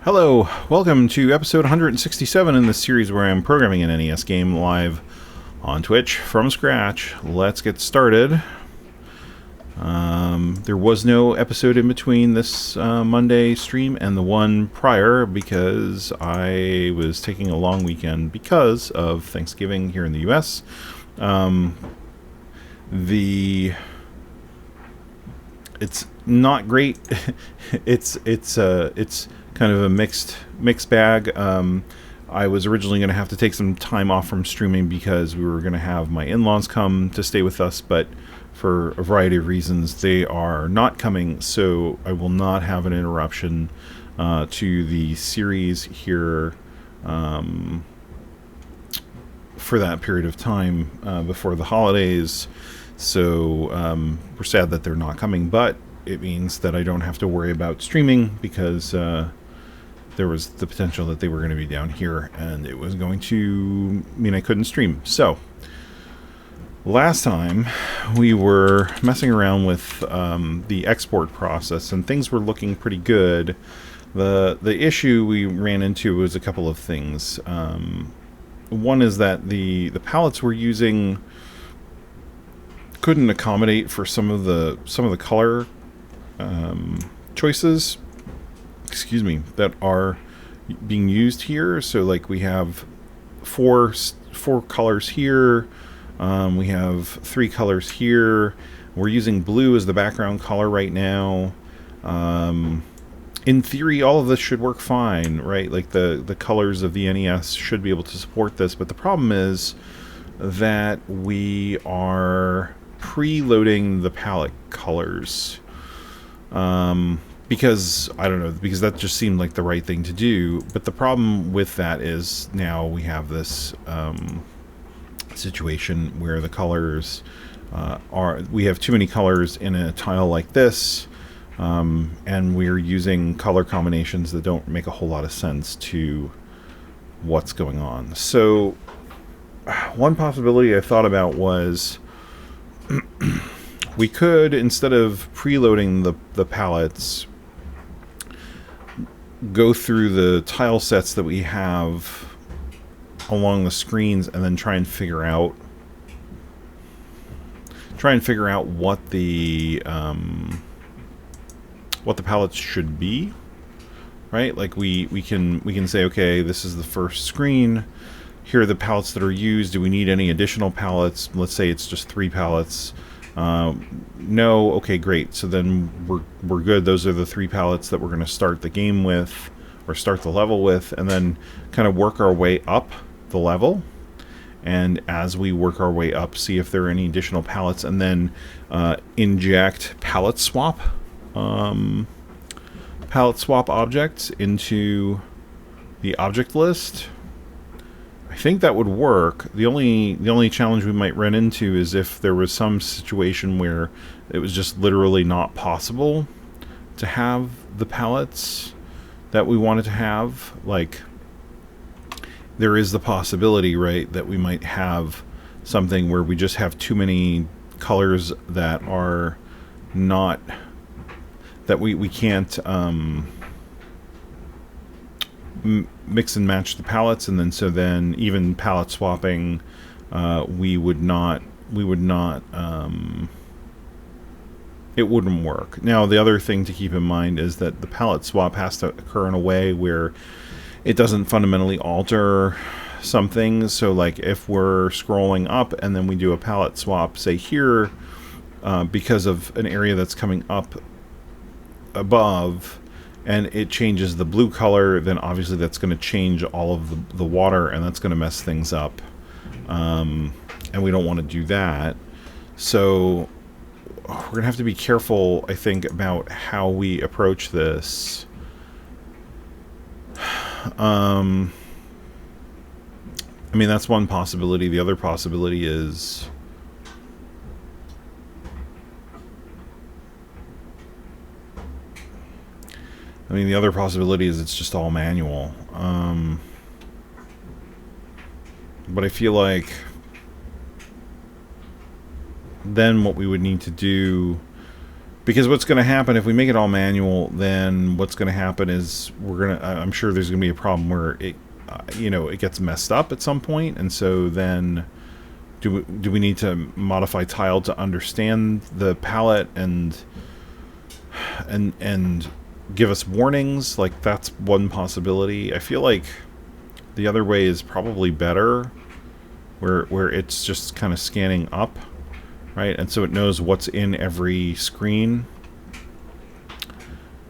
Hello, welcome to episode 167 in this series where I'm programming an NES game live on Twitch from scratch. Let's get started. There was no episode in between this Monday stream and the one prior because I was taking a long weekend because of Thanksgiving here in the US. It's not great. it's kind of a mixed bag. I was originally going to have to take some time off from streaming because we were going to have my in-laws come to stay with us, but for a variety of reasons they are not coming, so I will not have an interruption to the series here for that period of time before the holidays. So we're sad that they're not coming, but it means that I don't have to worry about streaming because there was the potential that they were going to be down here and it was going to mean I couldn't stream. So last time we were messing around with the export process and things were looking pretty good. The issue we ran into was a couple of things. One is that the palettes we're using couldn't accommodate for some of the color choices, that are being used here. So like we have four colors here, we have 3 colors here. We're using blue as the background color right now. In theory, all of this should work fine, right? Like the colors of the NES should be able to support this, but the problem is that we are preloading the palette colors. Because, I don't know, because that just seemed like the right thing to do. But the problem with that is now we have this situation where the colors we have too many colors in a tile like this, and we're using color combinations that don't make a whole lot of sense to what's going on. So one possibility I thought about was we could, instead of preloading the palettes, go through the tile sets that we have along the screens and then try and figure out what the palettes should be, right? Like we can say, okay, this is the first screen, here are the palettes that are used, do we need any additional palettes? Let's say it's just 3 palettes. No, okay, great. So then we're good. Those are the 3 palettes that we're going to start the game with, or start the level with, and then kind of work our way up the level. And as we work our way up, see if there are any additional palettes, and then inject palette swap objects into the object list. I think that would work. The only challenge we might run into is if there was some situation where it was just literally not possible to have the palettes that we wanted to have. Like, there is the possibility, right, that we might have something where we just have too many colors that are not, that we can't mix and match the palettes, and then even palette swapping, it wouldn't work. Now, the other thing to keep in mind is that the palette swap has to occur in a way where it doesn't fundamentally alter some things. So like if we're scrolling up and then we do a palette swap, say here, because of an area that's coming up above, and it changes the blue color, then obviously that's going to change all of the water, and that's going to mess things up. And we don't want to do that. So we're going to have to be careful, I think, about how we approach this. I mean, that's one possibility. The other possibility is it's just all manual. But I feel like then what we would need to do Because what's going to happen if we make it all manual, then what's going to happen is I'm sure there's going to be a problem where it, it gets messed up at some point, and so then do we need to modify tile to understand the palette and give us warnings? Like, that's one possibility. I feel like the other way is probably better, where it's just kind of scanning up, right? And so it knows what's in every screen.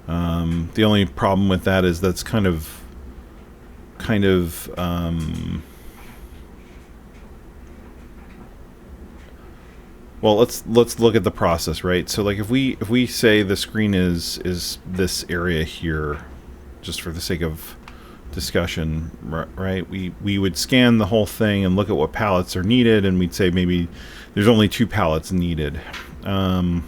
The only problem with that is that's kind of well, let's look at the process, right? So like if we say the screen is this area here, just for the sake of discussion, right? We would scan the whole thing and look at what pallets are needed, and we'd say maybe there's only 2 pallets needed. But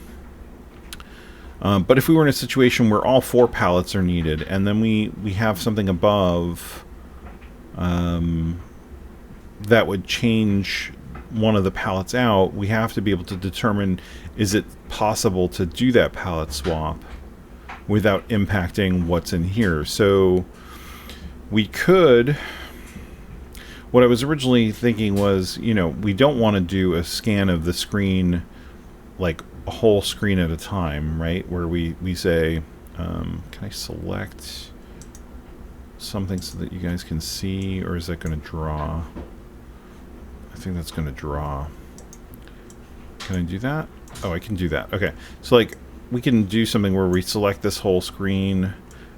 if we were in a situation where all 4 pallets are needed, and then we have something above that would change one of the pallets out, we have to be able to determine, is it possible to do that pallet swap without impacting what's in here? So we could, what I was originally thinking was, we don't want to do a scan of the screen, like a whole screen at a time, right? Where we say, can I select something so that you guys can see, or is that going to draw? I think that's going to draw. Can I do that? Oh, I can do that. Okay. So like we can do something where we select this whole screen,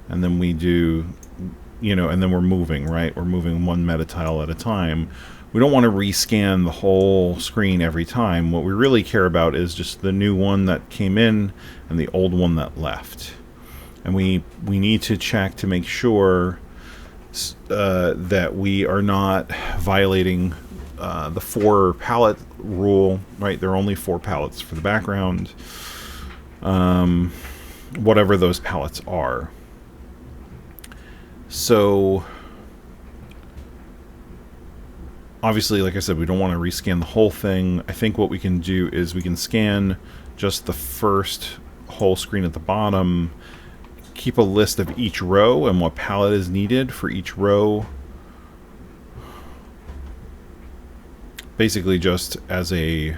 and then we do, and then we're moving, right? We're moving one metatile at a time. We don't want to rescan the whole screen every time. What we really care about is just the new one that came in and the old one that left. And we need to check to make sure that we are not violating the 4 pallet rule, right? There are only 4 pallets for the background, whatever those pallets are. So obviously, like I said, we don't want to rescan the whole thing. I think what we can do is we can scan just the first whole screen at the bottom, keep a list of each row and what pallet is needed for each row. Basically just as a...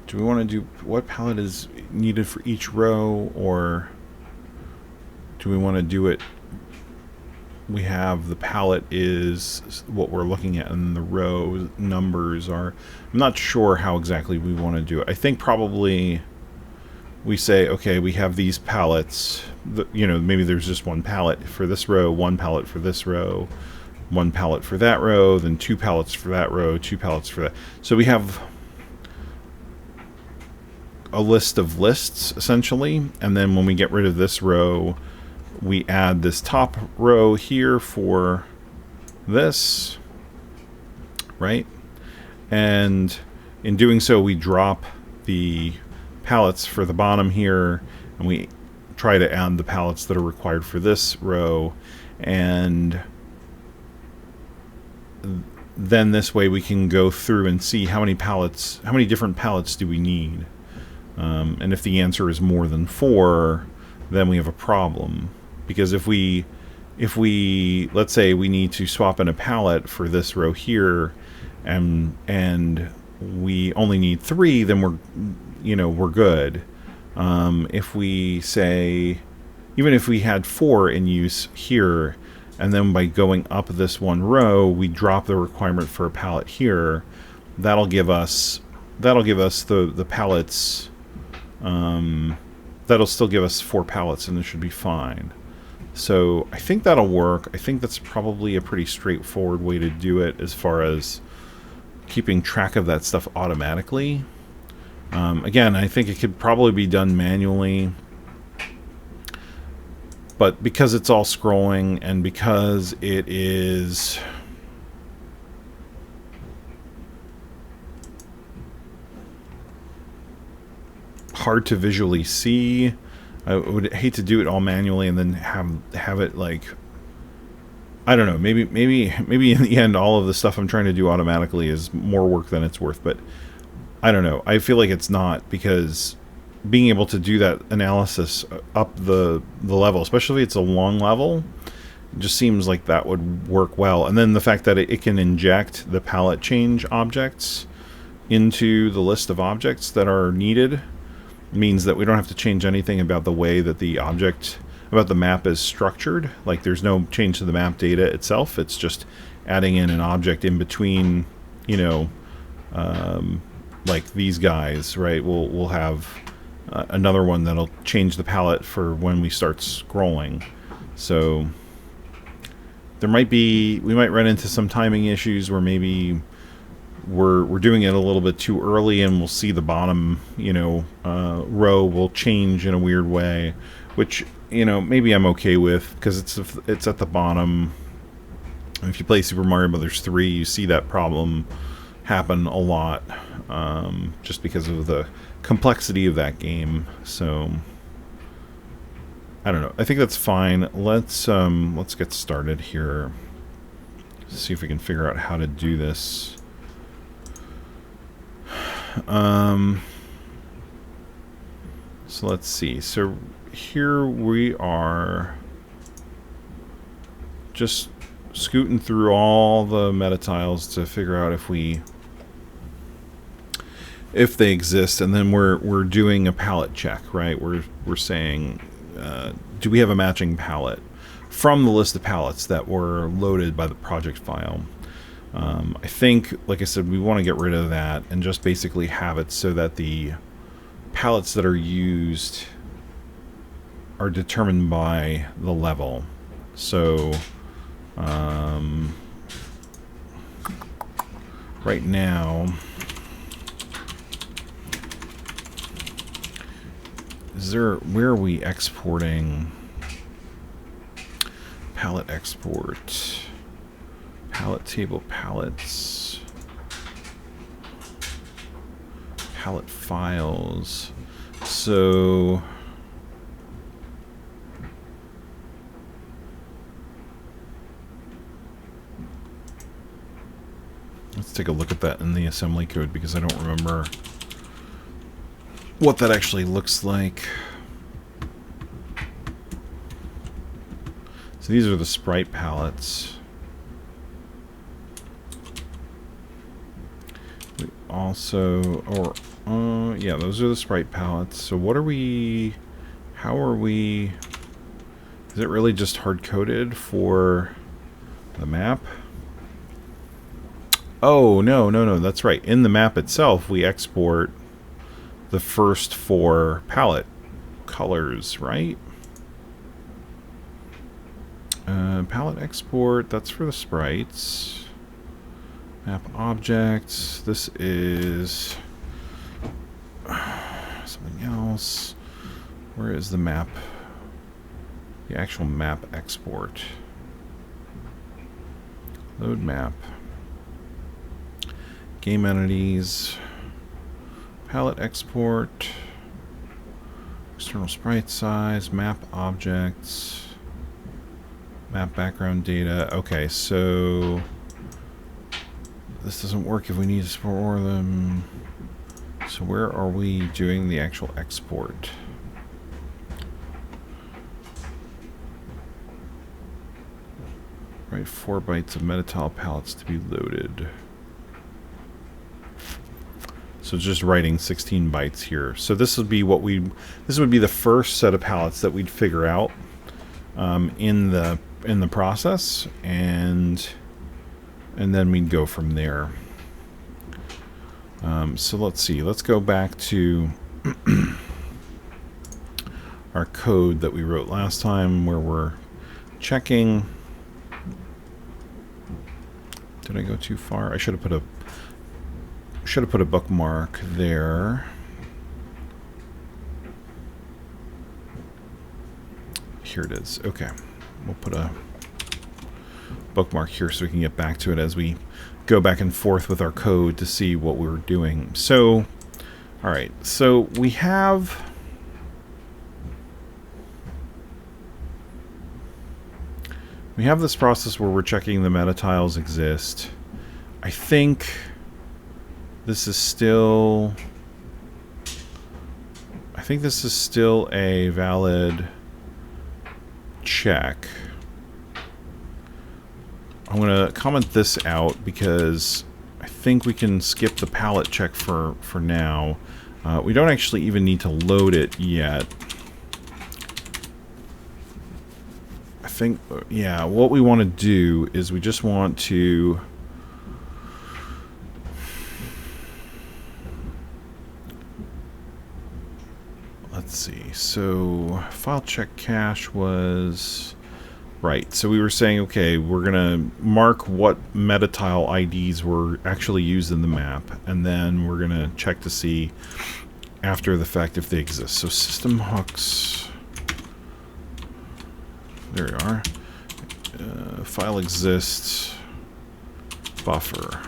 Do we want to do what pallet is needed for each row, or do we want to do it... We have the pallet is what we're looking at and the row numbers are... I'm not sure how exactly we want to do it. I think probably we say, okay, we have these pallets. Maybe there's just one pallet for this row, one pallet for this row, one pallet for that row, then 2 pallets for that row, 2 pallets for that. So we have a list of lists, essentially, and then when we get rid of this row, we add this top row here for this, right? And in doing so, we drop the pallets for the bottom here, and we try to add the pallets that are required for this row, and then this way we can go through and see how many different pallets do we need. And if the answer is more than 4, then we have a problem. Because if we let's say we need to swap in a pallet for this row here, and we only need 3, then we're good. If we say, even if we had 4 in use here, and then by going up this one row, we drop the requirement for a pallet here, that'll give us the pallets. That'll still give us 4 pallets, and it should be fine. So I think that'll work. I think that's probably a pretty straightforward way to do it as far as keeping track of that stuff automatically. Again, I think it could probably be done manually, but because it's all scrolling and because it is hard to visually see, I would hate to do it all manually and then have it like, I don't know, maybe in the end all of the stuff I'm trying to do automatically is more work than it's worth. But I don't know. I feel like it's not, because being able to do that analysis up the level, especially if it's a long level, just seems like that would work well. And then the fact that it can inject the palette change objects into the list of objects that are needed means that we don't have to change anything about the way that the map is structured. Like, there's no change to the map data itself. It's just adding in an object in between, you know, like these guys, right? We'll have another one that'll change the palette for when we start scrolling. So we might run into some timing issues where maybe we're doing it a little bit too early, and we'll see the bottom, you know, row will change in a weird way, which, you know, maybe I'm okay with, because it's at the bottom. If you play Super Mario Bros. 3, you see that problem happen a lot, just because of the complexity of that game. So I don't know. I think that's fine. Let's get started here. See if we can figure out how to do this. So let's see. So here we are, just scooting through all the metatiles to figure out if they exist, and then we're doing a palette check, right? We're saying, do we have a matching palette from the list of palettes that were loaded by the project file? I think, like I said, we want to get rid of that and just basically have it so that the palettes that are used are determined by the level. So right now, where are we exporting? Palette export, palette table, palettes, palette files. So let's take a look at that in the assembly code, because I don't remember what that actually looks like. So these are the sprite palettes. We also, yeah, those are the sprite palettes. So what are we, how are we, is it really just hard-coded for the map? Oh, no, that's right. In the map itself, we export the first 4 palette colors, right? Palette export, that's for the sprites. Map objects, this is something else. Where is the map? The actual map export. Load map. Game entities. Palette export. External sprite size. Map objects. Map background data. Okay, so this doesn't work if we need to store them. So where are we doing the actual export? Right, 4 bytes of metatile palettes to be loaded. So just writing 16 bytes here. So this would be this would be the first set of palettes that we'd figure out in the process, and then we'd go from there. So let's see. Let's go back to our code that we wrote last time, where we're checking. Did I go too far? I should have put a bookmark there. Here it is. Okay. We'll put a bookmark here so we can get back to it as we go back and forth with our code to see what we're doing. So, all right. So we have this process where we're checking the metatiles exist. I think this is still... I think this is still a valid check. I'm going to comment this out because I think we can skip the pallet check for now. We don't actually even need to load it yet. I think, yeah, what we want to do is we just want to... Let's see, so file check cache was... Right, so we were saying, okay, we're going to mark what metatile IDs were actually used in the map, and then we're going to check to see after the fact if they exist. So system hooks, there we are, file exists, buffer.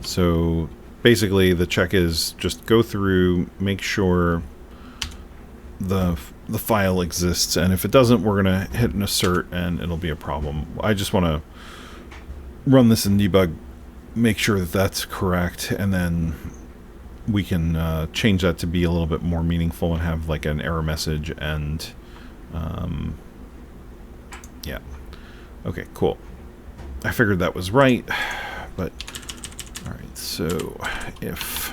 So basically the check is just go through, make sure the file exists, and if it doesn't, we're going to hit an assert and it'll be a problem. I just want to run this in debug, make sure that that's correct, and then we can change that to be a little bit more meaningful and have like an error message. And yeah, okay, cool. I figured that was right, but alright, so if...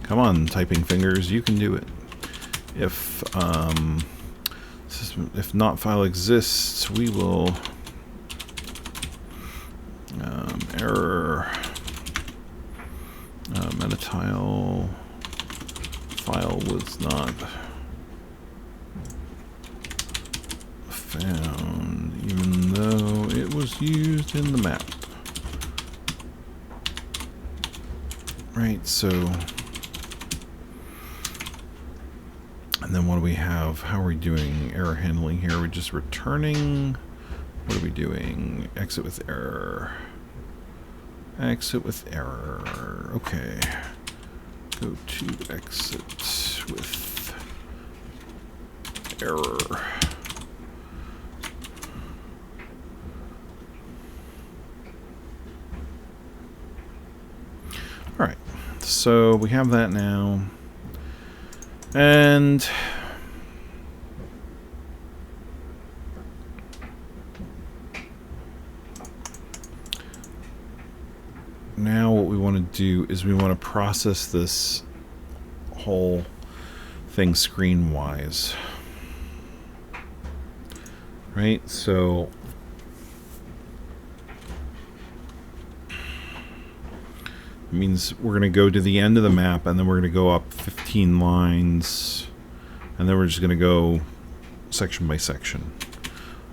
Come on, typing fingers, you can do it. If not file exists, we will error metatile file was not found, even though it was used in the map. Right, so, and then what do we have? How are we doing error handling here? Are we just returning? What are we doing? Exit with error. Exit with error. Okay. Go to exit with error. Alright, so we have that now, and now what we want to do is we want to process this whole thing screen-wise. Right, so it means we're going to go to the end of the map, and then we're going to go up 15 lines, and then we're just going to go section by section.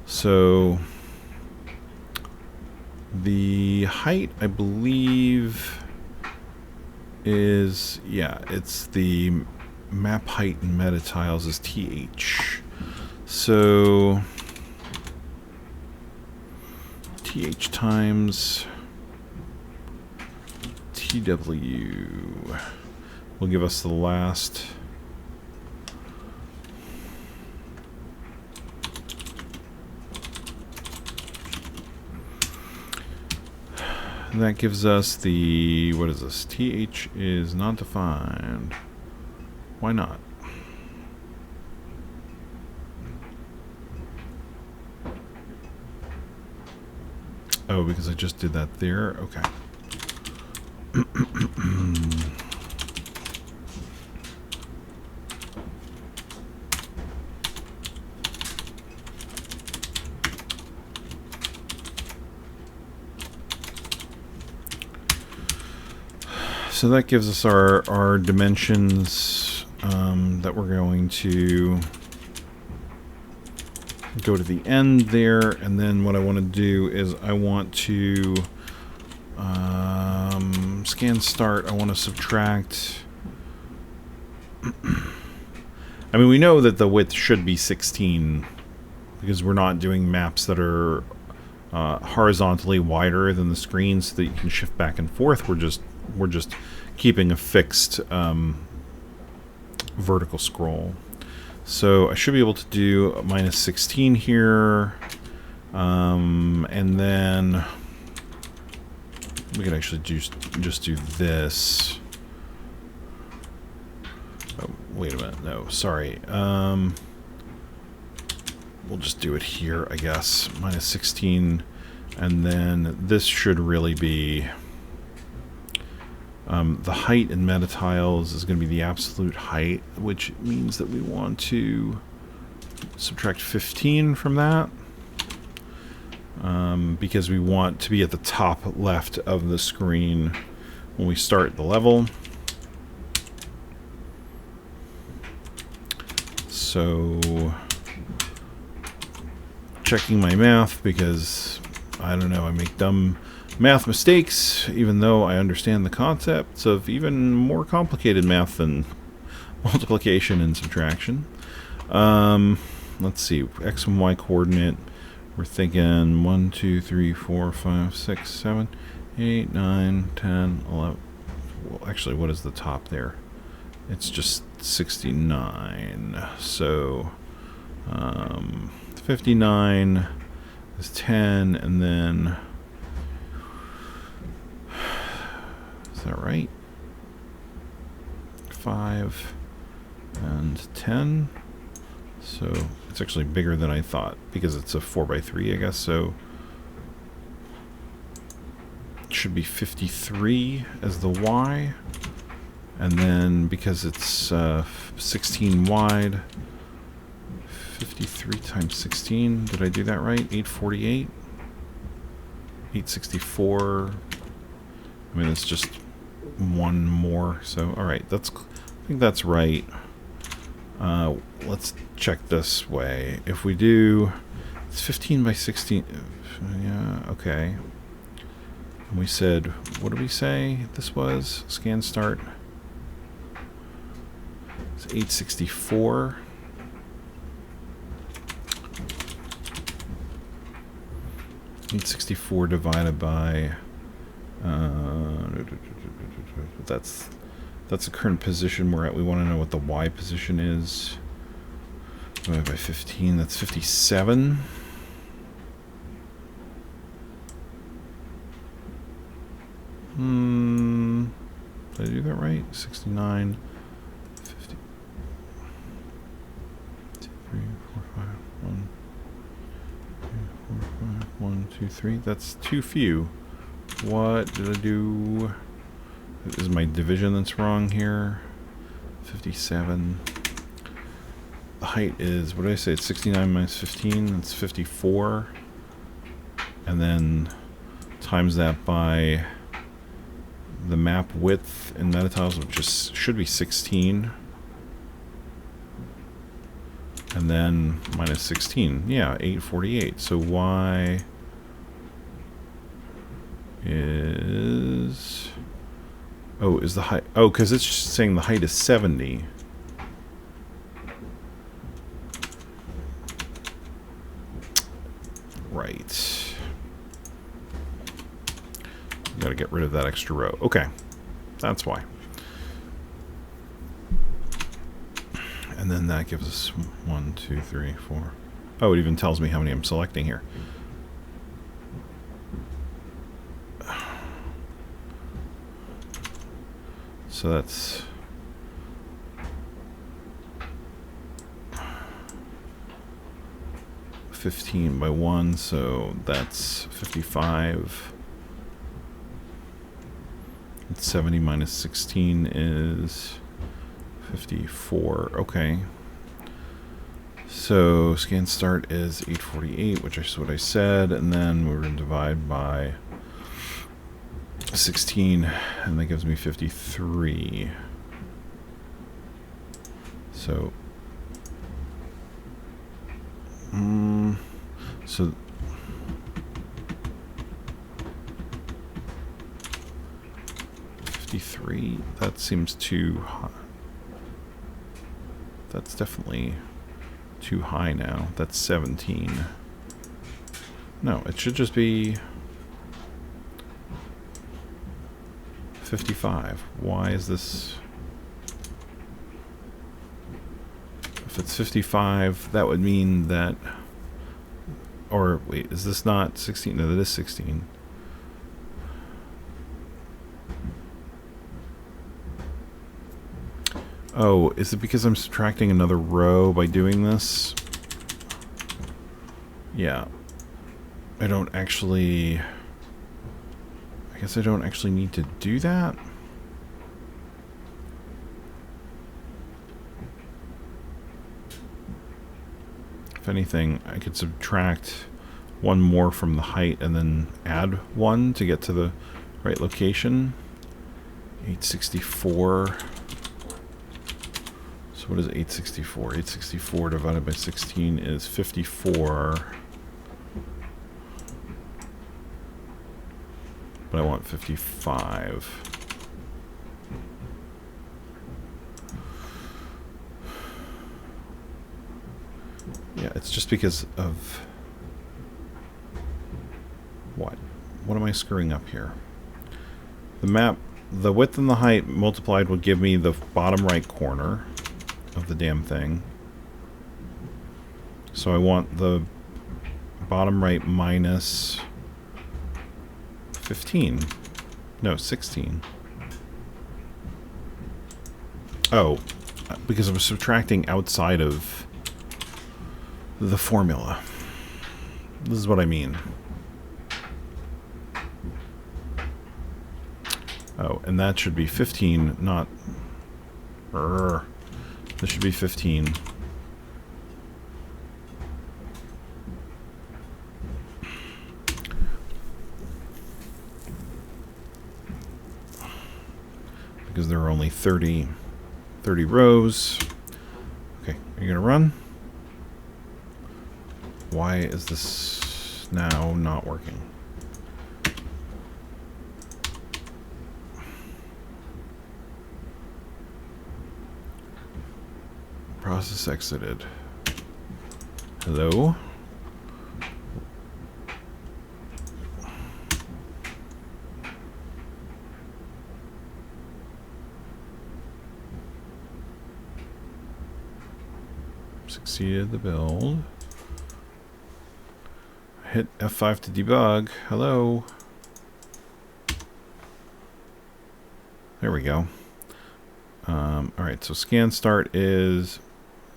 So the height, I believe, is, yeah, it's the map height in metatiles is TH. So TH times TW will give us the last and that gives us the, what is this? TH is not defined. Why not? Oh, because I just did that there? Okay. So that gives us our dimensions that we're going to go to the end there, and then what I want to do is I want to scan start. I want to subtract. I mean, we know that the width should be 16 because we're not doing maps that are horizontally wider than the screen so that you can shift back and forth. We're just keeping a fixed vertical scroll. So I should be able to do a minus 16 here. And then we could actually just do this. Oh, wait a minute. No, sorry. We'll just do it here, I guess. Minus 16. And then this should really be... the height in metatiles is going to be the absolute height, which means that we want to subtract 15 from that. Because we want to be at the top left of the screen when we start the level. So, checking my math because, I don't know, I make dumb math mistakes, even though I understand the concepts of even more complicated math than multiplication and subtraction. Let's see, X and Y coordinate. We're thinking 1, 2, 3, 4, 5, 6, 7, 8, 9, 10, 11. Well, actually, what is the top there? It's just 69. So, 59 is 10, and then... Is that right? 5 and 10. So it's actually bigger than I thought because it's a 4x3, I guess. So it should be 53 as the Y. And then because it's 16 wide, 53 times 16. Did I do that right? 848. 864. I mean, it's just one more. So, all right, I think that's right. Let's check this way. If we do, it's 15 by 16. Yeah, okay. And we said, what did we say this was? Scan start. It's 864. $864 divided by that's the current position we're at. We want to know what the Y position is. Divided by 15, that's 57. Did I do that right? 69, 50, 2, 3, 4, 5, 1, 2, 4, 5, 1, 2, 3. That's too few. What did I do? Is my division that's wrong here? 57. The height is, what did I say? It's 69 minus 15. That's 54. And then times that by the map width in metatiles, which should be 16. And then minus 16. Yeah, 848. So Y is... Oh, is the height... Oh, because it's just saying the height is 70. Right. Got to get rid of that extra row. Okay. That's why. And then that gives us 1, 2, 3, 4. Oh, it even tells me how many I'm selecting here. So that's 15 by 1, so that's 55. And 70 minus 16 is 54. Okay. So scan start is 848, which is what I said, and then we're going to divide by 16, and that gives me 53. So, so 53. That seems too high. That's definitely too high now. That's 17. No, it should just be 55. Why is this if it's 55, that would mean that... Or, wait, is this not 16? No, that is 16. Oh, is it because I'm subtracting another row by doing this? Yeah. I don't actually... I guess I don't actually need to do that. If anything, I could subtract one more from the height and then add one to get to the right location. 864. So what is 864? 864 divided by 16 is 54. But I want 55. Yeah, it's just because of... What? What am I screwing up here? The map, the width and the height multiplied would give me the bottom right corner of the damn thing. So I want the bottom right minus 15. No, 16. Oh, because I'm subtracting outside of the formula. This is what I mean. Oh, and that should be 15, not... This should be 15. Because there are only 30 rows. Okay, are you gonna run? Why is this now not working? Process exited. Hello? Succeeded the build. Hit F5 to debug. Hello? There we go. Alright, so scan start is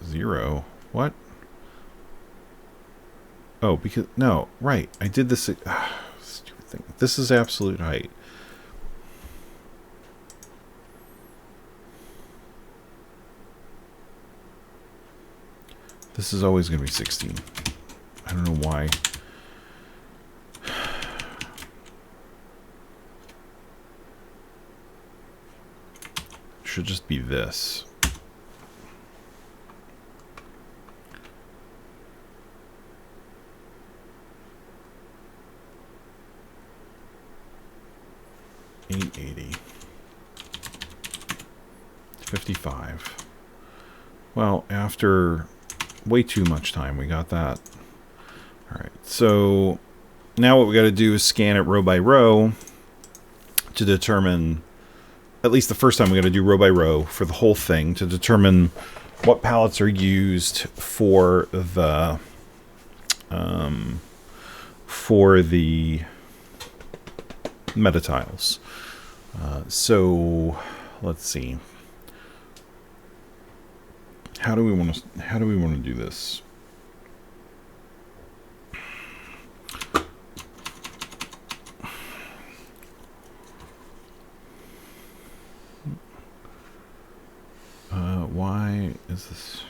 0. What? Oh, because... No, right. I did this... Stupid thing. This is absolute height. This is always going to be 16. I don't know why. Should just be this. $880. 55. Well, after way too much time, we got that. Alright, so now what we got to do is scan it row by row to determine, at least the first time we got to do row by row for the whole thing to determine what pallets are used for the metatiles. So let's see. How do we want to do this? Why is this?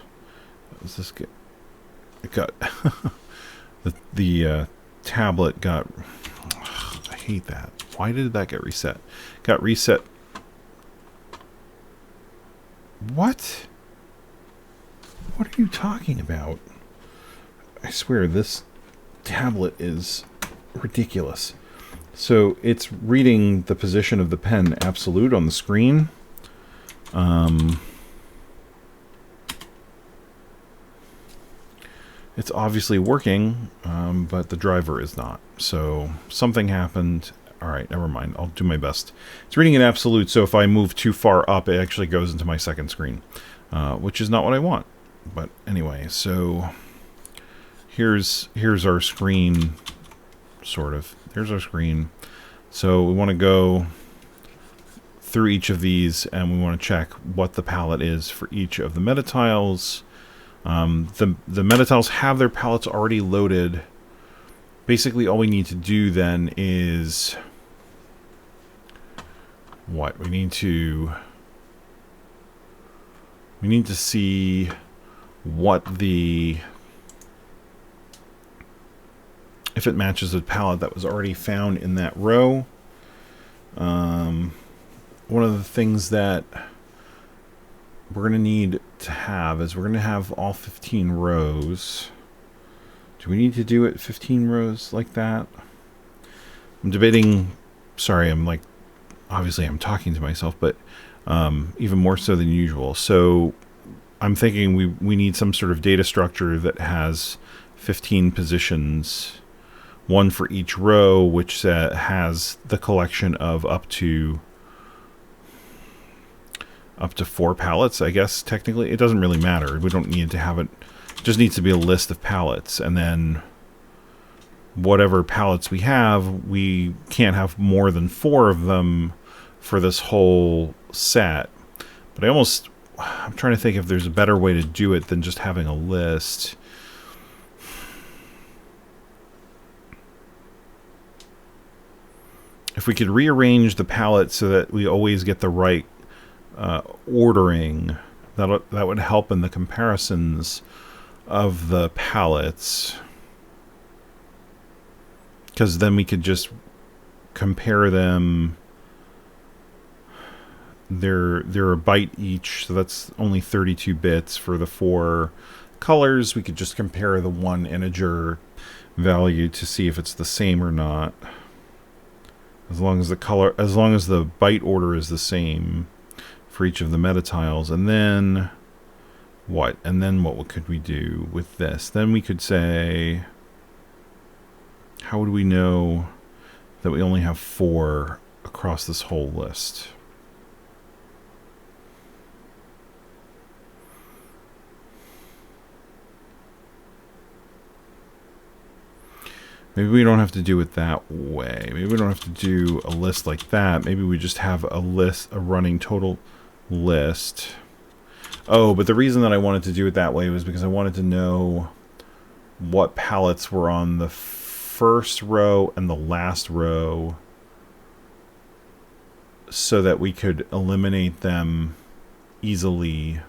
Does this get? It got the tablet got. I hate that. Why did that get reset? Got reset. What? What are you talking about? I swear this tablet is ridiculous. So it's reading the position of the pen absolute on the screen. It's obviously working, but the driver is not. So something happened. All right, never mind. I'll do my best. It's reading an absolute, so if I move too far up, it actually goes into my second screen, which is not what I want. But anyway, so here's our screen, sort of. Here's our screen. So we want to go through each of these, and we want to check what the palette is for each of the metatiles. The metatiles have their palettes already loaded. Basically, all we need to do then is what? We need to see what the, if it matches a palette that was already found in that row. One of the things that we're going to need to have is we're going to have all 15 rows. Do we need to do it 15 rows like that? I'm debating. Sorry, I'm like, obviously I'm talking to myself, but even more so than usual. So I'm thinking we need some sort of data structure that has 15 positions, one for each row, which has the collection of up to 4 palettes, I guess. Technically, it doesn't really matter. We don't need to have it. It just needs to be a list of palettes, and then whatever palettes we have, we can't have more than 4 of them for this whole set. But I'm trying to think if there's a better way to do it than just having a list. If we could rearrange the palette so that we always get the right ordering, that would help in the comparisons of the palettes, because then we could just compare them. They're a byte each, so that's only 32 bits for the 4 colors. We could just compare the one integer value to see if it's the same or not, as long as the byte order is the same for each of the metatiles. And then what? And then what could we do with this? Then we could say, how would we know that we only have 4 across this whole list? Maybe we don't have to do it that way. Maybe we don't have to do a list like that. Maybe we just have a running total list. Oh, but the reason that I wanted to do it that way was because I wanted to know what palettes were on the first row and the last row, so that we could eliminate them easily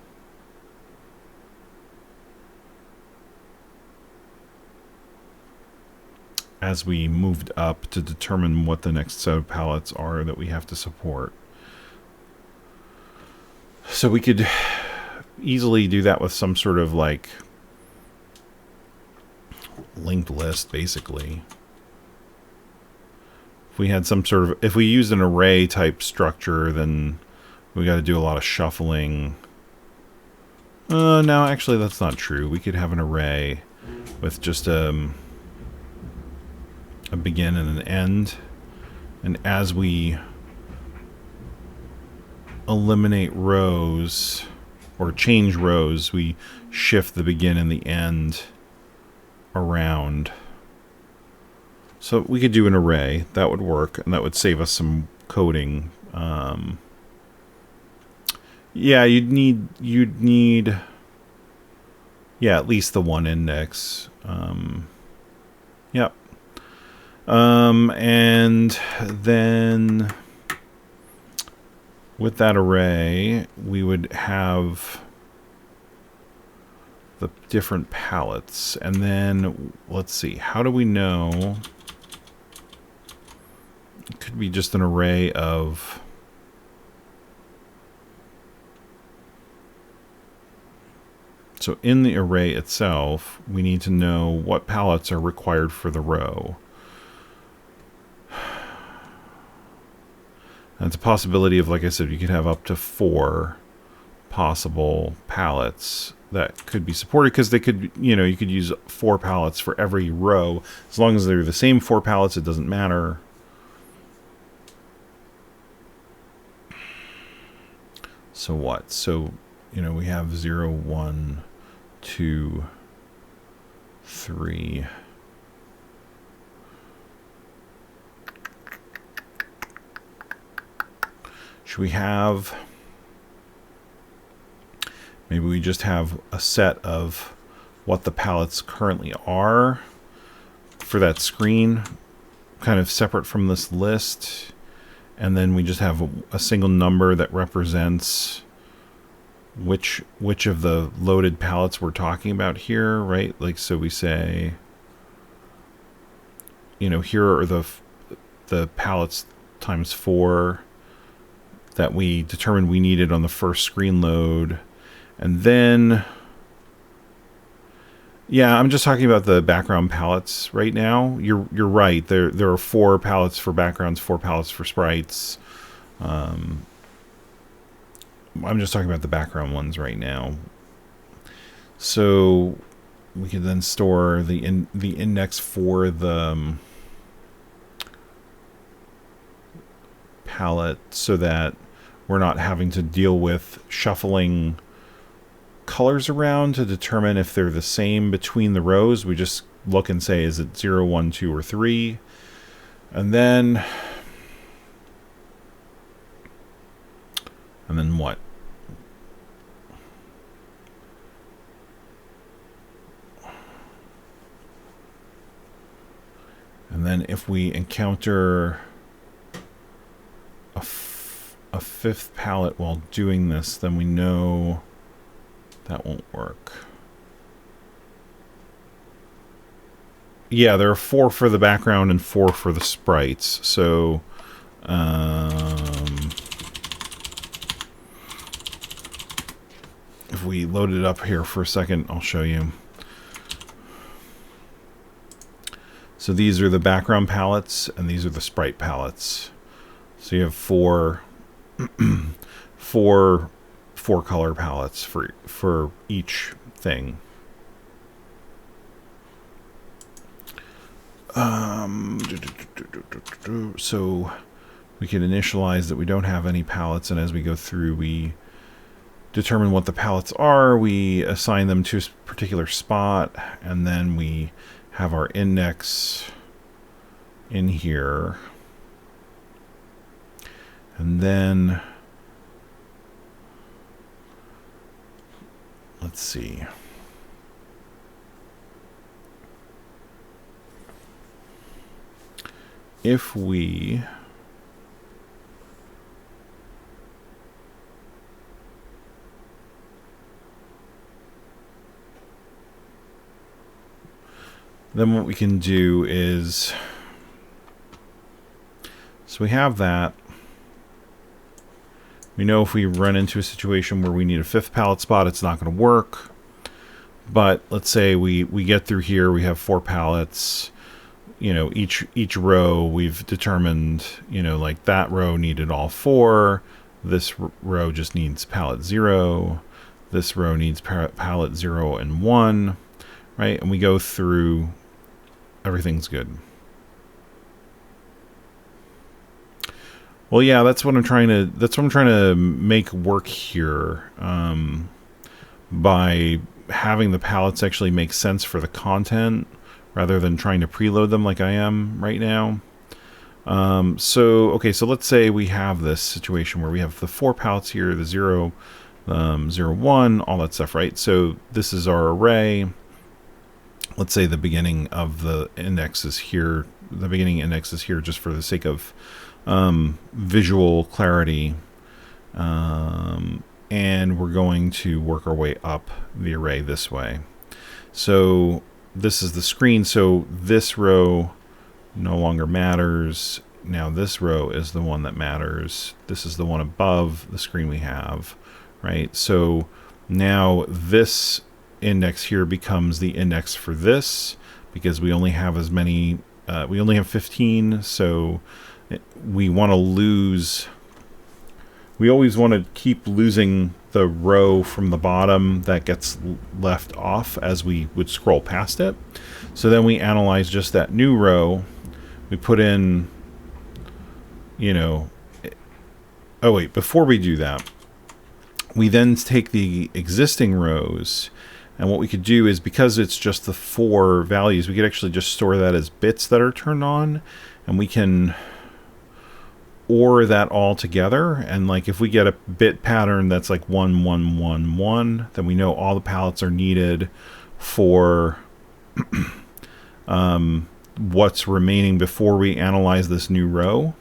as we moved up to determine what the next set of palettes are that we have to support. So we could easily do that with some sort of like linked list, basically. If we had some sort of, if we used an array type structure, then we got to do a lot of shuffling. No, actually that's not true. We could have an array with just a begin and an end, and as we eliminate rows or change rows, we shift the begin and the end around. So we could do an array. That would work, and that would save us some coding. Yeah, you'd need at least the 1 index. Yep. And then with that array, we would have the different palettes. And then, let's see, how do we know? It could be just an array of... So in the array itself, we need to know what palettes are required for the row. And it's a possibility of, like I said, you could have up to 4 possible palettes that could be supported, because they could, you could use 4 palettes for every row. As long as they're the same 4 palettes, it doesn't matter. So what? So, we have 0, 1, 2, 3. Should we have... Maybe we just have a set of what the pallets currently are for that screen, kind of separate from this list. And then we just have a single number that represents which of the loaded pallets we're talking about here, right? Like, so we say, you know, here are the pallets times 4 that we determined we needed on the first screen load. And then, yeah, I'm just talking about the background palettes right now. You're right. There are 4 palettes for backgrounds, 4 palettes for sprites. I'm just talking about the background ones right now. So we can then store the index for the palette so that we're not having to deal with shuffling colors around to determine if they're the same between the rows. We just look and say, is it 0, 1, 2, or 3? And then what? And then if we encounter a 5th palette while doing this, then we know that won't work. Yeah, there are 4 for the background and 4 for the sprites. So, if we load it up here for a second, I'll show you. So these are the background palettes, and these are the sprite palettes. So you have 4 color palettes for each thing. So we can initialize that we don't have any palettes, and as we go through, we determine what the palettes are. We assign them to a particular spot, and then we have our index in here. And then let's see. If we then what we can do is, so we have that. We know if we run into a situation where we need a 5th palette spot, it's not going to work. But let's say we get through here, we have 4 palettes. You know, each row we've determined, you know, like that row needed all 4. This row just needs palette 0. This row needs palette 0 and 1, right? And we go through, everything's good. Well, yeah, that's what I'm trying to make work here, by having the palettes actually make sense for the content rather than trying to preload them like I am right now. So let's say we have this situation where we have the 4 palettes here, the 0, 0, 1, all that stuff, right? So this is our array. Let's say the beginning of the index is here. The beginning index is here just for the sake of visual clarity. And we're going to work our way up the array this way. So this is the screen, so this row no longer matters. Now this row is the one that matters. This is the one above the screen we have, right? So now this index here becomes the index for this, because we only have as many, we only have 15, so we want to lose, we always want to keep losing the row from the bottom that gets left off as we would scroll past it. So then we analyze just that new row. We put in, you know, oh wait, before we do that, we then take the existing rows And what we could do is, because it's just the 4 values, we could actually just store that as bits that are turned on, and we can OR that all together. And like if we get a bit pattern that's like 1 1 1 1, then we know all the pallets are needed for what's remaining before we analyze this new row.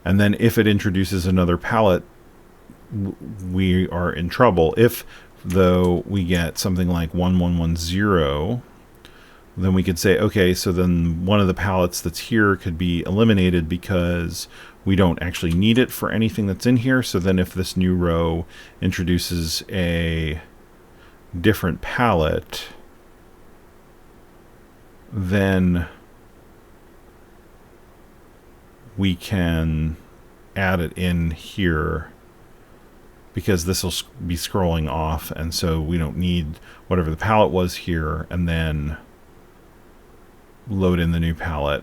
And then if it introduces another pallet, we are in trouble. If, though, we get something like 1110, then we could say, okay, so then one of the pallets that's here could be eliminated because we don't actually need it for anything that's in here. So then if this new row introduces a different pallet, then we can add it in here, because this will be scrolling off, and so we don't need whatever the pallet was here, and then load in the new pallet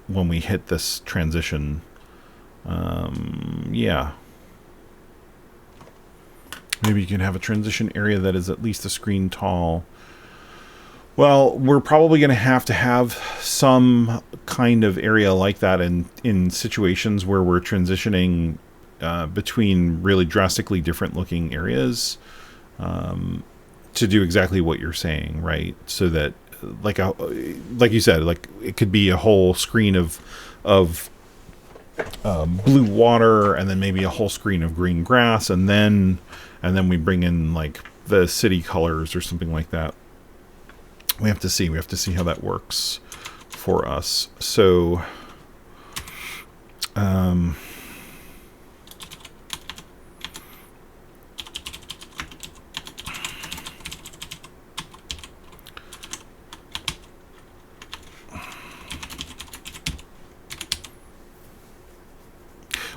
when we hit this transition. Yeah. Maybe you can have a transition area that is at least a screen tall. Well, we're probably going to have some kind of area like that in situations where we're transitioning between really drastically different looking areas, to do exactly what you're saying, right? So that, like you said, like it could be a whole screen of blue water, and then maybe a whole screen of green grass, and then we bring in like the city colors or something like that. We have to see how that works for us. So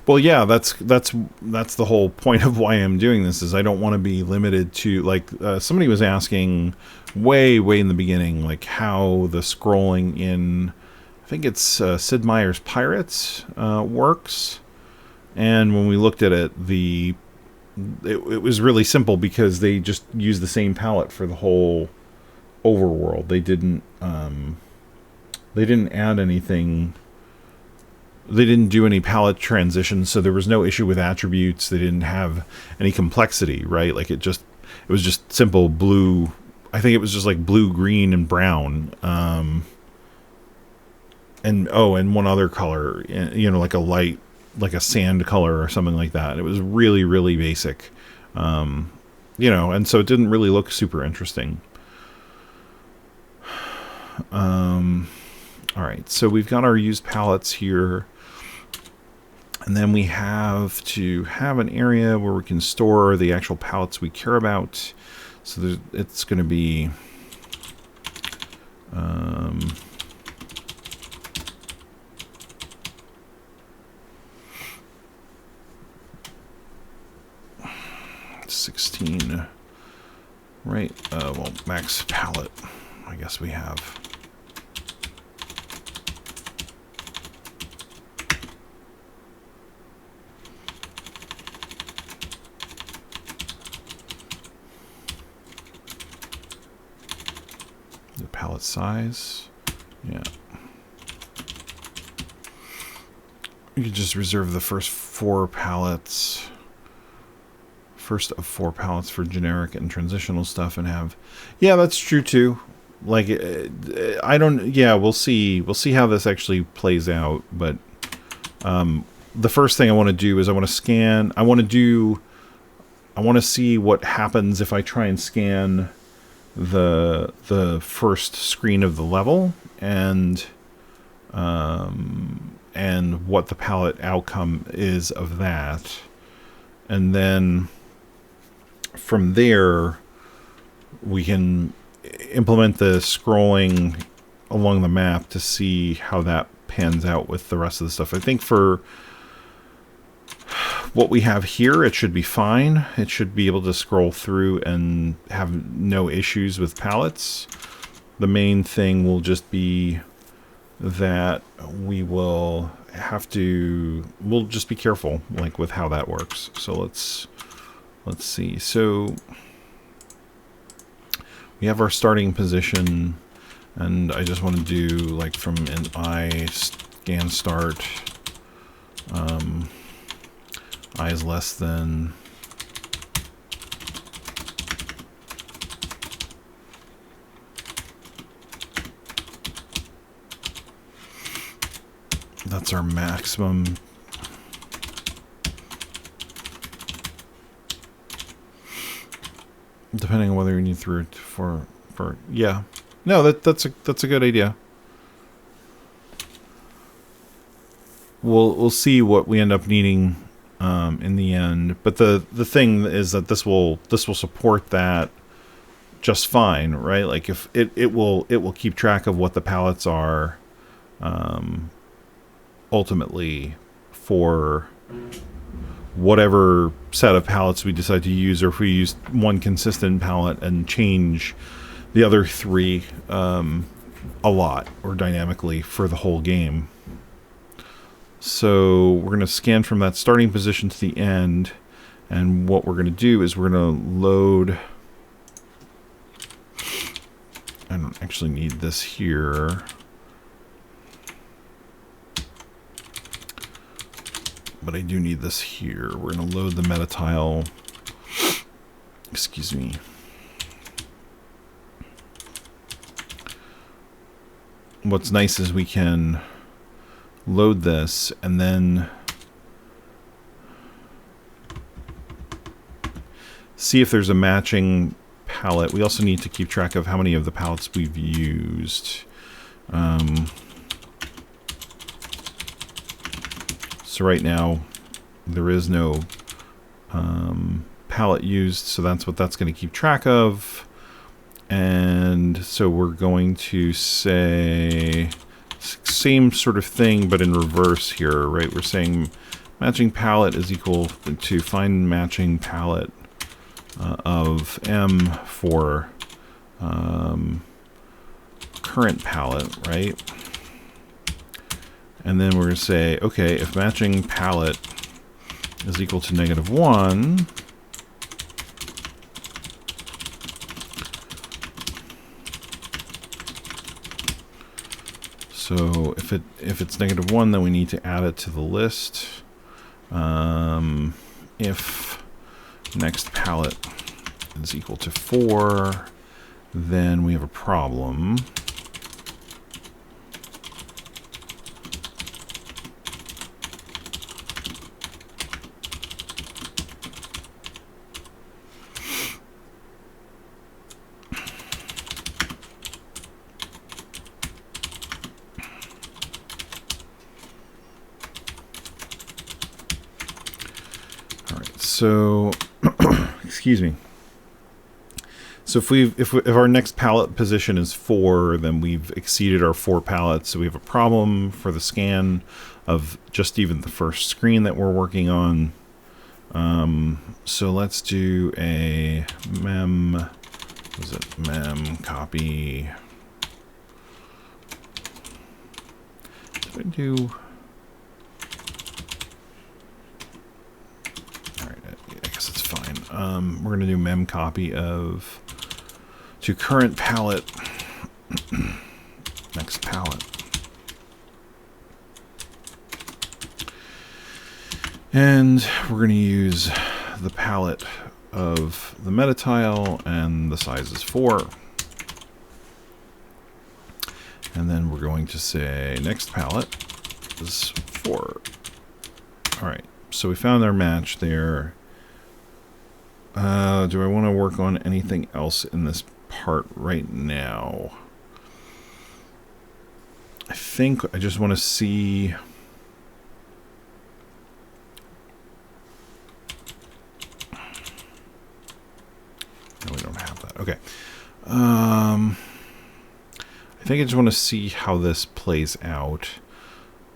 well, yeah, that's the whole point of why I'm doing this, is I don't want to be limited to, like, somebody was asking way in the beginning, like how the scrolling in, I think it's Sid Meier's Pirates works. And when we looked at it, it was really simple, because they just used the same palette for the whole overworld. They didn't add anything. They didn't do any palette transitions, so there was no issue with attributes. They didn't have any complexity, right? Like it was just simple blue. I think it was just like blue, green, and brown. And one other color, like a light, like a sand color or something like that. It was really basic, and so it didn't really look super interesting. All right, so we've got our used palettes here. And then we have to have an area where we can store the actual pallets we care about. So it's going to be 16, right? Well, max pallet, I guess we have. Pallet size, yeah. You could just reserve the first of 4 pallets for generic and transitional stuff, and have, yeah, that's true too. Like, I don't, yeah, we'll see how this actually plays out. But the first thing I want to do is I want to scan. I want to see what happens if I try and scan the first screen of the level, and what the palette outcome is of that. And then from there we can implement the scrolling along the map to see how that pans out with the rest of the stuff. I think for what we have here, it should be fine. It should be able to scroll through and have no issues with palettes. The main thing will just be that we'll just be careful, like, with how that works. So let's see. So we have our starting position, and I just want to do like from an I scan start, I is less than that's our maximum. Depending on whether you need through for yeah. No, that's a good idea. We'll see what we end up needing in the end, but the thing is that this will support that just fine, right? Like if it will keep track of what the pallets are ultimately for whatever set of pallets we decide to use, or if we use one consistent pallet and change the other three a lot or dynamically for the whole game. So we're going to scan from that starting position to the end, and what we're going to do is we're going to load. I don't actually need this here. But I do need this here. We're going to load the metatile. Excuse me. What's nice is we can load this and then see if there's a matching pallet. We also need to keep track of how many of the pallets we've used. So right now, there is no palette used, so that's what that's going to keep track of. And so we're going to say same sort of thing, but in reverse here, right? We're saying matching palette is equal to find matching palette of M for current palette, right? And then we're going to say, okay, if matching palette is equal to -1, so if it's -1, then we need to add it to the list. If next palette is equal to 4, then we have a problem. So, excuse me. So if our next pallet position is 4, then we've exceeded our 4 pallets. So we have a problem for the scan of just even the first screen that we're working on. So let's do a mem copy. Did I do? We're going to do mem copy of to current palette, next palette. And we're going to use the palette of the metatile, and the size is 4. And then we're going to say next palette is 4. All right, so we found our match there. Do I want to work on anything else in this part right now? I think I just want to see. No, we don't have that. Okay. I think I just want to see how this plays out,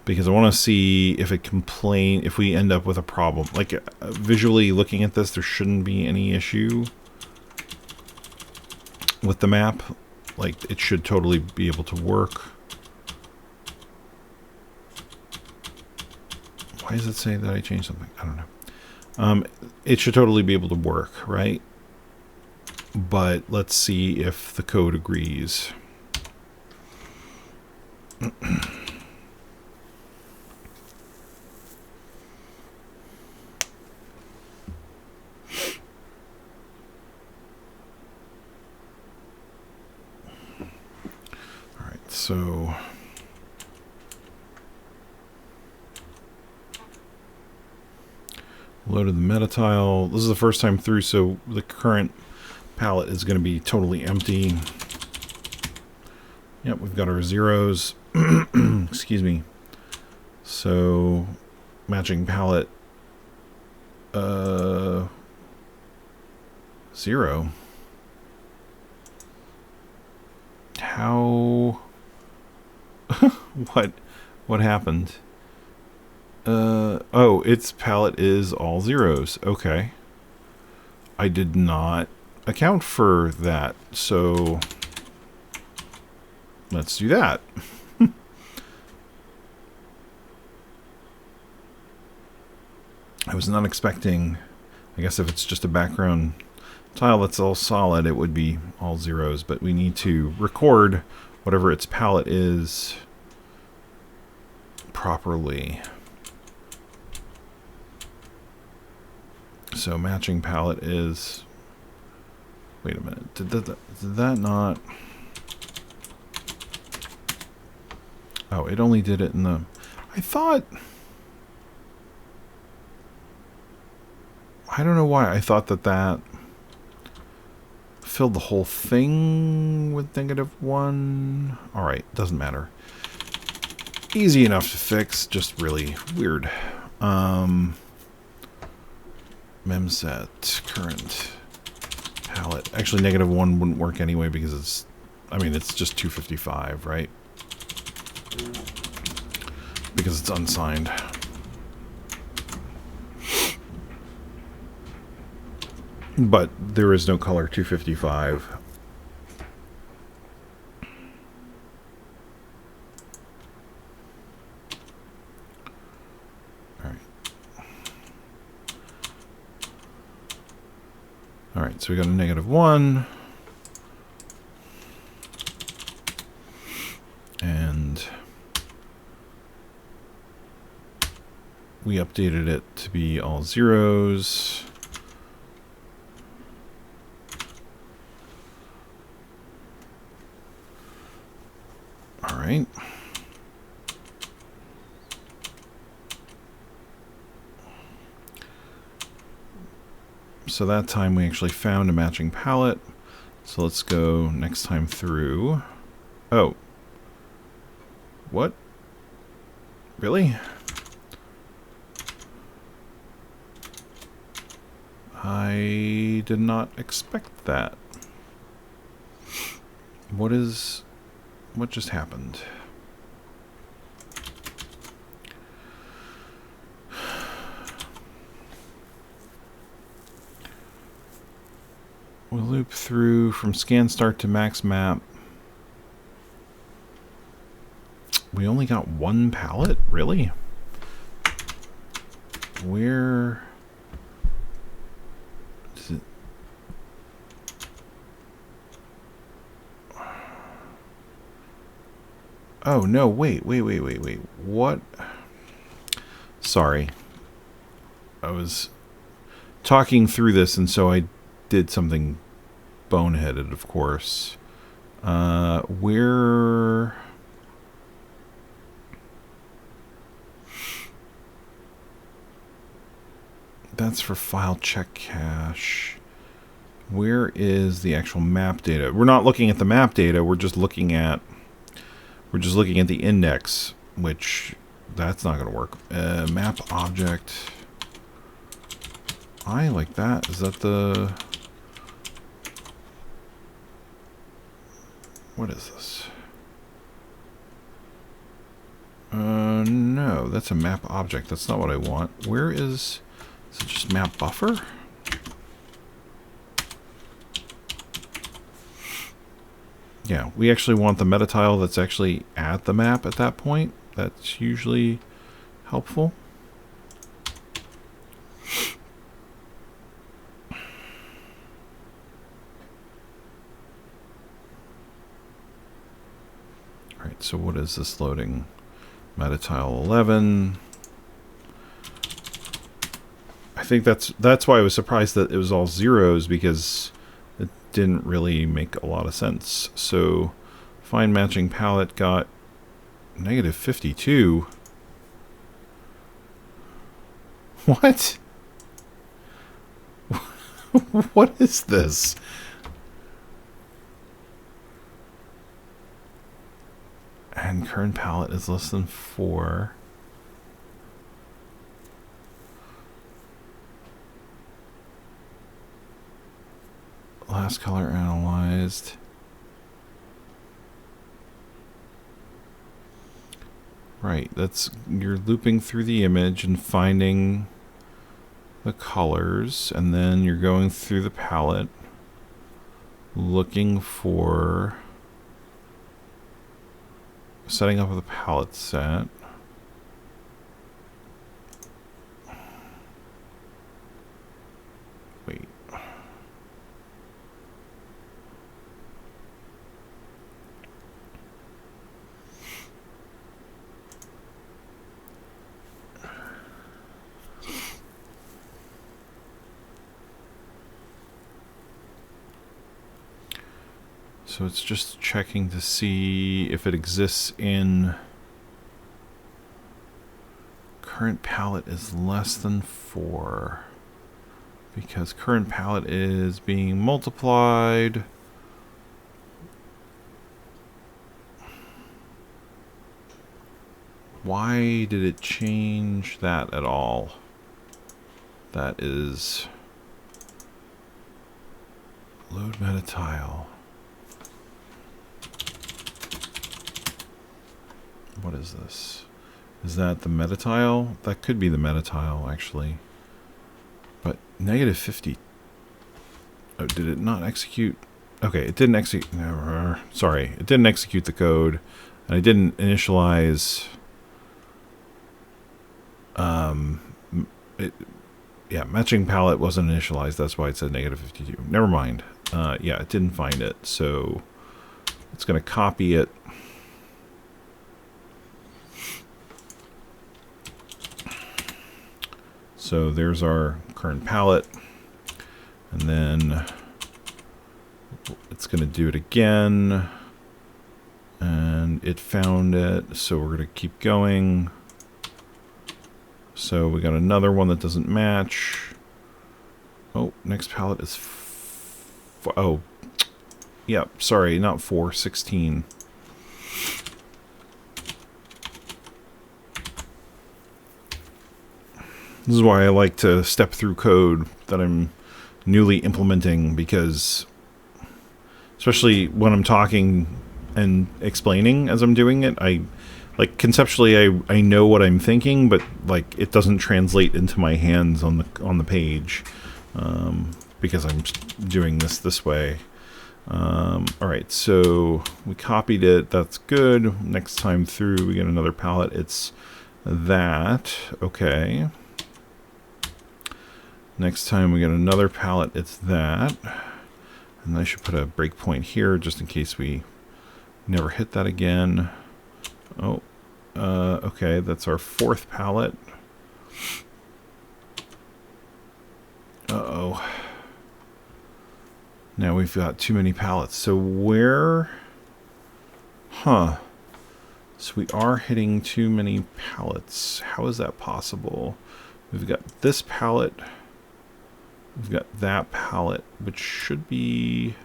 because I want to see if if we end up with a problem. Like, visually looking at this, there shouldn't be any issue with the map. Like, it should totally be able to work. Why does it say that I changed something? I don't know. It should totally be able to work, right? but let's see if the code agrees. Alright, so loaded the metatile. This is the first time through, so the current palette is going to be totally empty. Yep, we've got our zeros. Excuse me. So matching palette 0. How what happened? Oh, its palette is all zeros. Okay. I did not account for that, so let's do that. I was not expecting, I guess if it's just a background tile that's all solid, it would be all zeros, but we need to record whatever its palette is properly. So matching palette is, wait a minute, did that not, oh, it only did it in the, I thought, I don't know why I thought that filled the whole thing with -1. Alright, doesn't matter. Easy enough to fix, just really weird. Memset, current palette. Actually, -1 wouldn't work anyway because it's, I mean, it's just 255, right? Because it's unsigned. But there is no color 255. Alright, so we got a -1. And we updated it to be all zeros. Alright. So that time we actually found a matching palette. So let's go next time through. Oh. What? Really? I did not expect that. What just happened? We'll loop through from scan start to max map. We only got one palette? Really? Where is it? Oh, no, wait. What? Sorry. I was talking through this, and so I did something boneheaded, of course. Where... That's for file check cache. Where is the actual map data? We're not looking at the map data, we're just looking at the index, which that's not going to work. Map object. I like that. Is that the... What is this? No, that's a map object. That's not what I want. Where is it just map buffer? Yeah, we actually want the metatile that's actually at the map at that point. That's usually helpful. Alright, so what is this loading? Metatile 11. I think that's why I was surprised that it was all zeros, because it didn't really make a lot of sense. So find matching palette got negative 52. What? What is this? And current palette is less than 4. Last color analyzed. Right, that's, you're looping through the image and finding the colors, and then you're going through the palette looking for setting up the palette set. Wait. So it's just checking to see if it exists in current palette is less than 4, because current palette is being multiplied. Why did it change that at all? That is load metatile. What is this? Is that the metatile? That could be the metatile, actually. But negative 50. Oh, did it not execute? Okay, it didn't execute. Sorry, it didn't execute the code, and I didn't initialize. Yeah, matching palette wasn't initialized. That's why it said negative 52. Never mind. Yeah, it didn't find it, so it's going to copy it. So there's our current palette, and then it's going to do it again, and it found it, so we're going to keep going. So we got another one that doesn't match. Oh, next palette is oh, yeah, sorry, not 4, 16. This is why I like to step through code that I'm newly implementing, because especially when I'm talking and explaining as I'm doing it, like conceptually I know what I'm thinking, but like it doesn't translate into my hands on the page, because I'm doing this way. All right, so we copied it. That's good. Next time through, we get another palette. It's that. Okay. Next time we get another palette, it's that. And I should put a breakpoint here just in case we never hit that again. Oh, okay, that's our 4th palette. Uh-oh. Now we've got too many palettes. So where... Huh. So we are hitting too many palettes. How is that possible? We've got this palette... We've got that palette, which should be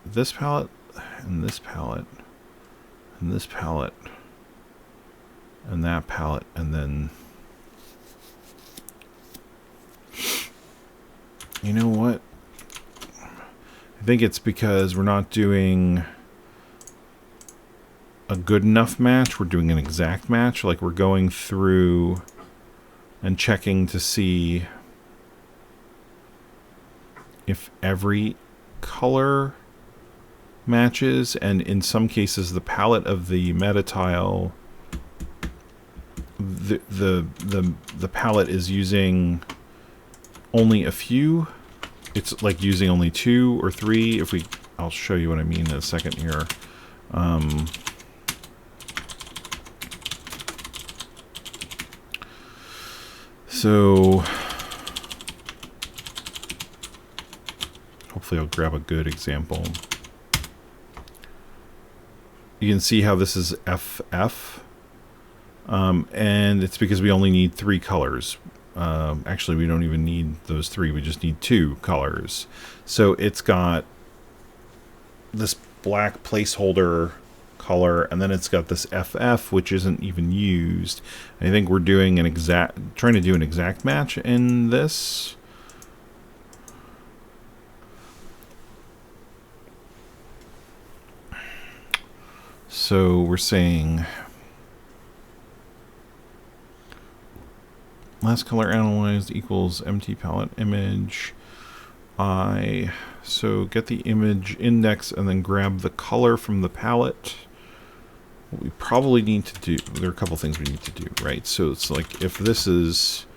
this palette, and this palette, and this palette, and that palette, and then... You know what? I think it's because we're not doing a good enough match. We're doing an exact match. Like, we're going through and checking to see if every color matches, and in some cases the palette of the metatile, the palette is using only a few. It's like using only 2 or 3. If we, I'll show you what I mean in a second here. So hopefully I'll grab a good example. You can see how this is FF, and it's because we only need 3 colors. Actually, we don't even need those 3. We just need 2 colors. So it's got this black placeholder color, and then it's got this FF, which isn't even used. I think we're doing trying to do an exact match in this. So we're saying last color analyzed equals empty palette image I. So get the image index and then grab the color from the palette. What we probably need to do, there are a couple things we need to do, right? So it's like if this is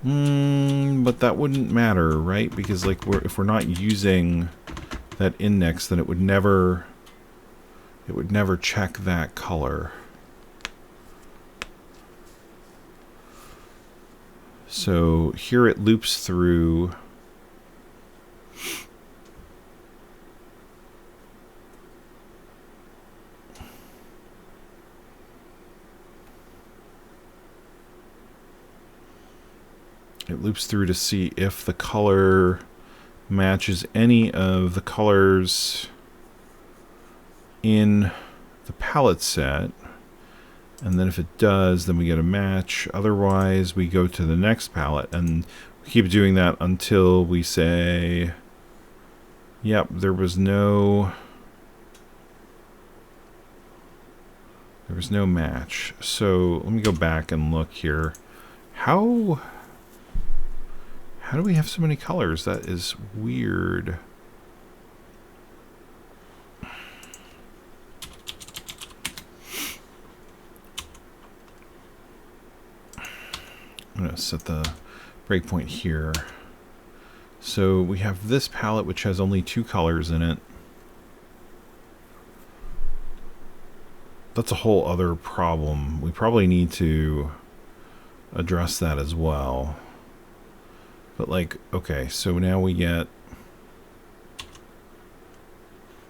but that wouldn't matter, right? Because like if we're not using that index, then it would never check that color. So here it loops through to see if the color matches any of the colors in the palette set. And then if it does, then we get a match. Otherwise, we go to the next palette. And we keep doing that until we say, yep, there was no match. So let me go back and look here. How do we have so many colors? That is weird. I'm going to set the breakpoint here. So we have this palette which has only 2 colors in it. That's a whole other problem. We probably need to address that as well. But like, okay, so now we get,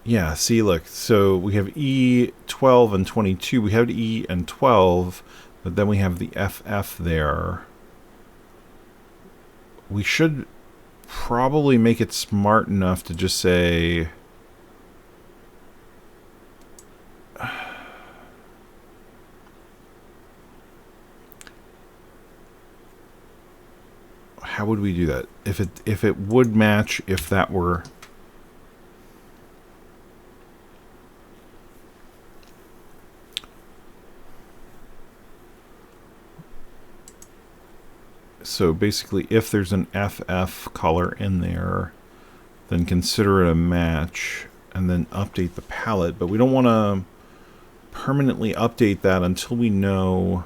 yeah, see, look, so we have E, 12, and 22. We have E and 12, but then we have the FF there. We should probably make it smart enough to just say, how would we do that? If it would match if that were, so basically if there's an FF color in there, then consider it a match and then update the palette. But we don't want to permanently update that until we know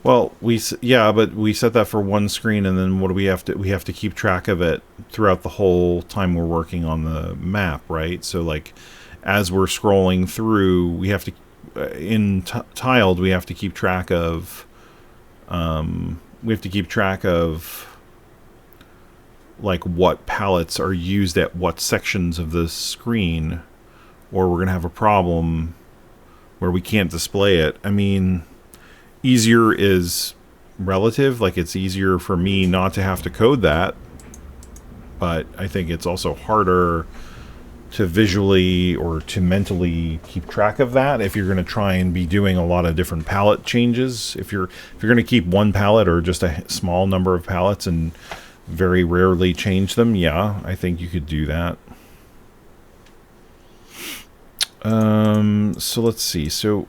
well, but we set that for one screen, and then what do we have to? We have to keep track of it throughout the whole time we're working on the map, right? So, like, as we're scrolling through, we have to, in tiled, we have to keep track of, like, what palettes are used at what sections of the screen, or we're gonna have a problem where we can't display it. I mean, easier is relative. Like, it's easier for me not to have to code that, but I think it's also harder to visually or to mentally keep track of that if you're going to try and be doing a lot of different palette changes. If you're going to keep one palette or just a small number of palettes and very rarely change them, yeah, I think you could do that. So let's see. So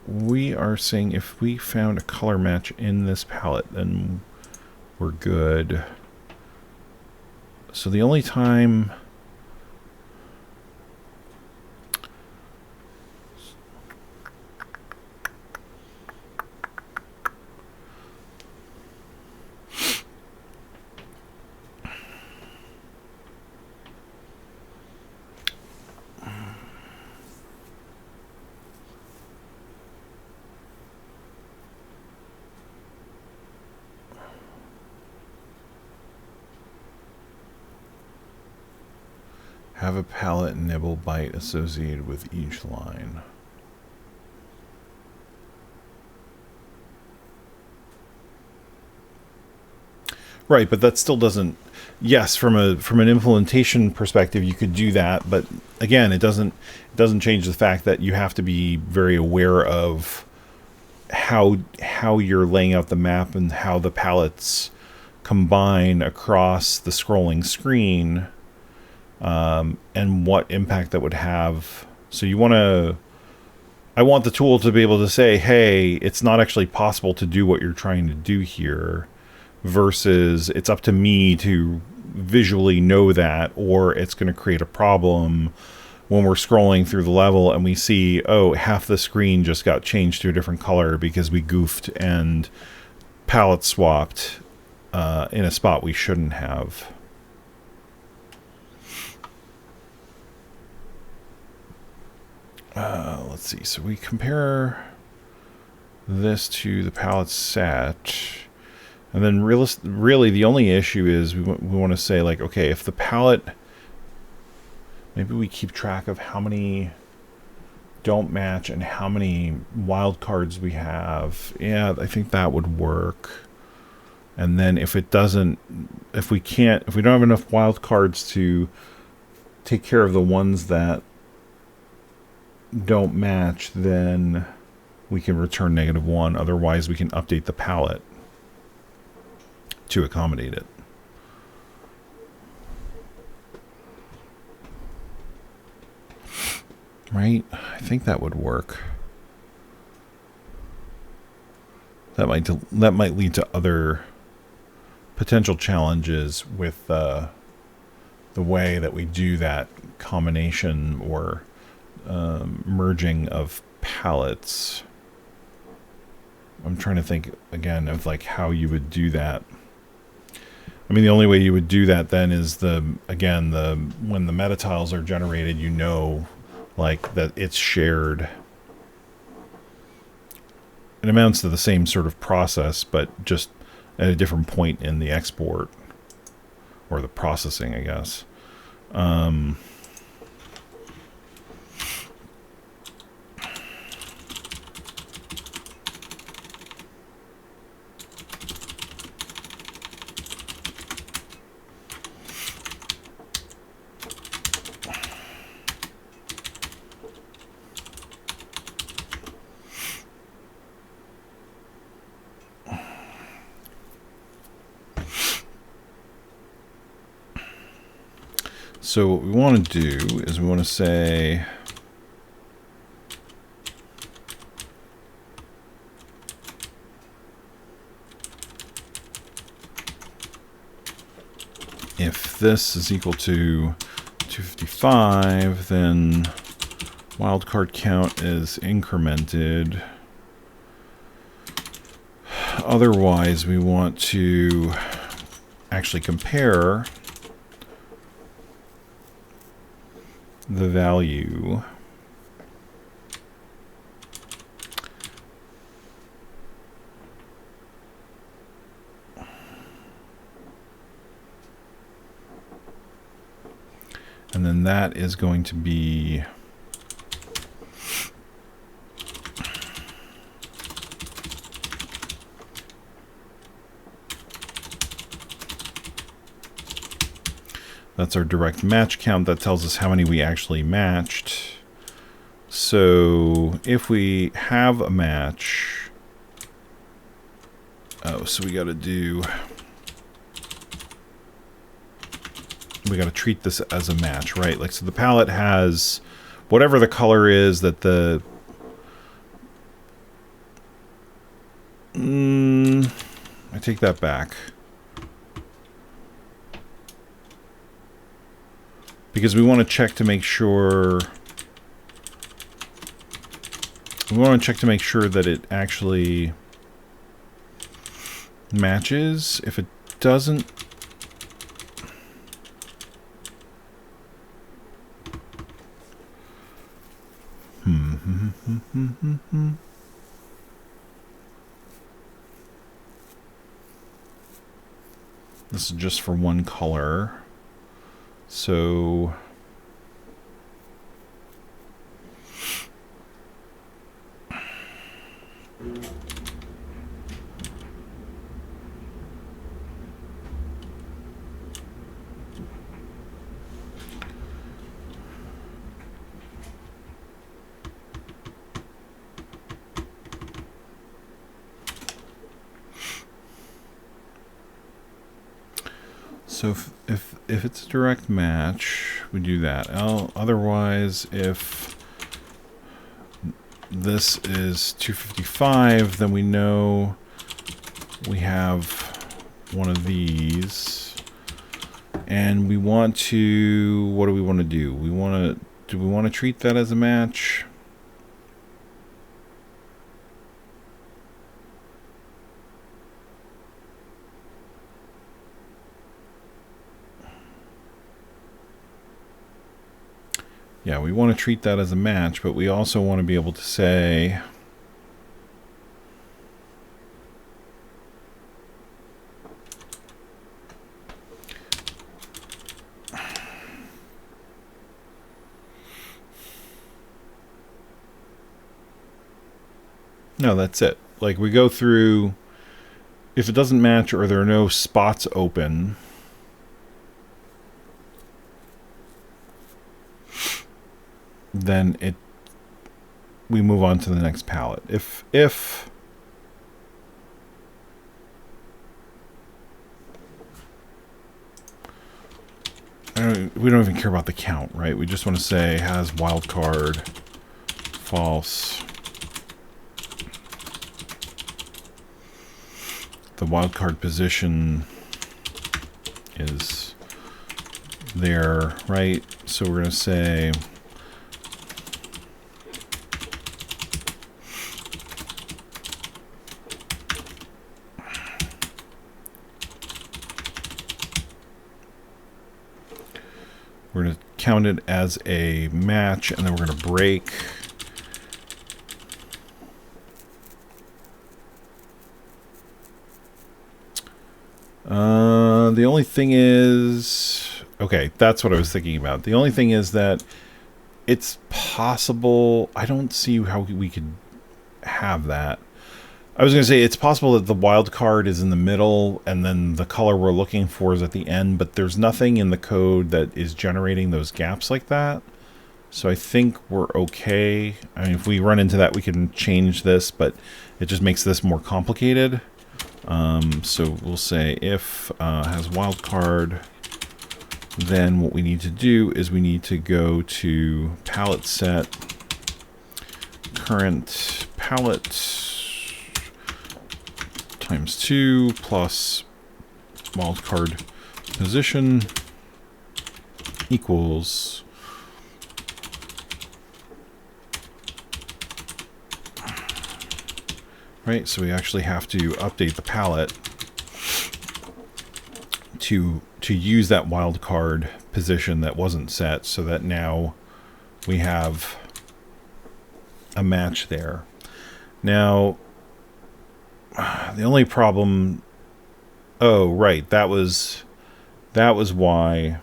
we are saying if we found a color match in this palette, then we're good. So the only time Have a pallet nibble bite associated with each line. Right, but that still doesn't. Yes, from an implementation perspective, you could do that, but again, it doesn't change the fact that you have to be very aware of how you're laying out the map and how the pallets combine across the scrolling screen, and what impact that would have. So I want the tool to be able to say, hey, it's not actually possible to do what you're trying to do here, versus it's up to me to visually know that, or it's going to create a problem when we're scrolling through the level and we see, oh, half the screen just got changed to a different color because we goofed and palette swapped in a spot we shouldn't have. Let's see. So we compare this to the palette set. And then really the only issue is we want to say, like, okay, if the palette, maybe we keep track of how many don't match and how many wildcards we have. Yeah, I think that would work. And then if it doesn't, if we don't have enough wildcards to take care of the ones that don't match, then we can return -1. Otherwise, we can update the palette to accommodate it. Right? I think that would work. That might lead to other potential challenges with the way that we do that combination or merging of palettes. I'm trying to think again of like how you would do that. I mean, the only way you would do that then is when the metatiles are generated, you know, like that it's shared. It amounts to the same sort of process, but just at a different point in the export or the processing, I guess. So what we want to do is we want to say if this is equal to 255, then wildcard count is incremented. Otherwise, we want to actually compare the value and then that is going to be that's our direct match count. That tells us how many we actually matched. So if we have a match, so we got to treat this as a match, right? Like, so the palette has whatever the color is that I take that back. Because we want to check to make sure that it actually matches. If it doesn't, this is just for one color. So So if it's a direct match, we do that. Otherwise, if this is 255, then we know we have one of these, and we want to, what do we want to do? Do we want to treat that as a match? Yeah, we want to treat that as a match, but we also want to be able to say no, that's it. Like, we go through, if it doesn't match or there are no spots open, then we move on to the next palette. If we don't even care about the count, right? We just want to say has wildcard false. The wildcard position is there, right? So we're going to say we're going to count it as a match, and then we're going to break. The only thing is, okay, that's what I was thinking about. The only thing is that it's possible, I don't see how we could have that. I was going to say it's possible that the wild card is in the middle and then the color we're looking for is at the end, but there's nothing in the code that is generating those gaps like that. So I think we're okay. I mean, if we run into that, we can change this, but it just makes this more complicated. So we'll say if has wildcard, then what we need to do is we need to go to pallet set current pallet times 2 plus wildcard position equals right. So we actually have to update the palette to use that wildcard position that wasn't set, so that now we have a match there. Now, the only problem, oh, right, that was why.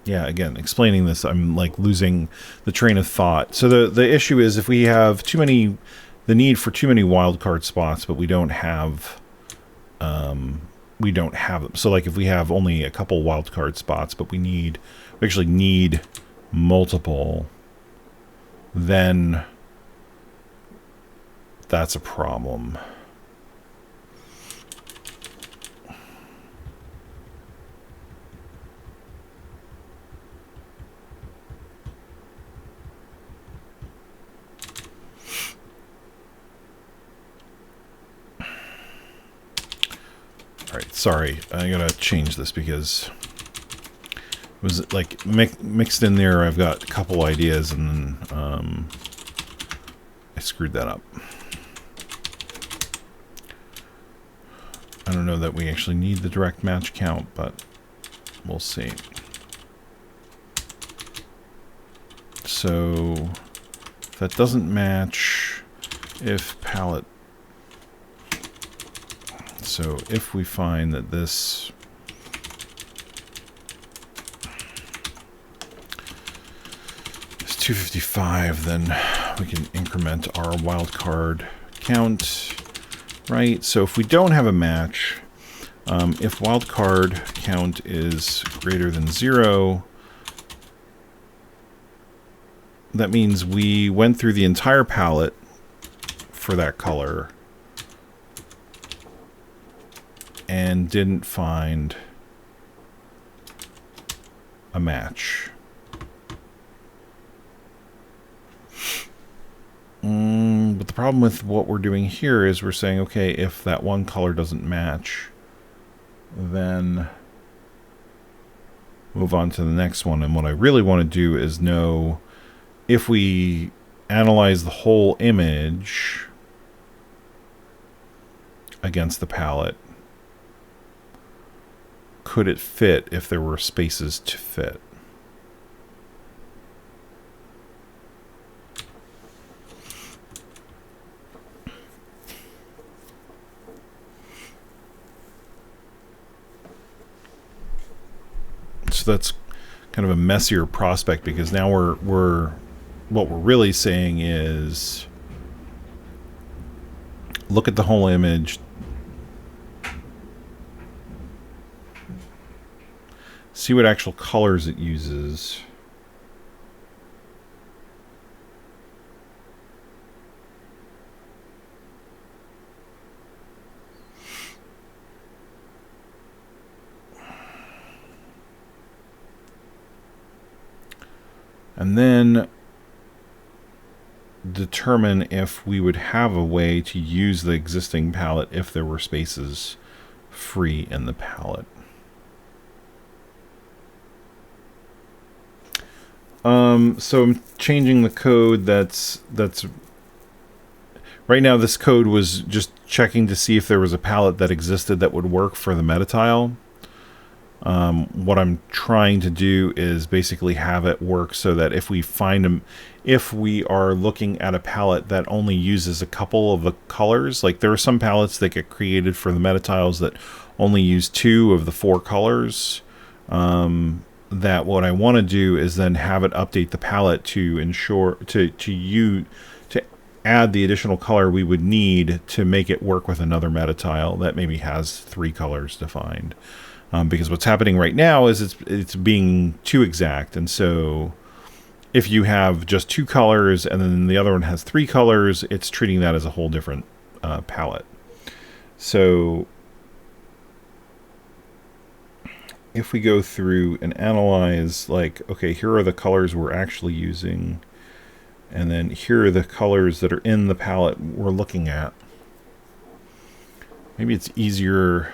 Yeah, again, explaining this, I'm like losing the train of thought. So the issue is if we have the need for too many wildcard spots, but we don't have them. So like if we have only a couple wildcard spots, but we actually need multiple, then that's a problem. Alright, sorry, I gotta change this because it was like mixed in there. I've got a couple ideas and then I screwed that up. I don't know that we actually need the direct match count, but we'll see. So if that doesn't match, if palette, so if we find that this is 255, then we can increment our wildcard count, right? So if we don't have a match, if wildcard count is greater than 0, that means we went through the entire palette for that color, and didn't find a match. But the problem with what we're doing here is we're saying, okay, if that one color doesn't match, then move on to the next one. And what I really want to do is know if we analyze the whole image against the palette, could it fit if there were spaces to fit? So that's kind of a messier prospect, because now we're what we're really saying is look at the whole image, see what actual colors it uses, and then determine if we would have a way to use the existing palette if there were spaces free in the palette. So I'm changing the code. That's right now. This code was just checking to see if there was a palette that existed that would work for the metatile. What I'm trying to do is basically have it work so that if we find them, if we are looking at a palette that only uses a couple of the colors, like there are some palettes that get created for the metatiles that only use 2 of the 4 colors, that what I want to do is then have it update the palette to ensure to add the additional color we would need to make it work with another metatile that maybe has 3 colors defined. Because what's happening right now is it's being too exact, and so if you have just 2 colors and then the other one has 3 colors, it's treating that as a whole different palette. So if we go through and analyze, like, okay, here are the colors we're actually using, and then here are the colors that are in the palette we're looking at. Maybe it's easier.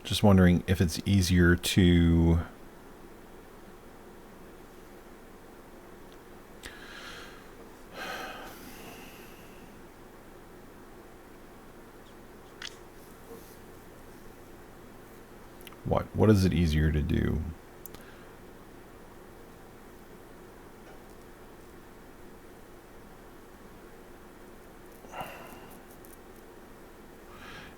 Just wondering if it's easier to what is it easier to do?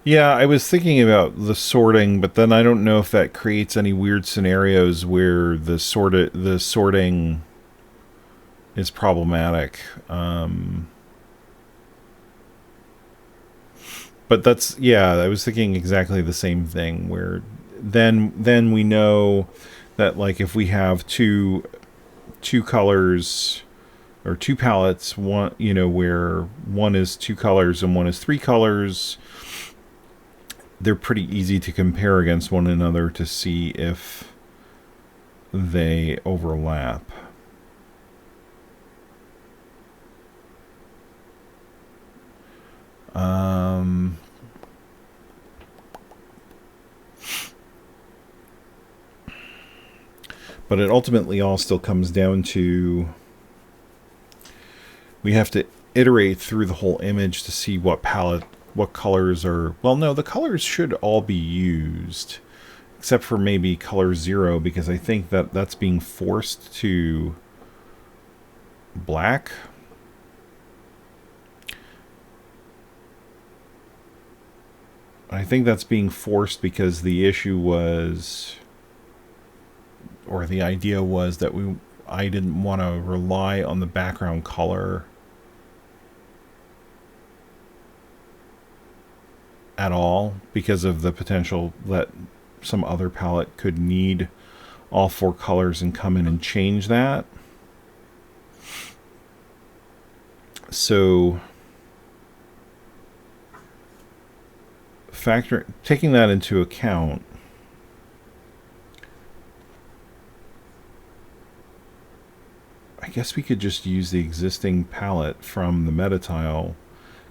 Yeah, I was thinking about the sorting, but then I don't know if that creates any weird scenarios where the sorting is problematic. But that's, yeah, I was thinking exactly the same thing, where then we know that, like, if we have two colors or 2 palettes, one, you know, where one is 2 colors and one is 3 colors, they're pretty easy to compare against one another to see if they overlap. But it ultimately all still comes down to we have to iterate through the whole image to see what colors are. Well, no, the colors should all be used, except for maybe color 0, because I think that that's being forced to black. I think that's being forced because the issue was, or the idea was, that I didn't want to rely on the background color at all because of the potential that some other palette could need all 4 colors and come in and change that. So taking that into account, I guess we could just use the existing palette from the metatile,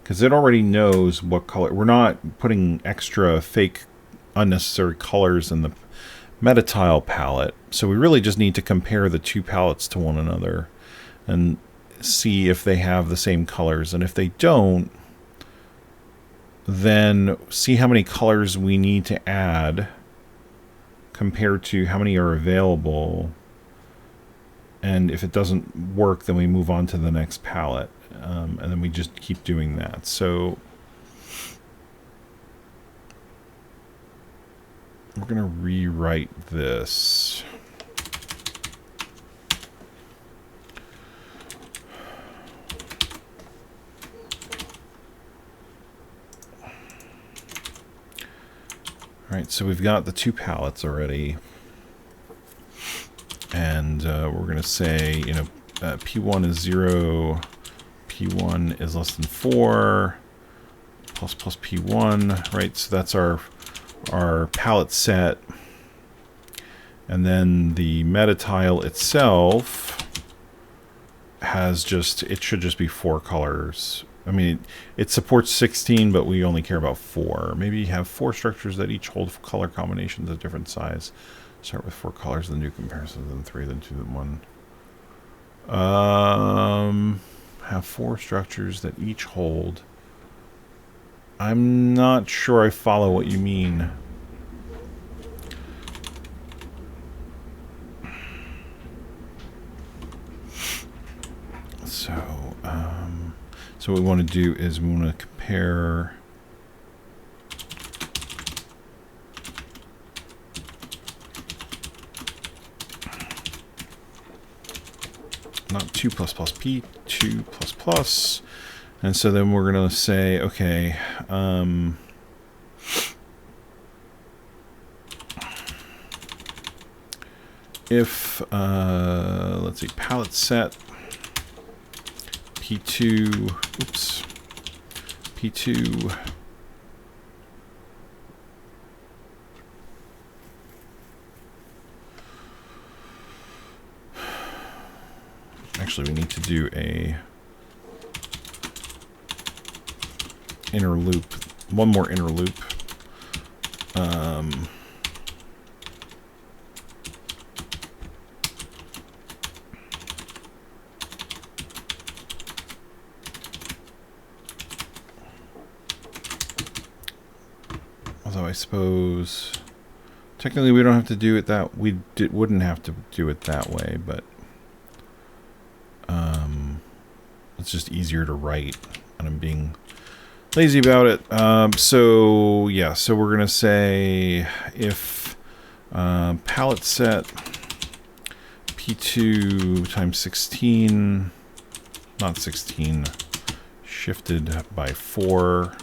because it already knows what color. We're not putting extra fake unnecessary colors in the metatile palette, so we really just need to compare the 2 palettes to one another and see if they have the same colors, and if they don't, then see how many colors we need to add compared to how many are available. And if it doesn't work, then we move on to the next palette, and then we just keep doing that. So we're going to rewrite this. All right, so we've got the 2 palettes already. And we're going to say, P1 is 0, P1 is less than 4, plus P1, right? So that's our palette set. And then the metatile itself has it should just be 4 colors. I mean, it supports 16, but we only care about 4. Maybe you have 4 structures that each hold color combinations of different size. Start with 4 colors, then do comparisons, then 3, then 2, then 1. Have 4 structures that each hold. I'm not sure I follow what you mean. So what we want to do is we want to compare. Not 2 plus plus P, 2 plus plus. And so then we're going to say, okay, if, let's see, palette set P2, oops, P2 actually we need to do a inner loop, one more inner loop. Although I suppose technically we don't have to do it that wouldn't have to do it that way, but it's just easier to write, and I'm being lazy about it. So yeah, so we're gonna say if palette set P2 times 16, not 16, shifted by 4,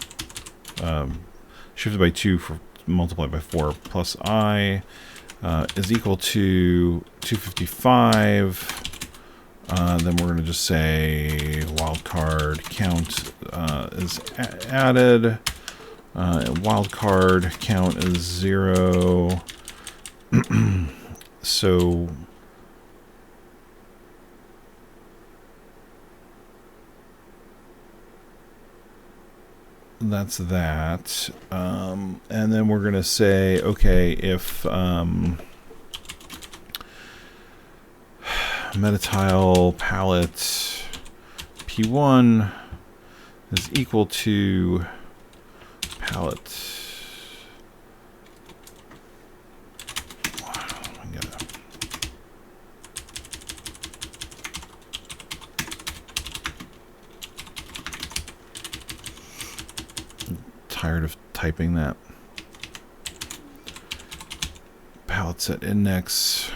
shifted by 2 for multiplied by 4 plus I is equal to 255. Then we're going to just say wildcard count is added. Wildcard count is 0. So that's that. And then we're going to say, okay, if metatile palette P1 is equal to palette. I'm tired of typing that. Palette set index.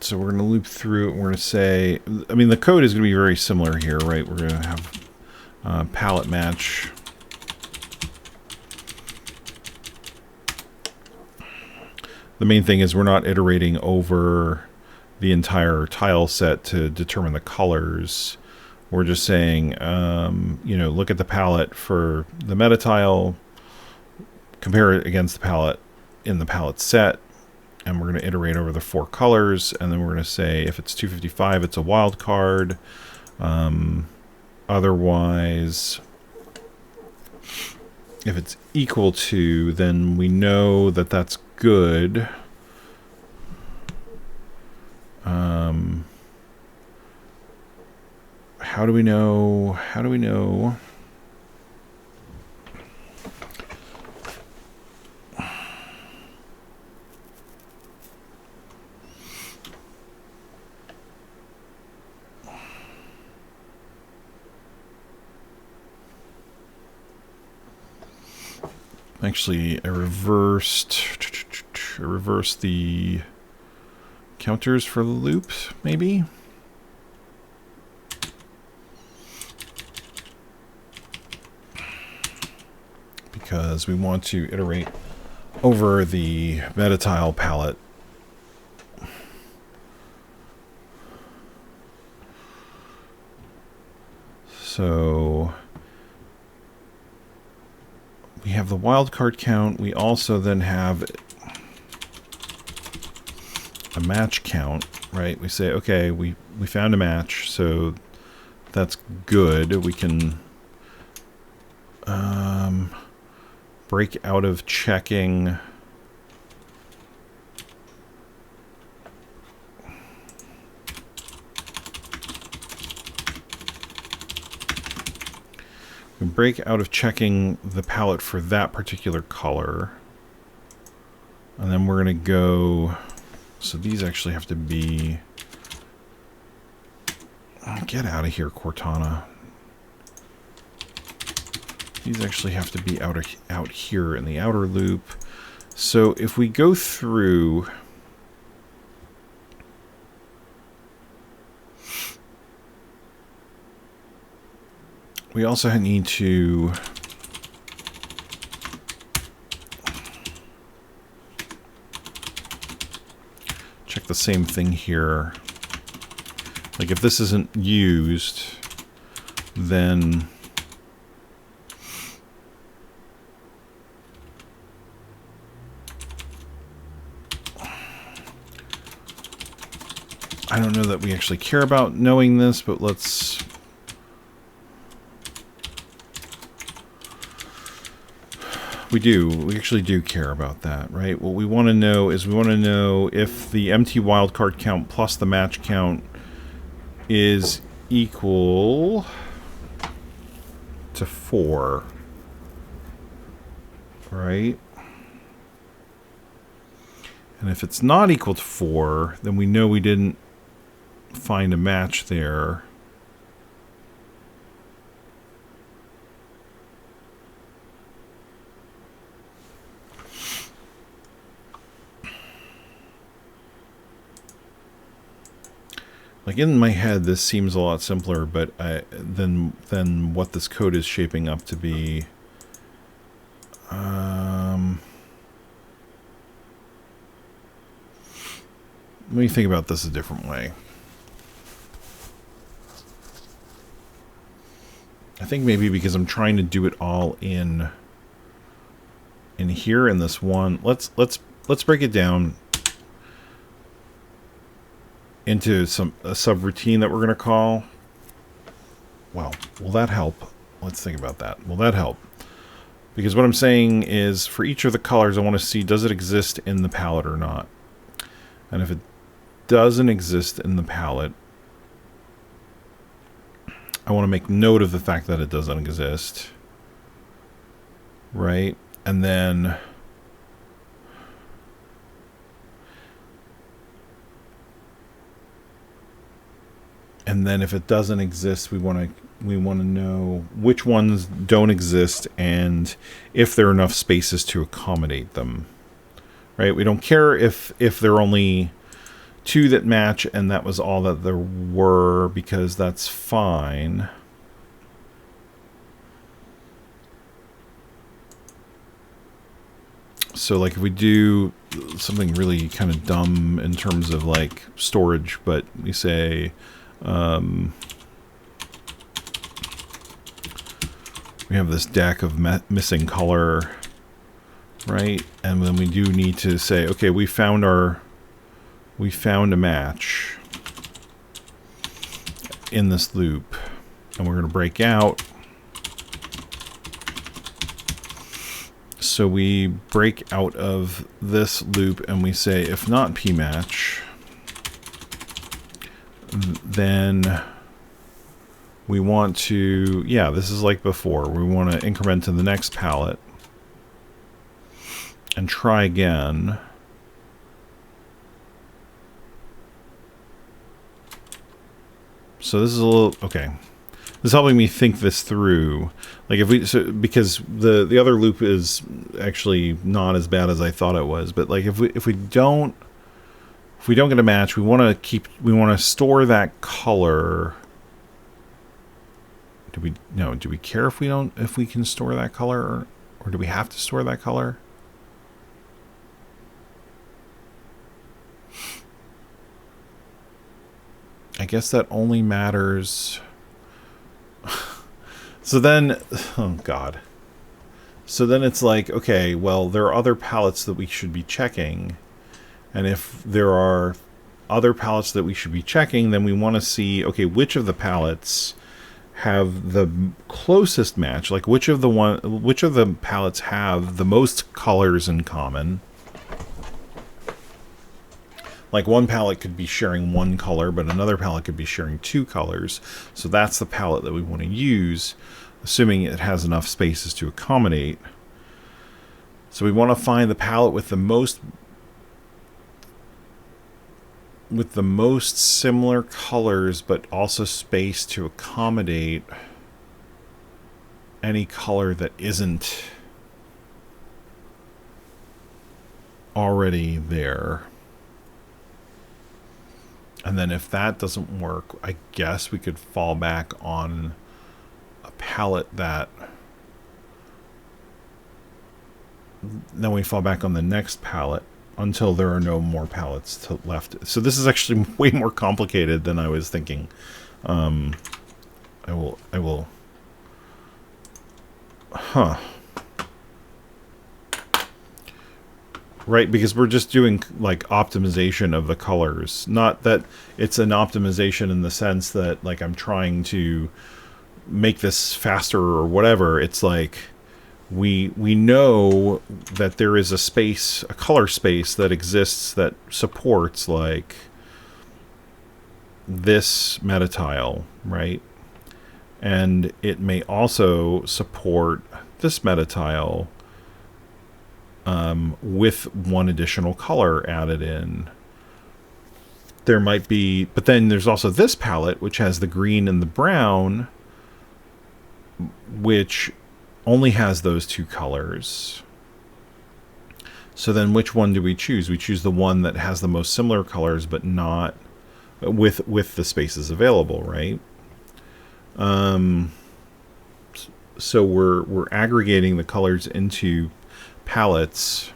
So So we're going to loop through and we're going to say, I mean, the code is going to be very similar here, right? We're going to have palette match. The main thing is we're not iterating over the entire tile set to determine the colors. We're just saying, you know, look at the palette for the metatile, compare it against the palette in the palette set, and we're going to iterate over the 4 colors, and then we're going to say if it's 255, it's a wild card. Otherwise, if it's equal to, then we know that that's good. How do we know? How do we know? Actually, I reversed the counters for the loops, maybe? Because we want to iterate over the metatile palette. So we have the wildcard count. We also then have a match count, right? We say, okay, we found a match, so that's good. We can break out of checking. We break out of checking the palette for that particular color. And then we're going to go... So these actually have to be... Oh, get out of here, Cortana. These actually have to be out here in the outer loop. So if we go through... We also need to... check the same thing here. Like if this isn't used, then I don't know that we actually care about knowing this, but let's... We do. We actually do care about that, right? What we want to know is we want to know if the empty wildcard count plus the match count is equal to 4, right? And if it's not equal to 4, then we know we didn't find a match there. Like in my head, this seems a lot simpler, but than what this code is shaping up to be. Let me think about this a different way. I think maybe because I'm trying to do it all in here in this one. Let's break it down into a subroutine that we're going to call. Well, will that help? Let's think about that. Will that help? Because what I'm saying is for each of the colors, I want to see, does it exist in the palette or not? And if it doesn't exist in the palette, I want to make note of the fact that it doesn't exist. Right? And then... And then if it doesn't exist, we want to know which ones don't exist and if there are enough spaces to accommodate them. Right? We don't care if they're only two that match, and that was all that there were, because that's fine. So like if we do something really kind of dumb in terms of like storage, but we say we have this deck of missing color, right? And then we do need to say, okay, we found a match in this loop, and we're going to break out. So we break out of this loop and we say, if not p-match, then we want to, yeah, this is like before. We want to increment to the next pallet and try again. So this is a little, okay. This is helping me think this through. Like if we, so because the other loop is actually not as bad as I thought it was, but like if we don't get a match, we want to store that color. Do we care if we can store that color, or do we have to store that color? I guess that only matters. So then, oh God. So then it's like, okay, well, there are other palettes that we should be checking. And if there are other palettes that we should be checking, then we want to see, okay, which of the palettes have the closest match? Like which of the palettes have the most colors in common? Like one palette could be sharing one color, but another palette could be sharing two colors. So that's the palette that we want to use, assuming it has enough spaces to accommodate. So we want to find the palette with the most similar colors, but also space to accommodate any color that isn't already there. And then if that doesn't work, I guess we could fall back on a palette that... Then we fall back on the next palette until there are no more palettes left. So this is actually way more complicated than I was thinking. I will... Huh. Right, because we're just doing like optimization of the colors. Not that it's an optimization in the sense that like I'm trying to make this faster or whatever. It's like we know that there is a color space that exists that supports like this metatile, right? And it may also support this metatile with one additional color added in. There might be, but then there's also this palette which has the green and the brown, which only has those two colors. So then which one do we choose? We choose the one that has the most similar colors, but not with the spaces available, right? So we're aggregating the colors into palettes.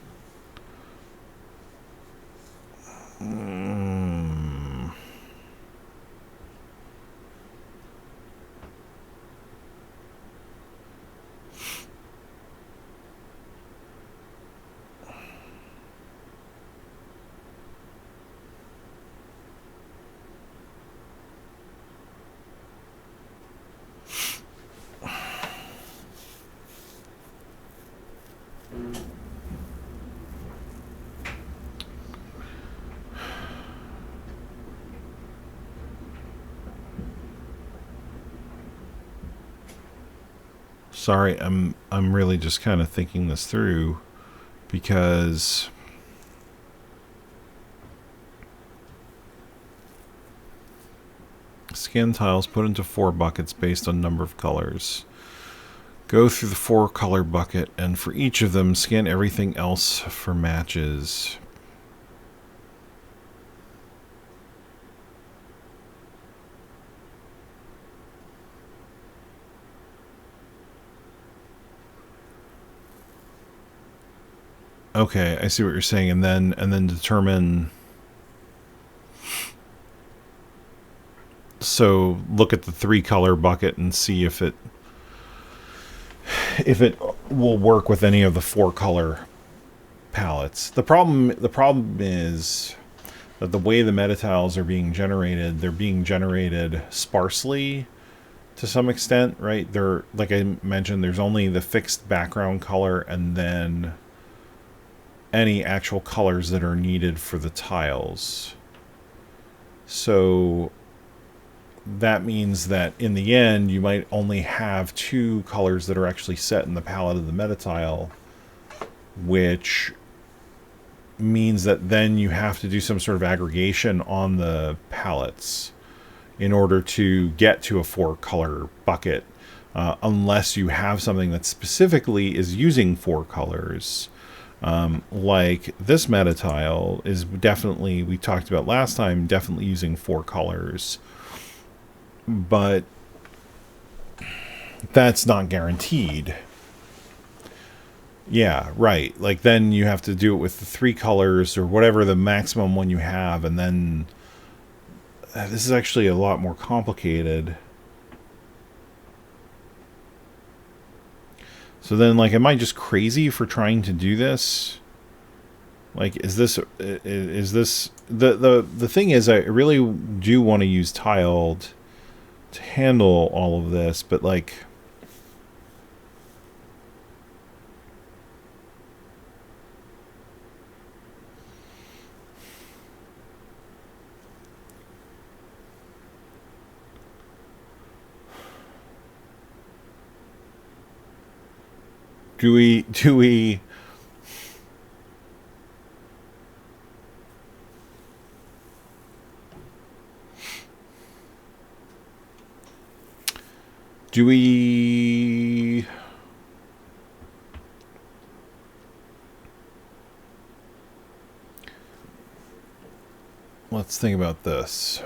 Sorry, I'm really just kind of thinking this through, because scan tiles put into 4 buckets based on number of colors. Go through the 4 color bucket, and for each of them scan everything else for matches. Okay, I see what you're saying, and then determine. So look at the 3-color bucket and see if it will work with any of the 4-color palettes. The problem is that the way the metatiles are being generated, they're being generated sparsely to some extent, right? They're, like I mentioned, there's only the fixed background color and then any actual colors that are needed for the tiles. So that means that in the end, you might only have 2 colors that are actually set in the palette of the metatile, which means that then you have to do some sort of aggregation on the palettes in order to get to a 4-color bucket, unless you have something that specifically is using 4 colors. Like this metatile is definitely, we talked about last time, definitely using 4 colors. But that's not guaranteed. Yeah, right. Like then you have to do it with the 3 colors or whatever the maximum one you have, and then this is actually a lot more complicated. So then, like, am I just crazy for trying to do this? Like, is this the thing is, I really do want to use tiled to handle all of this, but like, do we let's think about this.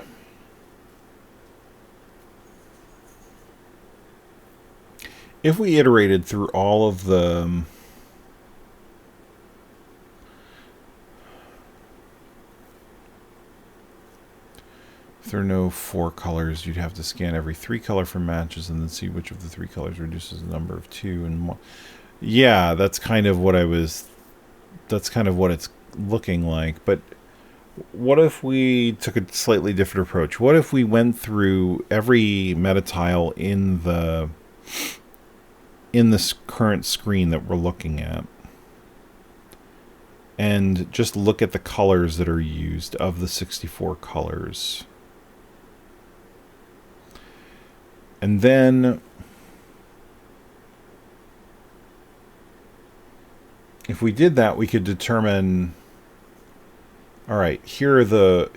If we iterated through all of the if there are no 4 colors, you'd have to scan every 3 color for matches and then see which of the 3 colors reduces the number of 2 and 1. Yeah, that's kind of what that's kind of what it's looking like. But what if we took a slightly different approach? What if we went through every metatile in this current screen that we're looking at and just look at the colors that are used of the 64 colors? And then if we did that, we could determine, all right, then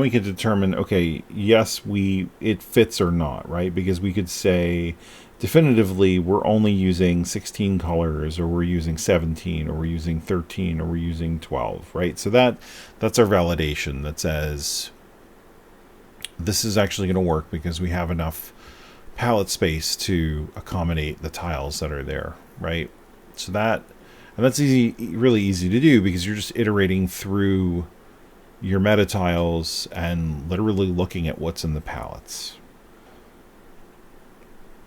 we could determine, okay, yes, it fits or not, right? Because we could say definitively we're only using 16 colors, or we're using 17, or we're using 13, or we're using 12, right? So that's our validation that says this is actually going to work because we have enough palette space to accommodate the tiles that are there, right? So that's easy, really easy to do because you're just iterating through your metatiles and literally looking at what's in the palettes.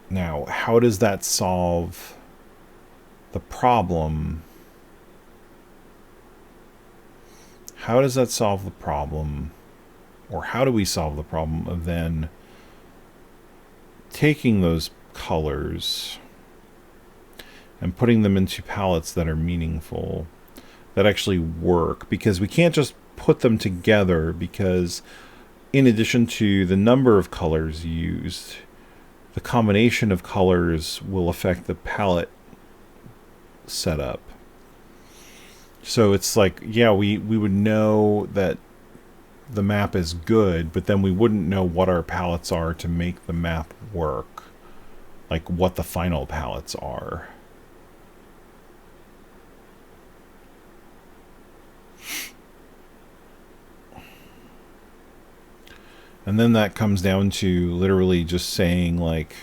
Now, how does that solve the problem? How does that solve the problem? Or how do we solve the problem of then taking those colors and putting them into palettes that are meaningful, that actually work? Because we can't just put them together, because in addition to the number of colors used, the combination of colors will affect the palette setup. So it's like, yeah, we would know that the map is good, but then we wouldn't know what our palettes are to make the map work, like what the final palettes are. And then that comes down to literally just saying, like,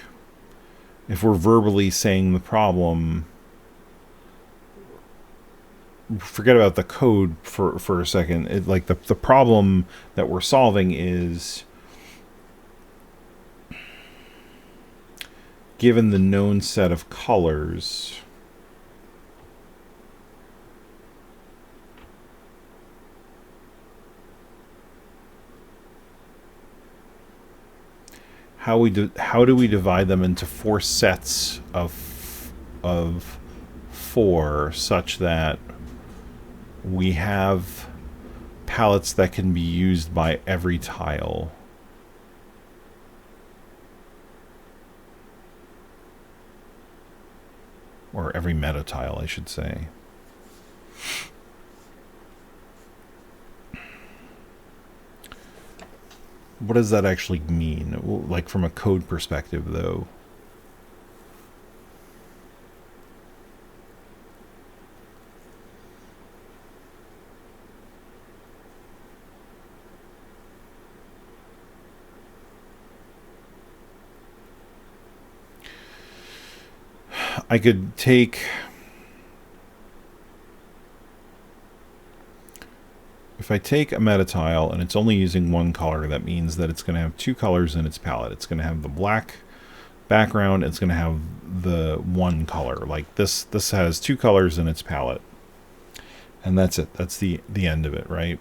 if we're verbally saying the problem, forget about the code for a second. Like the problem that we're solving is, given the known set of colors, how do we divide them into 4 sets of 4 such that we have palettes that can be used by every tile? Or every metatile, I should say. What does that actually mean? Like from a code perspective, though. I could take... If I take a metatile and it's only using 1 color, that means that it's going to have 2 colors in its palette. It's going to have the black background. It's going to have the 1 color. Like this has 2 colors in its palette. And that's it. That's the end of it, right?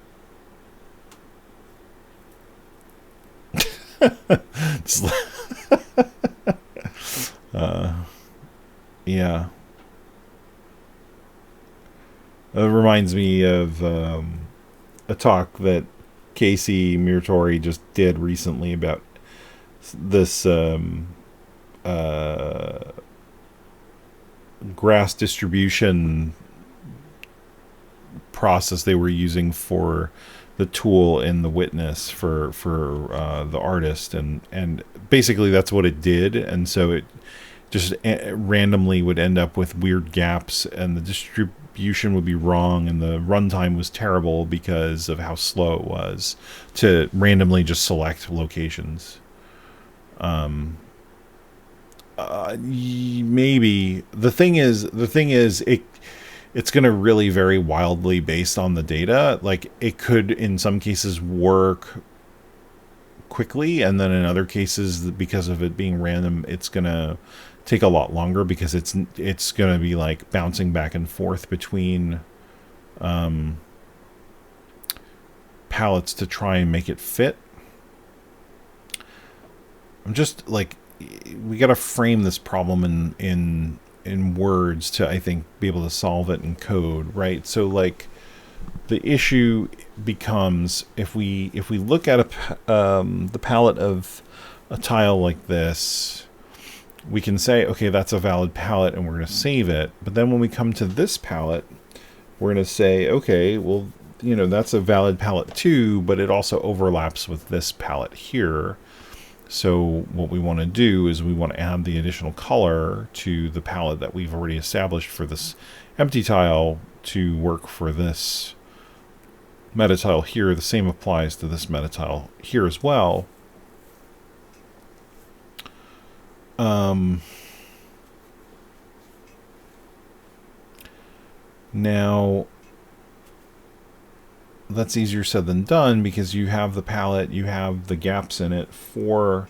Yeah. It reminds me of a talk that Casey Muratori just did recently about this grass distribution process they were using for the tool in the witness for the artist, and basically that's what it did, and so it just randomly would end up with weird gaps, and the distribution would be wrong, and the runtime was terrible because of how slow it was to randomly just select locations. Maybe the thing is it's going to really vary wildly based on the data. Like it could in some cases work quickly, and then in other cases, because of it being random, it's going to take a lot longer because it's going to be like bouncing back and forth between palettes to try and make it fit. I'm just like, we got to frame this problem in words to, I think, be able to solve it in code, right? So like the issue becomes, if we look at the palette of a tile like this, we can say, okay, that's a valid palette, and we're going to save it. But then when we come to this palette, we're going to say, okay, well, you know, that's a valid palette too, but it also overlaps with this palette here. So what we want to do is we want to add the additional color to the palette that we've already established for this empty tile to work for this metatile here. The same applies to this metatile here as well. Now, that's easier said than done because you have the palette, you have the gaps in it for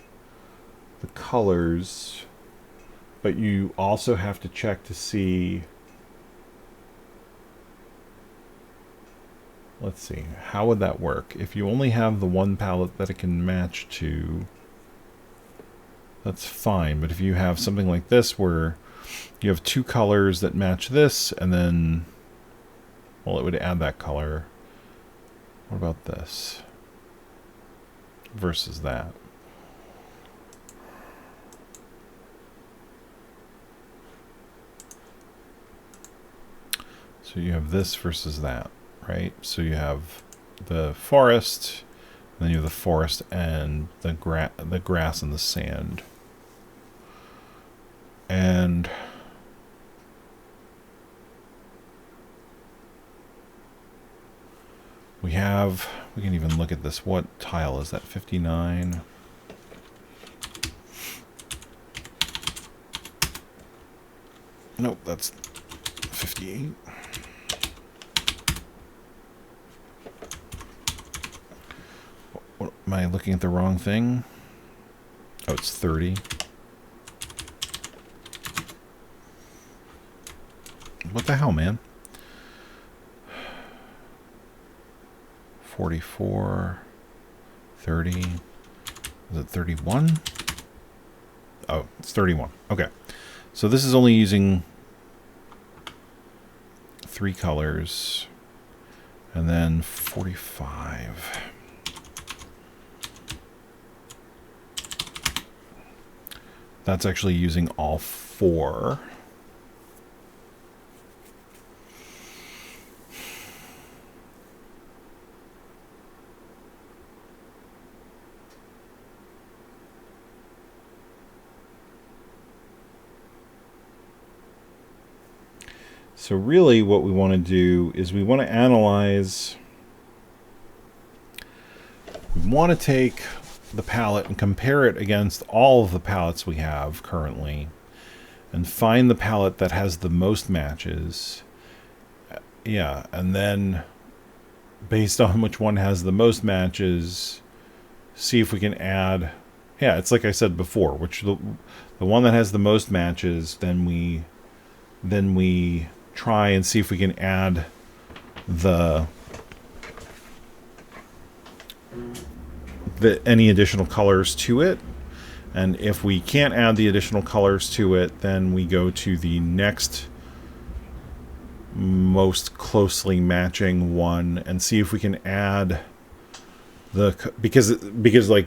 the colors, but you also have to check to see, let's see, how would that work? If you only have the one palette that it can match to, that's fine. But if you have something like this where you have 2 colors that match this, and then, well, it would add that color. What about this versus that? So you have this versus that, right? So you have the forest, and then you have the forest and the grass and the sand. And we can even look at this. What tile is that? 59. Nope, that's 58. I looking at the wrong thing? Oh, it's 30. What the hell, man? 44, 30. Is it 31? Oh, it's 31. Okay. So this is only using 3 colors. And then 45. That's actually using all 4. So really what we want to do is we want to analyze, we want to take the palette and compare it against all of the palettes we have currently and find the palette that has the most matches. Yeah, and then based on which one has the most matches, see if we can add, yeah, it's like I said before, which the one that has the most matches, then we try and see if we can add any additional colors to it. And if we can't add the additional colors to it, then we go to the next most closely matching one and see if we can add because like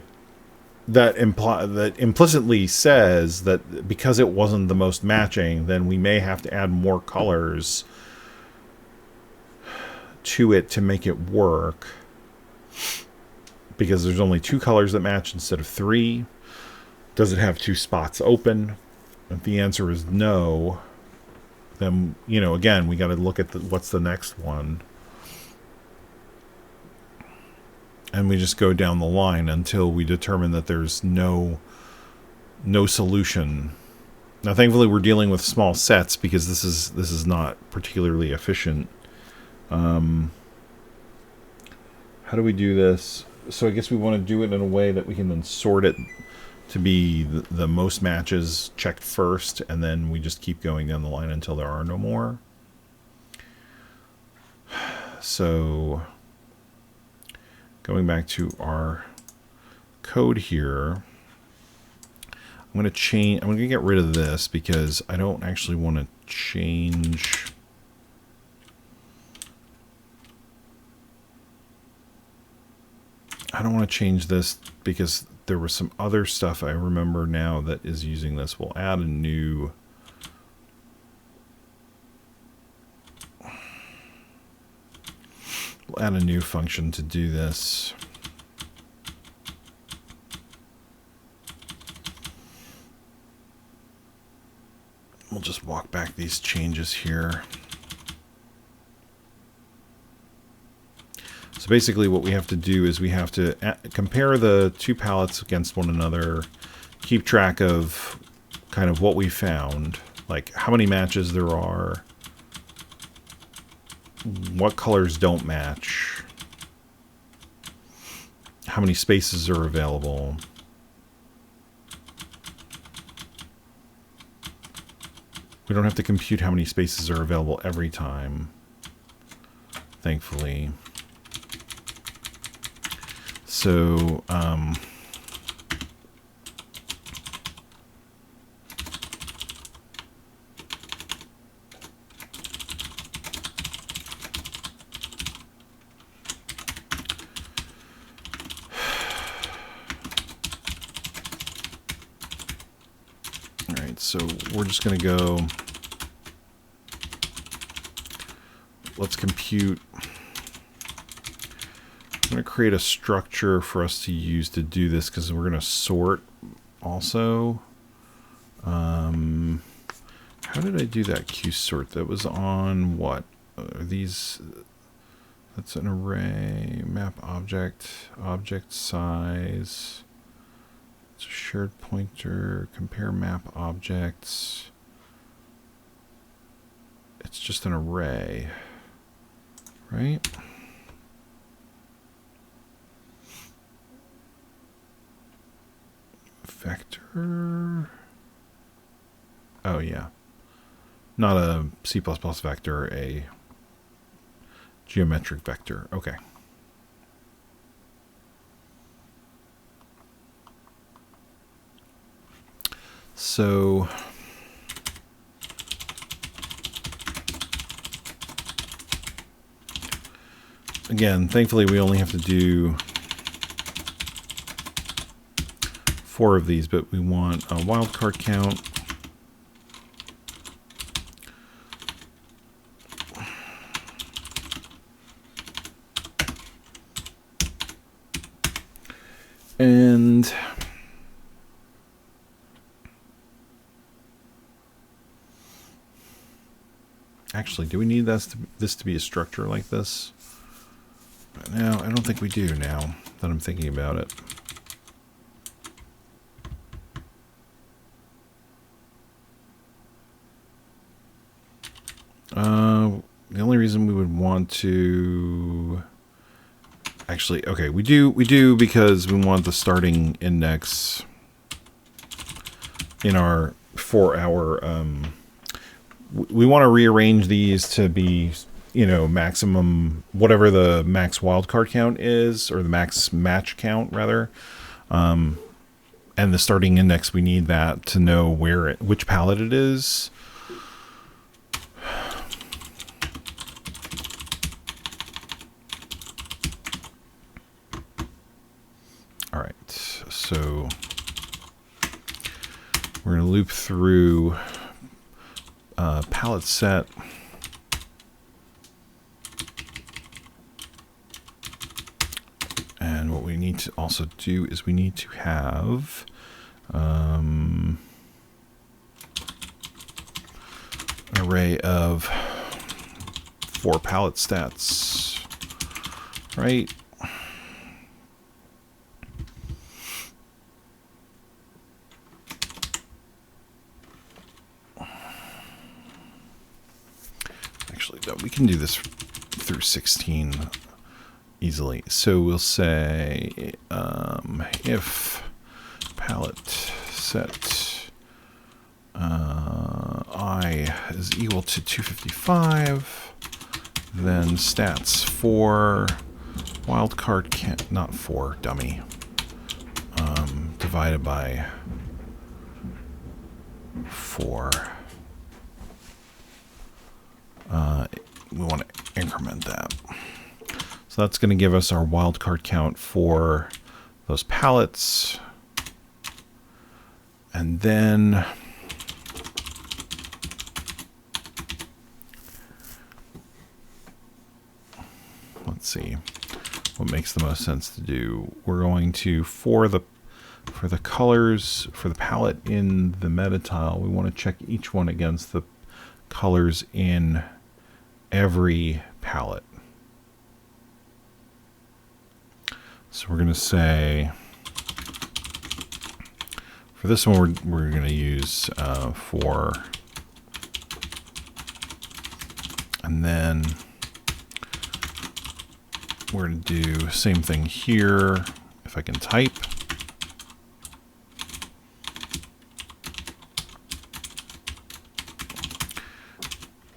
that implicitly says that because it wasn't the most matching, then we may have to add more colors to it to make it work. Because there's only 2 colors that match instead of 3. Does it have 2 spots open? If the answer is no, then, you know, again, we got to look at what's the next one. And we just go down the line until we determine that there's no solution. Now, thankfully, we're dealing with small sets because this is not particularly efficient. How do we do this? So I guess we want to do it in a way that we can then sort it to be the most matches checked first, and then we just keep going down the line until there are no more. So going back to our code here, I'm going to get rid of this because I don't actually want to change. I don't want to change this because there was some other stuff I remember now that is using this. We'll add a new function to do this. We'll just walk back these changes here. So basically what we have to do is we have to compare the 2 palettes against one another, keep track of kind of what we found, like how many matches there are, what colors don't match, how many spaces are available. We don't have to compute how many spaces are available every time, thankfully. So, alright, so we're just going to go, let's compute. I'm going to create a structure for us to use to do this because we're going to sort also. How did I do that Q sort? That was on what? These, that's an array, map object, object size. It's a shared pointer, compare map objects. It's just an array, right? Vector. Oh, yeah. Not a C++ vector, a geometric vector. Okay. So again, thankfully we only have to do 4 of these, but we want a wildcard count. And actually, do we need this to be a structure like this? No, I don't think we do now that I'm thinking about it. The only reason we would want to... Actually, okay, we do because we want the starting index in our 4-hour... we want to rearrange these to be, you know, maximum, whatever the max wildcard count is, or the max match count, rather. And the starting index, we need that to know which palette it is. All right, so we're going to loop through palette set. And what we need to also do is we need to have an array of 4 palette stats, right? Actually, though, we can do this through 16 easily. So we'll say if palette set I is equal to 255, then stats for wildcard count, not 4, dummy, divided by 4. We want to increment that. So that's going to give us our wildcard count for those palettes. And then let's see what makes the most sense to do. We're going to, for the colors for the palette in the metatile, we want to check each one against the colors in every palette. So we're going to say, for this one, we're going to use 4. And then we're going to do same thing here, if I can type.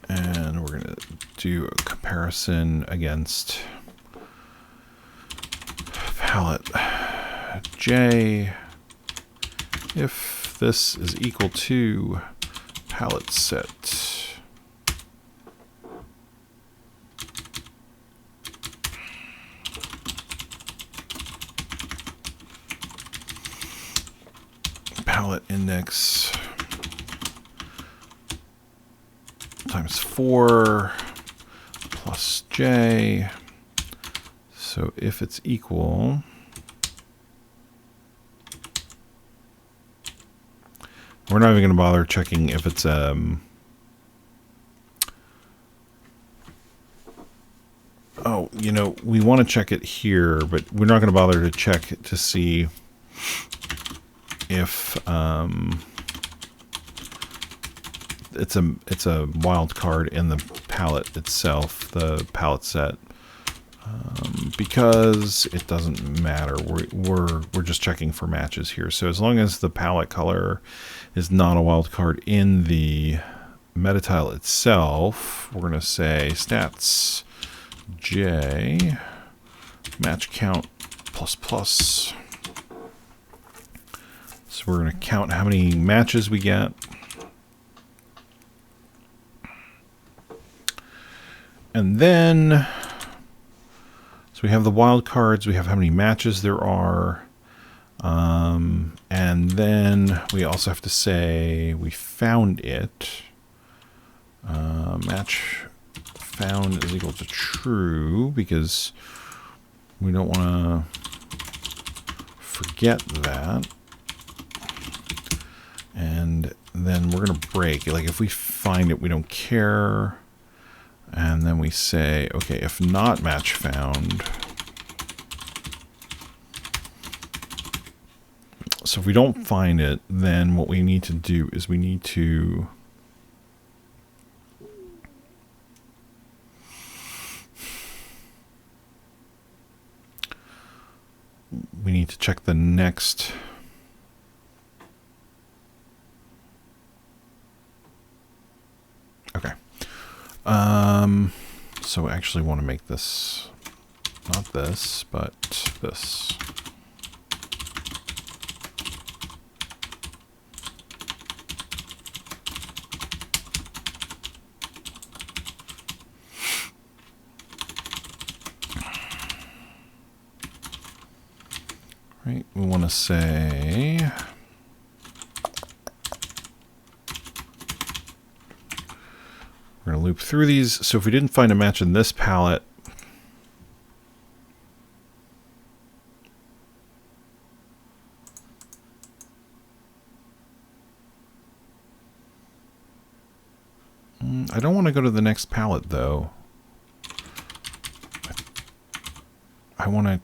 And we're going to do a comparison against palette J if this is equal to palette set palette index times 4 plus J. So if it's equal, we're not even going to bother checking if it's oh, you know, we want to check it here, but we're not going to bother to check to see if it's a wild card in the palette itself, the palette set. because it doesn't matter. We're just checking for matches here. So as long as the palette color is not a wildcard in the metatile itself, we're going to say stats j match count plus plus. So we're going to count how many matches we get. And then, so we have the wildcards, we have how many matches there are. And then we also have to say we found it. Match found is equal to true, because we don't want to forget that. And then we're going to break. Like if we find it, we don't care. And then we say, okay, if not match found. So if we don't find it, then what we need to do is we need to check the next. Okay. So I actually want to make this, not this, but this. Right, we want to say we're going to loop through these. So if we didn't find a match in this palette, I don't want to go to the next palette though. I want to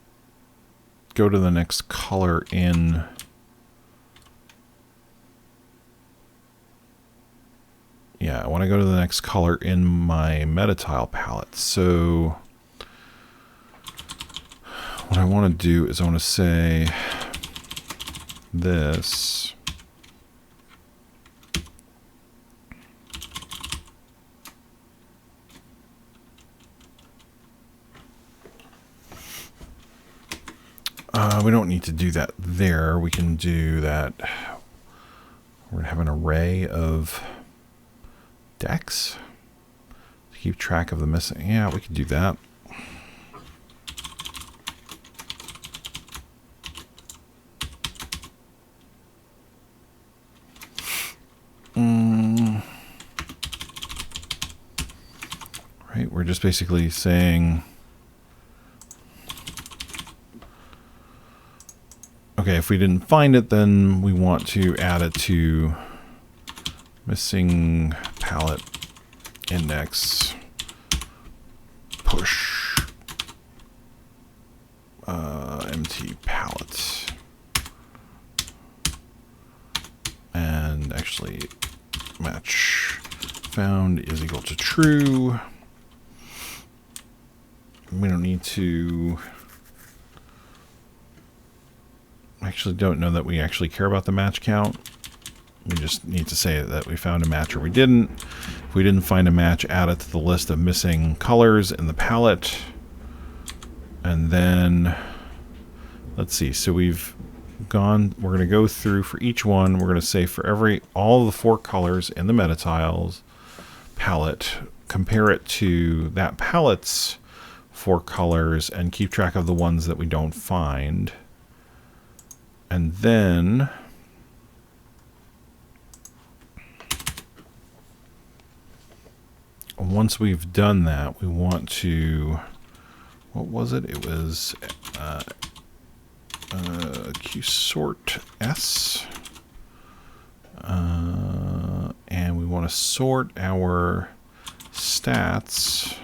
go to the next color in I want to go to the next color in my metatile palette. So what I want to do is I want to say this. We don't need to do that there. We can do that. We're going to have an array of decks to keep track of the missing. Yeah, we could do that. Right, we're just basically saying, okay, if we didn't find it, then we want to add it to missing palette index push empty palette. And actually match found is equal to true. We don't need to. I actually don't know that we actually care about the match count. We just need to say that we found a match or we didn't. If we didn't find a match, add it to the list of missing colors in the palette. And then, let's see. So we've gone, we're going to go through for each one. We're going to say for all of the 4 colors in the metatiles palette, compare it to that palette's 4 colors and keep track of the ones that we don't find. And then once we've done that, we want to, what was it? It was qsort s, and we want to sort our stats.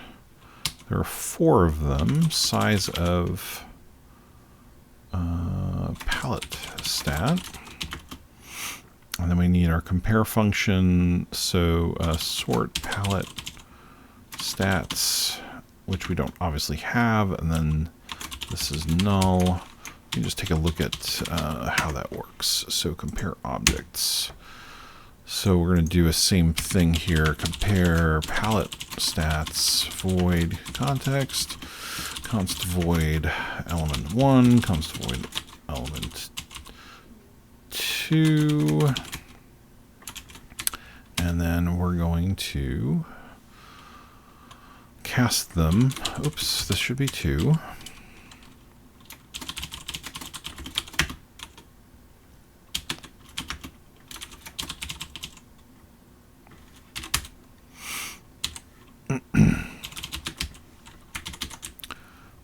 There are 4 of them, size of palette stat. And then we need our compare function. So sort palette stats which we don't obviously have, and then this is null. Let me just take a look at how that works. So compare objects. So we're going to do a same thing here. Compare palette stats, void context, const void element 1, const void element 2. And then we're going to cast them. Oops, this should be 2.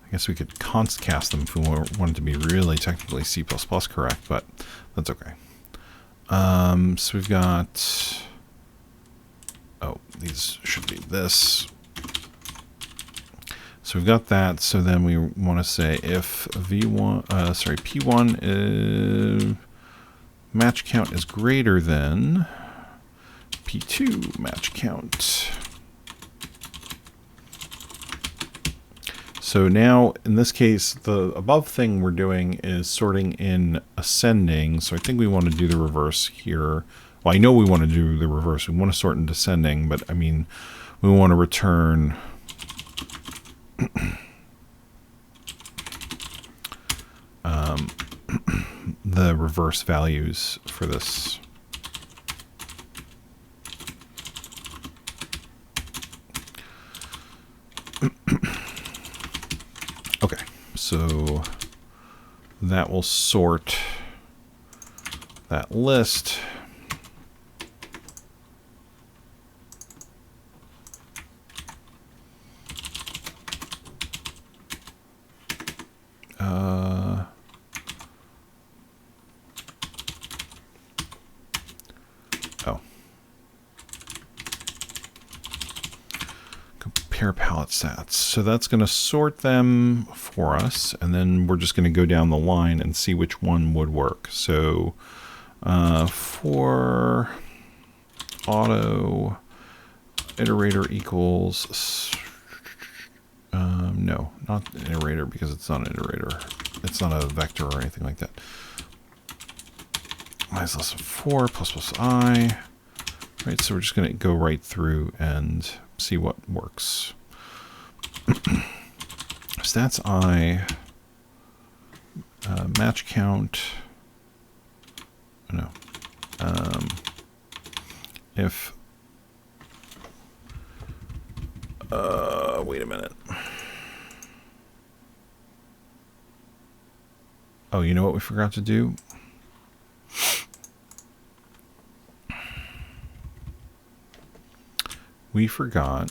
I guess we could const cast them if we wanted to be really technically C++ correct, but that's okay. So we've got, oh, these should be this. So we've got that. So then we want to say if P1 match count is greater than P2 match count. So now, in this case, the above thing we're doing is sorting in ascending. So I think we want to do the reverse here. Well, I know we want to do the reverse. We want to sort in descending, but I mean, we want to return the reverse values for this. Okay, so that will sort that list. Compare palette stats. So that's going to sort them for us, and then we're just going to go down the line and see which one would work. So for auto iterator equals no, not iterator, because it's not an iterator. It's not a vector or anything like that. I is less than 4 plus I. Right, so we're just going to go right through and see what works. Stats I, match count. No. If wait a minute. Oh, you know what we forgot to do? We forgot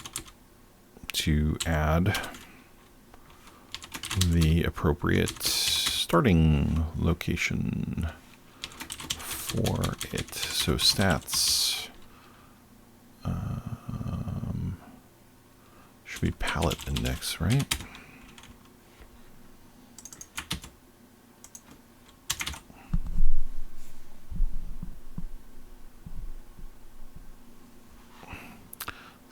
to add the appropriate starting location for it. So stats should be palette index, right?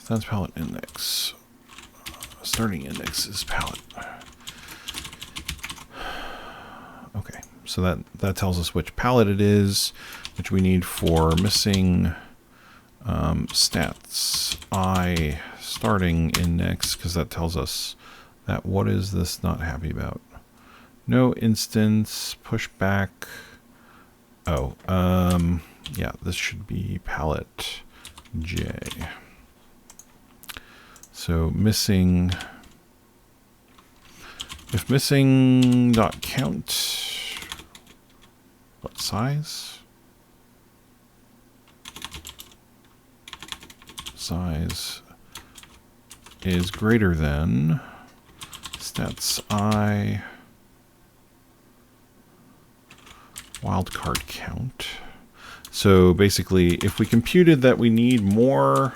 That's palette index. Starting index is palette. Okay, so that tells us which palette it is, which we need for missing stats I starting index, because that tells us that what is this not happy about? No instance, push back. Oh, yeah, this should be palette J. So missing, if missing dot count, what size? Size is greater than stats I wildcard count. So basically, if we computed that we need more,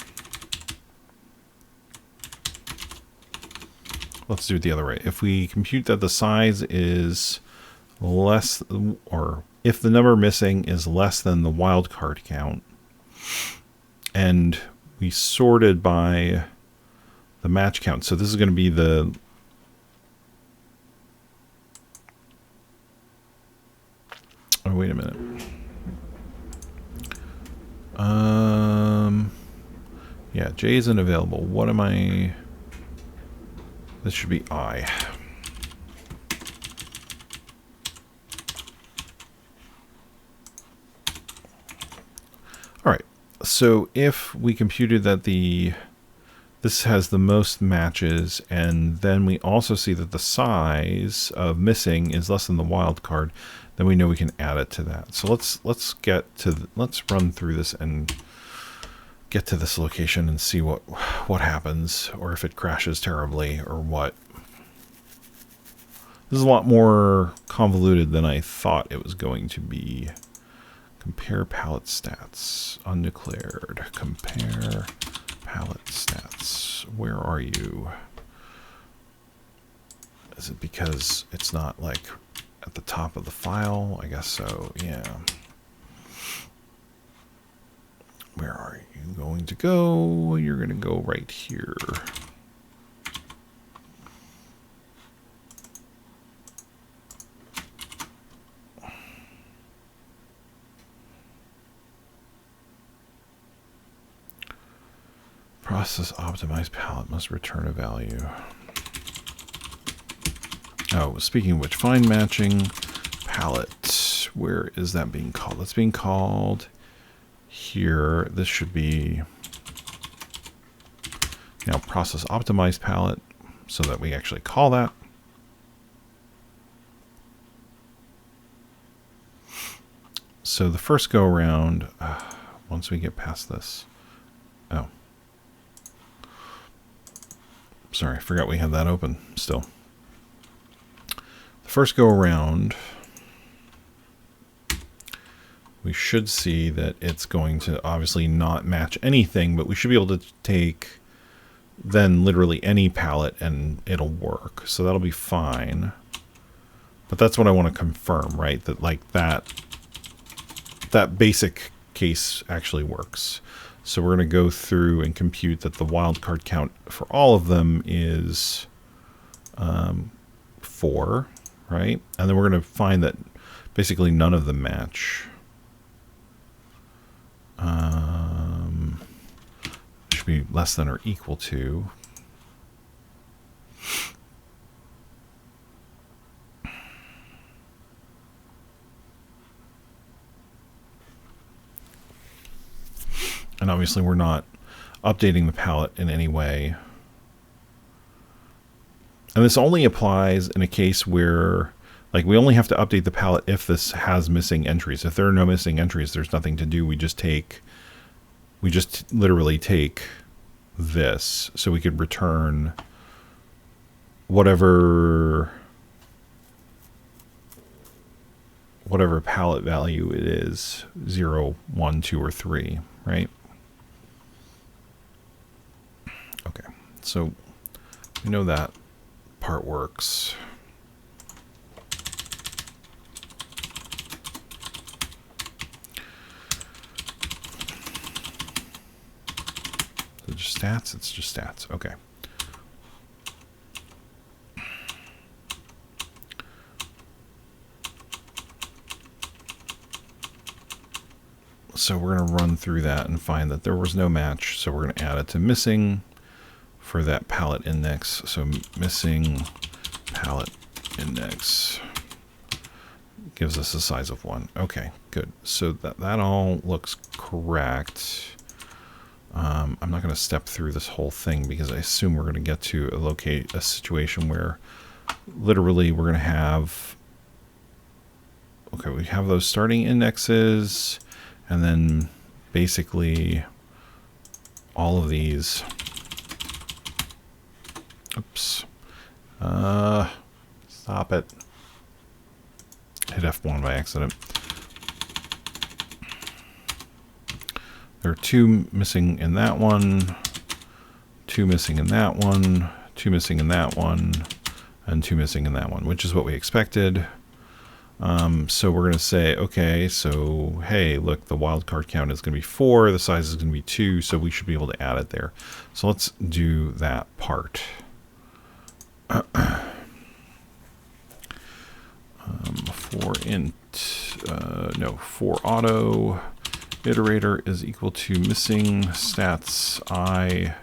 let's do it the other way. If we compute that the size is less, or if the number missing is less than the wildcard count, and we sorted by the match count. So this is going to be the... Oh, wait a minute. Yeah, J isn't available. What am I... This should be I. All right. So if we computed that this has the most matches, and then we also see that the size of missing is less than the wild card, then we know we can add it to that. So let's run through this and get to this location and see what happens, or if it crashes terribly or what. This is a lot more convoluted than I thought it was going to be. Compare pallet stats. Undeclared. Compare pallet stats. Where are you? Is it because it's not like at the top of the file? I guess so, yeah. Where are you going to go? You're going to go right here. Process optimized palette must return a value. Oh, speaking of which, find matching palette. Where is that being called? That's being called here. This should be now process optimized palette, so that we actually call that. So the first go around, once we get past this, oh, sorry, I forgot we had that open still. The first go around, we should see that it's going to obviously not match anything, but we should be able to take then literally any palette and it'll work. So that'll be fine. But that's what I want to confirm, right? That like that basic case actually works. So we're going to go through and compute that the wildcard count for all of them is 4, right? And then we're going to find that basically none of them match. Should be less than or equal to. And obviously we're not updating the palette in any way. And this only applies in a case where, like, we only have to update the palette if this has missing entries. If there are no missing entries, there's nothing to do. We just literally take this. So we could return whatever palette value it is, 0, 1, 2, or 3, right? Okay, so we know that part works. So just stats, it's just stats, okay. So we're going to run through that and find that there was no match. So we're going to add it to missing for that palette index. So missing palette index gives us a size of 1. Okay, good. So that all looks correct. I'm not going to step through this whole thing because I assume we're going to get to a situation where literally we're going to have, okay, we have those starting indexes. And then basically all of these, oops, stop it, hit F1 by accident. There are 2 missing in that one, 2 missing in that one, 2 missing in that one, and 2 missing in that one, which is what we expected. So we're going to say, okay, so hey, look, the wildcard count is going to be 4, the size is going to be 2, so we should be able to add it there. So let's do that part. For auto iterator is equal to missing stats I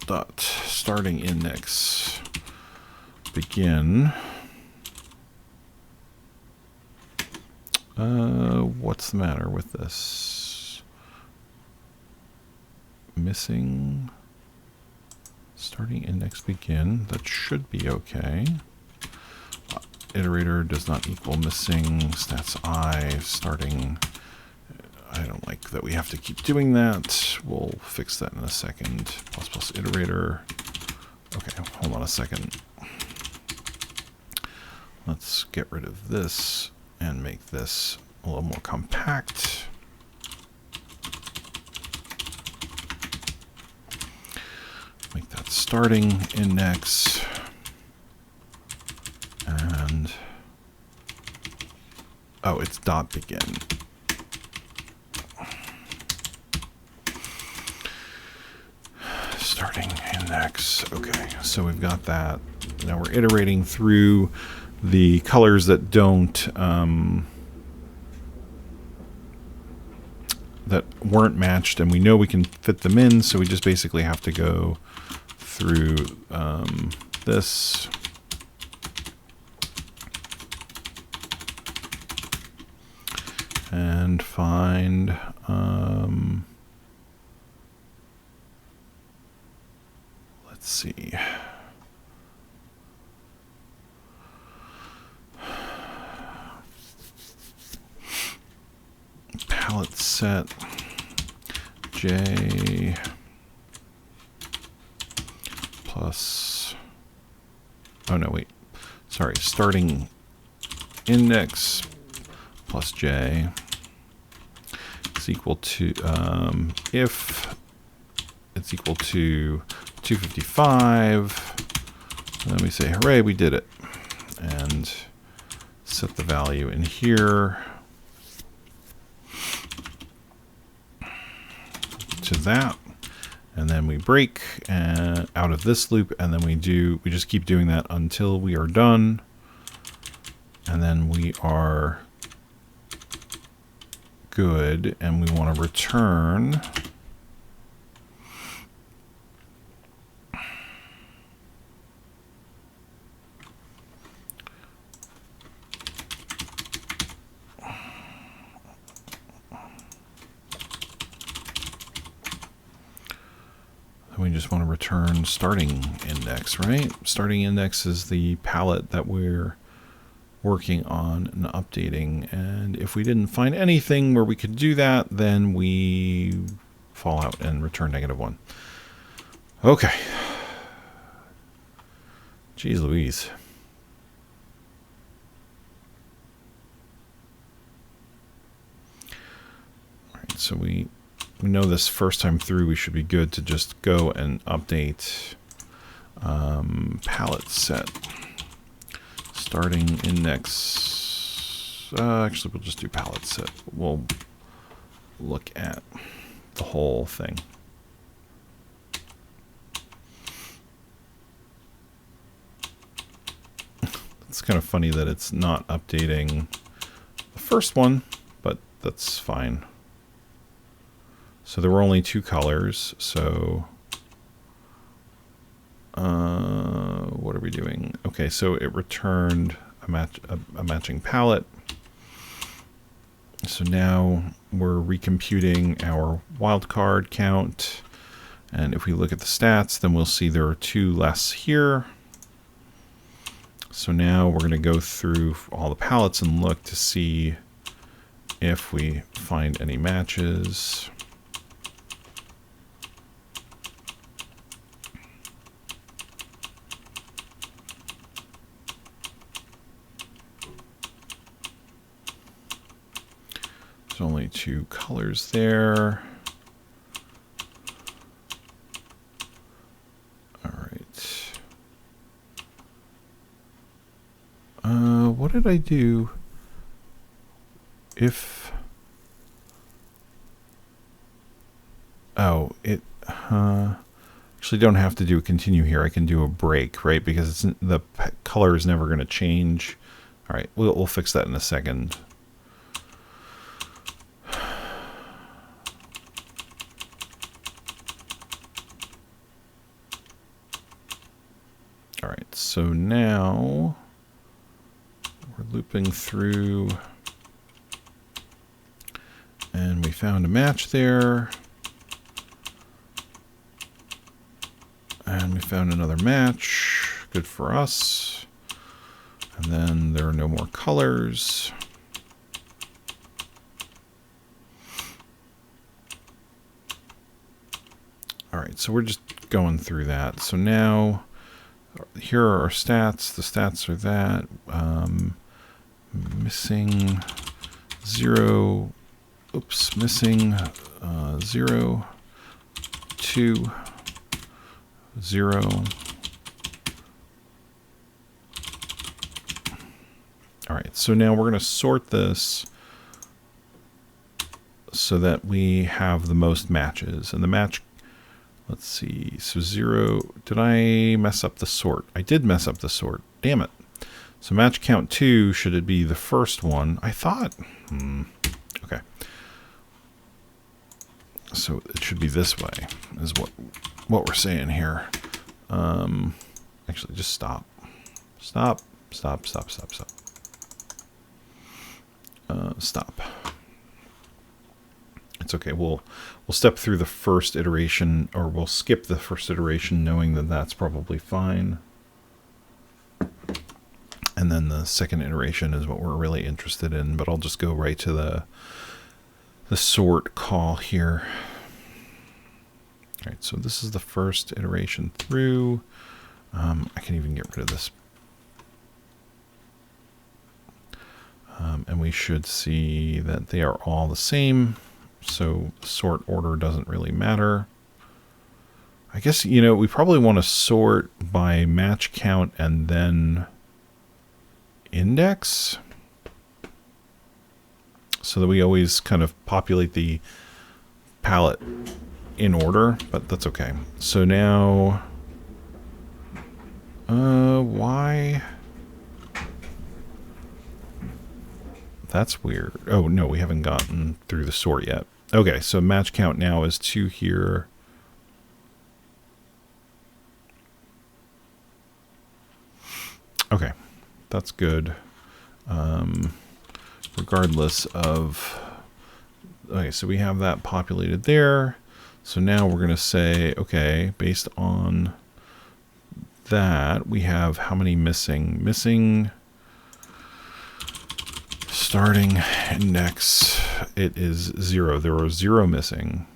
dot starting index begin. What's the matter with this? Missing starting index begin. That should be okay. Iterator does not equal missing stats I starting. I don't like that we have to keep doing that. We'll fix that in a second. Plus plus iterator. Okay, hold on a second. Let's get rid of this and make this a little more compact. Make that starting index. And oh, it's dot begin. Starting index. Okay, so we've got that. Now we're iterating through the colors that don't that weren't matched, and we know we can fit them in, so we just basically have to go through this. And find let's see. Pallet set J plus, oh no, wait, sorry, starting index plus J is equal to, if it's equal to 255, then we say, hooray, we did it. And set the value in here to that. And then we break out of this loop, and then we just keep doing that until we are done. And then we are good, and we want to return we just want to return starting index, right? Starting index is the palette that we're working on and updating, and if we didn't find anything where we could do that, then we fall out and return -1. Okay. Jeez Louise. All right, so we know this first time through we should be good to just go and update palette set starting index. Actually, we'll just do palette set. We'll look at the whole thing. It's kind of funny that it's not updating the first one, but that's fine. So there were only 2 colors, so what are we doing? Okay, so it returned a matching palette. So now we're recomputing our wildcard count, and if we look at the stats, then we'll see there are 2 less here. So now we're going to go through all the palettes and look to see if we find any matches. There's only 2 colors there. All right. what did I do? If... Oh, it... actually don't have to do a continue here. I can do a break, right? Because the color is never going to change. All right, we'll fix that in a second. All right, so now we're looping through, and we found a match there. And we found another match. Good for us. And then there are no more colors. All right, so we're just going through that. So now, here are our stats. The stats are that. Missing 0. Oops, missing 0, 2, 0. All right, so now we're going to sort this so that we have the most matches. And the match, let's see, so 0. Did I mess up the sort? I did mess up the sort. Damn it. So match count 2 should it be the first one? I thought. Okay. So it should be this way, is what we're saying here. Actually, just stop. Stop. Stop. It's okay. We'll step through the first iteration, or we'll skip the first iteration, knowing that that's probably fine. And then the second iteration is what we're really interested in. But I'll just go right to the sort call here. All right, so this is the first iteration through. I can even get rid of this. And we should see that they are all the same. So sort order doesn't really matter. I guess, we probably want to sort by match count and then index, so that we always kind of populate the palette in order, but that's okay. So now, why? That's weird. Oh, no, we haven't gotten through the sort yet. Okay, so match count now is 2 here. Okay, that's good. Regardless of... Okay, so we have that populated there. So now we're going to say, okay, based on that, we have how many missing? Missing starting index, it is 0. There are 0 missing.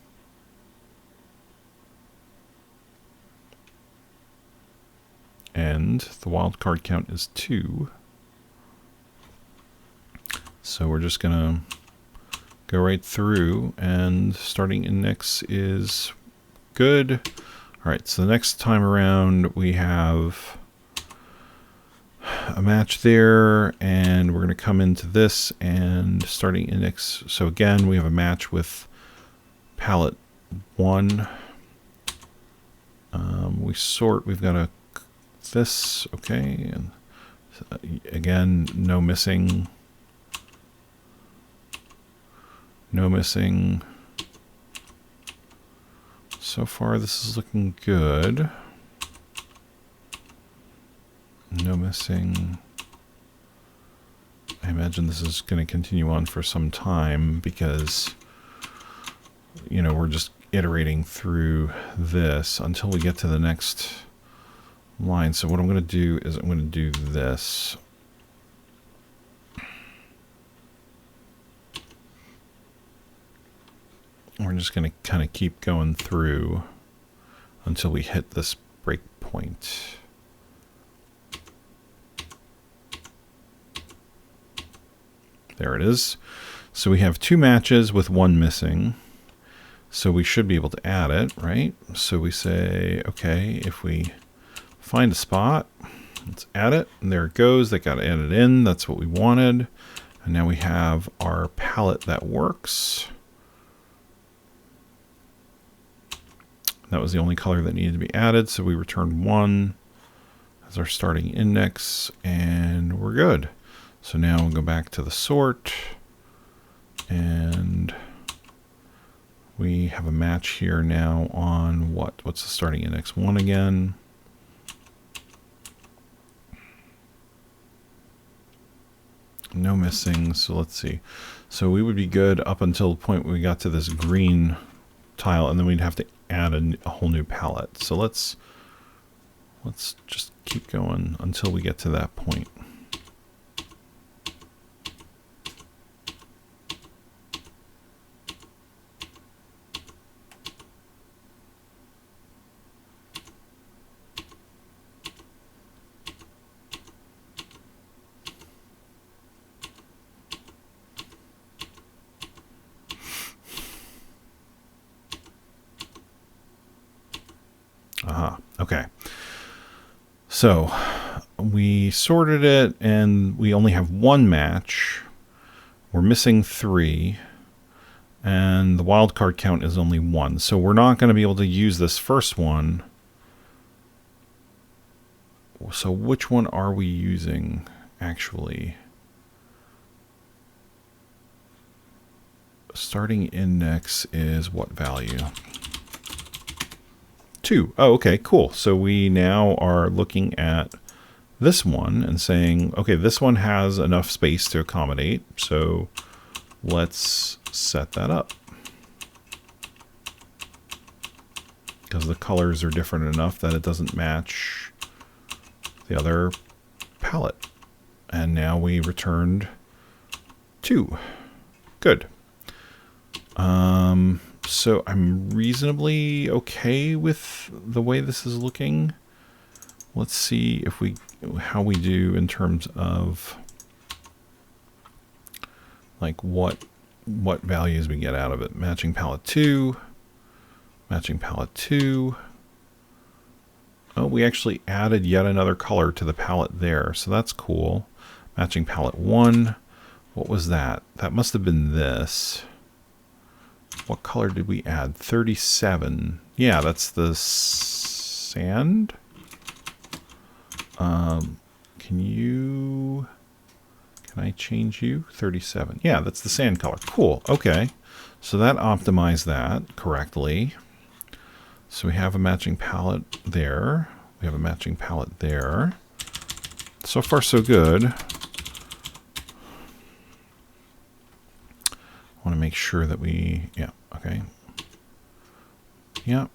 And the wildcard count is 2. So we're just going to go right through, and starting index is good. All right, so the next time around we have a match there, and we're going to come into this and starting index. So again, we have a match with palette 1. We sort, we've got this, okay, and again, no missing. No missing. So far, this is looking good. No missing. I imagine this is going to continue on for some time because, we're just iterating through this until we get to the next line. So what I'm going to do is I'm going to do this. We're just going to kind of keep going through until we hit this break point. There it is. So we have 2 matches with 1 missing. So we should be able to add it, right? So we say, okay, if we find a spot, Let's add it, and there it goes. That got added in. That's what we wanted. And now we have our palette that works. That was the only color that needed to be added, so we returned 1 as our starting index, and we're good. So now we'll go back to the sort, and we have a match here now on what's the starting index? 1 again. No missing, so let's see. So we would be good up until the point where we got to this green tile, and then we'd have to add a whole new palette. So let's just keep going until we get to that point. Okay. So we sorted it and we only have 1 match. We're missing 3 and the wildcard count is only 1. So we're not going to be able to use this first one. So which one are we using actually? Starting index is what value? 2. Oh, okay, cool. So we now are looking at this one and saying, okay, this one has enough space to accommodate. So let's set that up. Because the colors are different enough that it doesn't match the other palette. And now we returned 2. Good. So I'm reasonably okay with the way this is looking. Let's see if how we do in terms of like what values we get out of it. Matching palette 2, matching palette 2. Oh, we actually added yet another color to the palette there, so that's cool. Matching palette 1. What was that? That must have been this. What color did we add? 37. Yeah, that's the sand. Can I change you? 37. Yeah, that's the sand color. Cool. Okay. So that optimized that correctly. So we have a matching palette there. We have a matching palette there. So far, so good. I want to make sure that we, yeah, okay. Yep,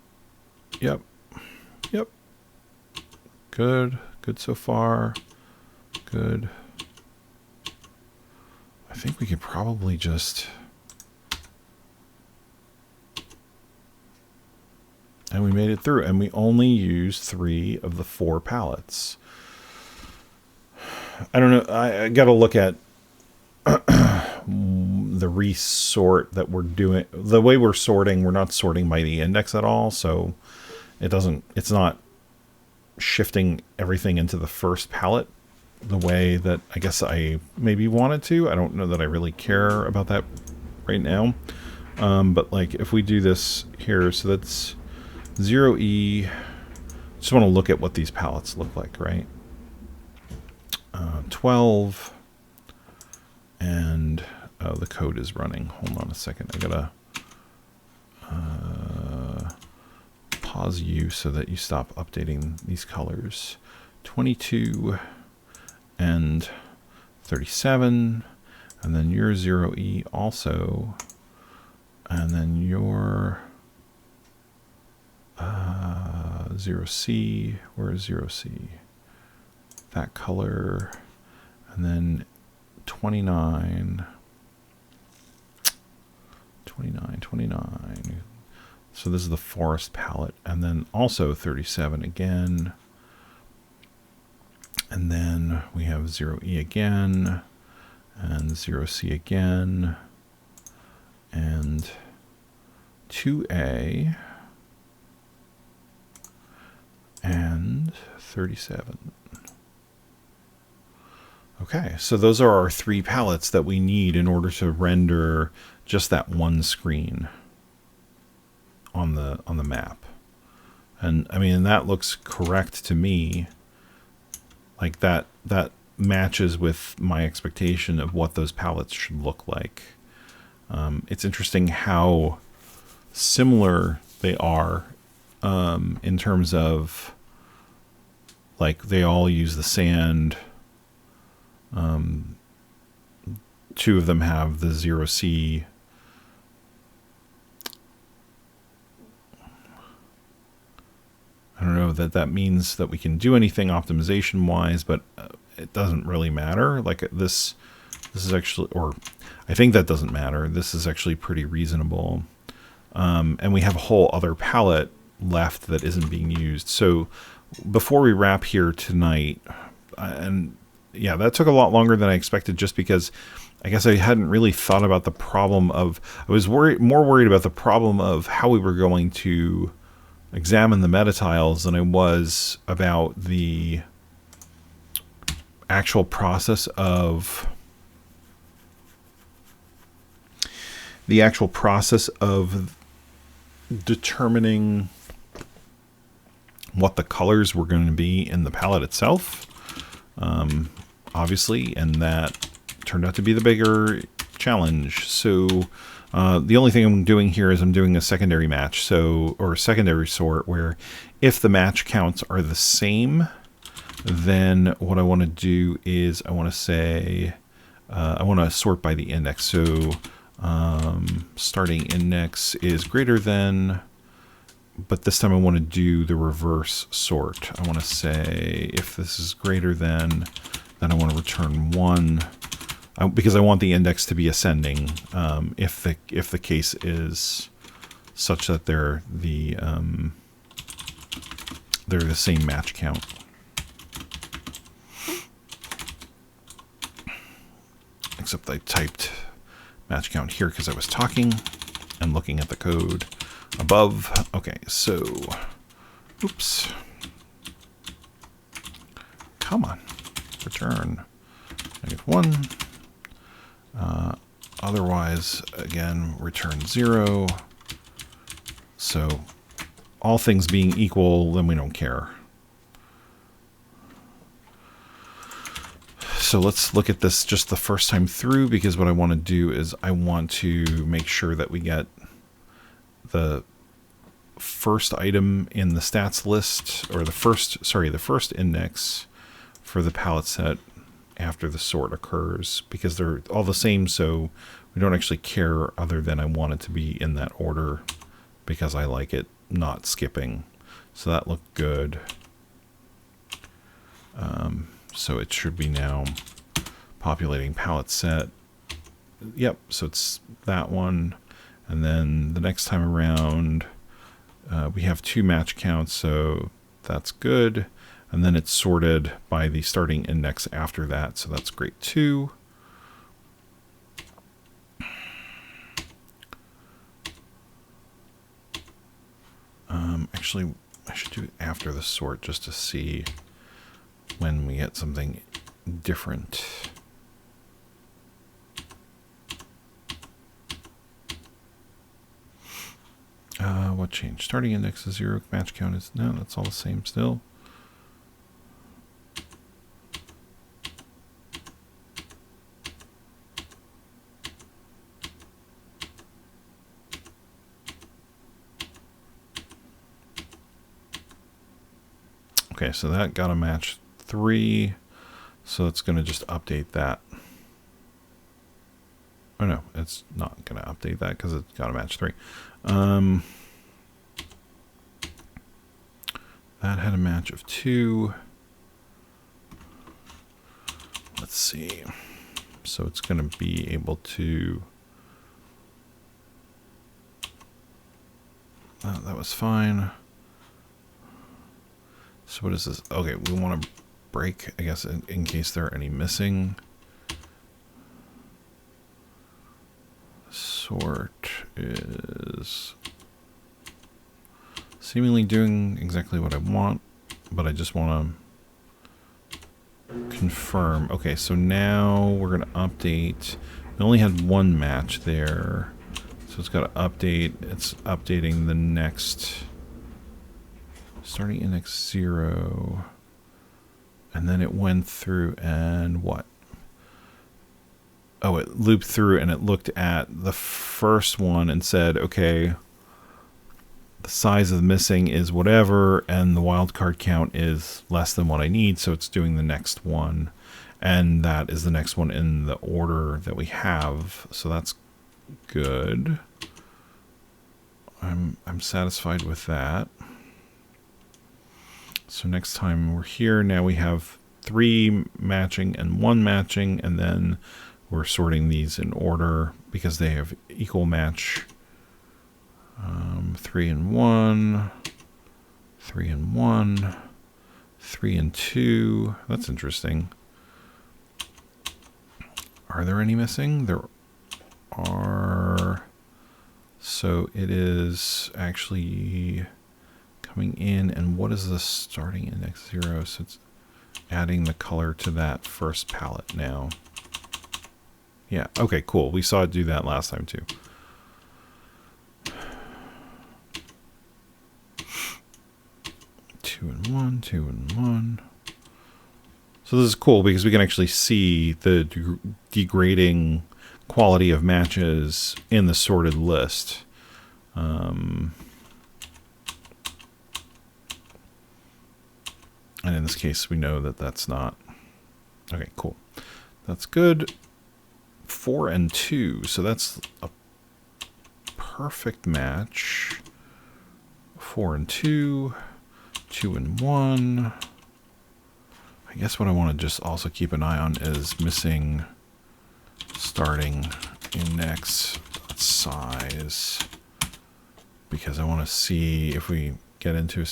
yep, yep. Good, good so far. Good. I think we could probably just, and we made it through, and we only used 3 of the 4 palettes. I don't know, I got to look at the resort that we're doing. The way we're sorting, we're not sorting by the index at all, so it's not shifting everything into the first palette the way that I guess I maybe wanted to. I don't know that I really care about that right now. But like if we do this here, so that's 0E. Just want to look at what these palettes look like, right? 12. And the code is running. Hold on a second. I gotta pause you so that you stop updating these colors. 22 and 37, and then your 0E also, and then your 0C. Where is 0C? That color, and then 29. So this is the forest palette, and then also 37 again. And then we have 0E again, and 0C again, and 2A, and 37. Okay, so those are our 3 palettes that we need in order to render just that one screen on the map. And I mean, that looks correct to me. Like that matches with my expectation of what those palettes should look like. It's interesting how similar they are in terms of, like, they all use the sand. 2 of them have the 0C. I don't know that means that we can do anything optimization wise, but it doesn't really matter. Like this is actually, or I think that doesn't matter. This is actually pretty reasonable. And we have a whole other palette left that isn't being used. So before we wrap here tonight, and yeah, that took a lot longer than I expected, just because I guess I hadn't really thought about the problem of, I was more worried about the problem of how we were going to examine the metatiles than I was about the actual process of determining what the colors were going to be in the palette itself. Obviously, and that turned out to be the bigger challenge. So the only thing I'm doing here is I'm doing a secondary match, or a secondary sort, where if the match counts are the same, then what I want to do is I want to say I want to sort by the index. So starting index is greater than, but this time I want to do the reverse sort. I want to say if this is greater than, then I want to return 1, because I want the index to be ascending. If the case is such that they're the same match count. Except I typed match count here because I was talking and looking at the code above. Okay, so, oops. Come on, return -1. Otherwise, again, return 0. So, all things being equal, then we don't care. So let's look at this just the first time through, because what I want to do is I want to make sure that we get the first item in the stats list, or the first index for the palette set after the sort occurs, because they're all the same, so we don't actually care other than I want it to be in that order because I like it not skipping. So that looked good. So it should be now populating palette set. Yep, so it's that one. And then the next time around, we have 2 match counts, so that's good. And then it's sorted by the starting index after that, so that's great too. Actually, I should do it after the sort just to see when we get something different. What changed? Starting index is 0, match count is, no, that's all the same still. Okay, so that got a match 3, so it's going to just update that. Oh no, it's not going to update that because it's got a match 3. That had a match of 2. Let's see. So it's going to be able to... that was fine. So what is this? Okay, we want to break, I guess, in case there are any missing. Sort is seemingly doing exactly what I want, but I just want to confirm. Okay, so now we're going to update. We only had one match there. So it's got to update. It's updating the next, starting index 0. And then it went through and what? Oh, it looped through and it looked at the first one and said, okay, the size of the missing is whatever, and the wildcard count is less than what I need, so it's doing the next one. And that is the next one in the order that we have, so that's good. I'm satisfied with that. So next time we're here, now we have 3 matching and 1 matching, and then we're sorting these in order because they have equal match. 3 and 1, 3 and 1, 3 and 2. That's interesting. Are there any missing? There are. So it is actually coming in, and what is the starting index 0? So it's adding the color to that first palette now. Yeah, okay, cool. We saw it do that last time too. Two and one. So this is cool because we can actually see the degrading quality of matches in the sorted list. And in this case, we know that that's not. Okay, cool. That's good. 4 and 2. So that's a perfect match. 4 and 2. 2 and 1. I guess what I want to just also keep an eye on is missing starting index size, because I want to see if we get into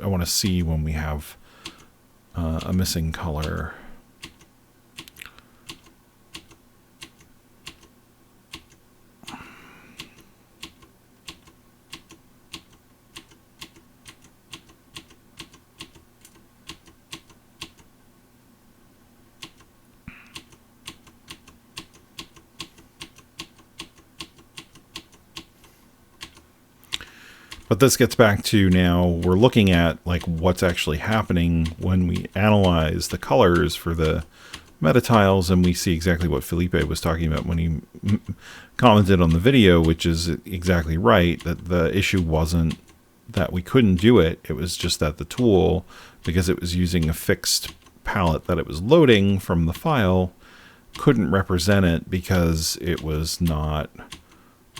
I want to see when we have a missing color. But this gets back to now we're looking at like what's actually happening when we analyze the colors for the metatiles, and we see exactly what Felipe was talking about when he commented on the video, which is exactly right, that the issue wasn't that we couldn't do it. It was just that the tool, because it was using a fixed palette that it was loading from the file, couldn't represent it because it was not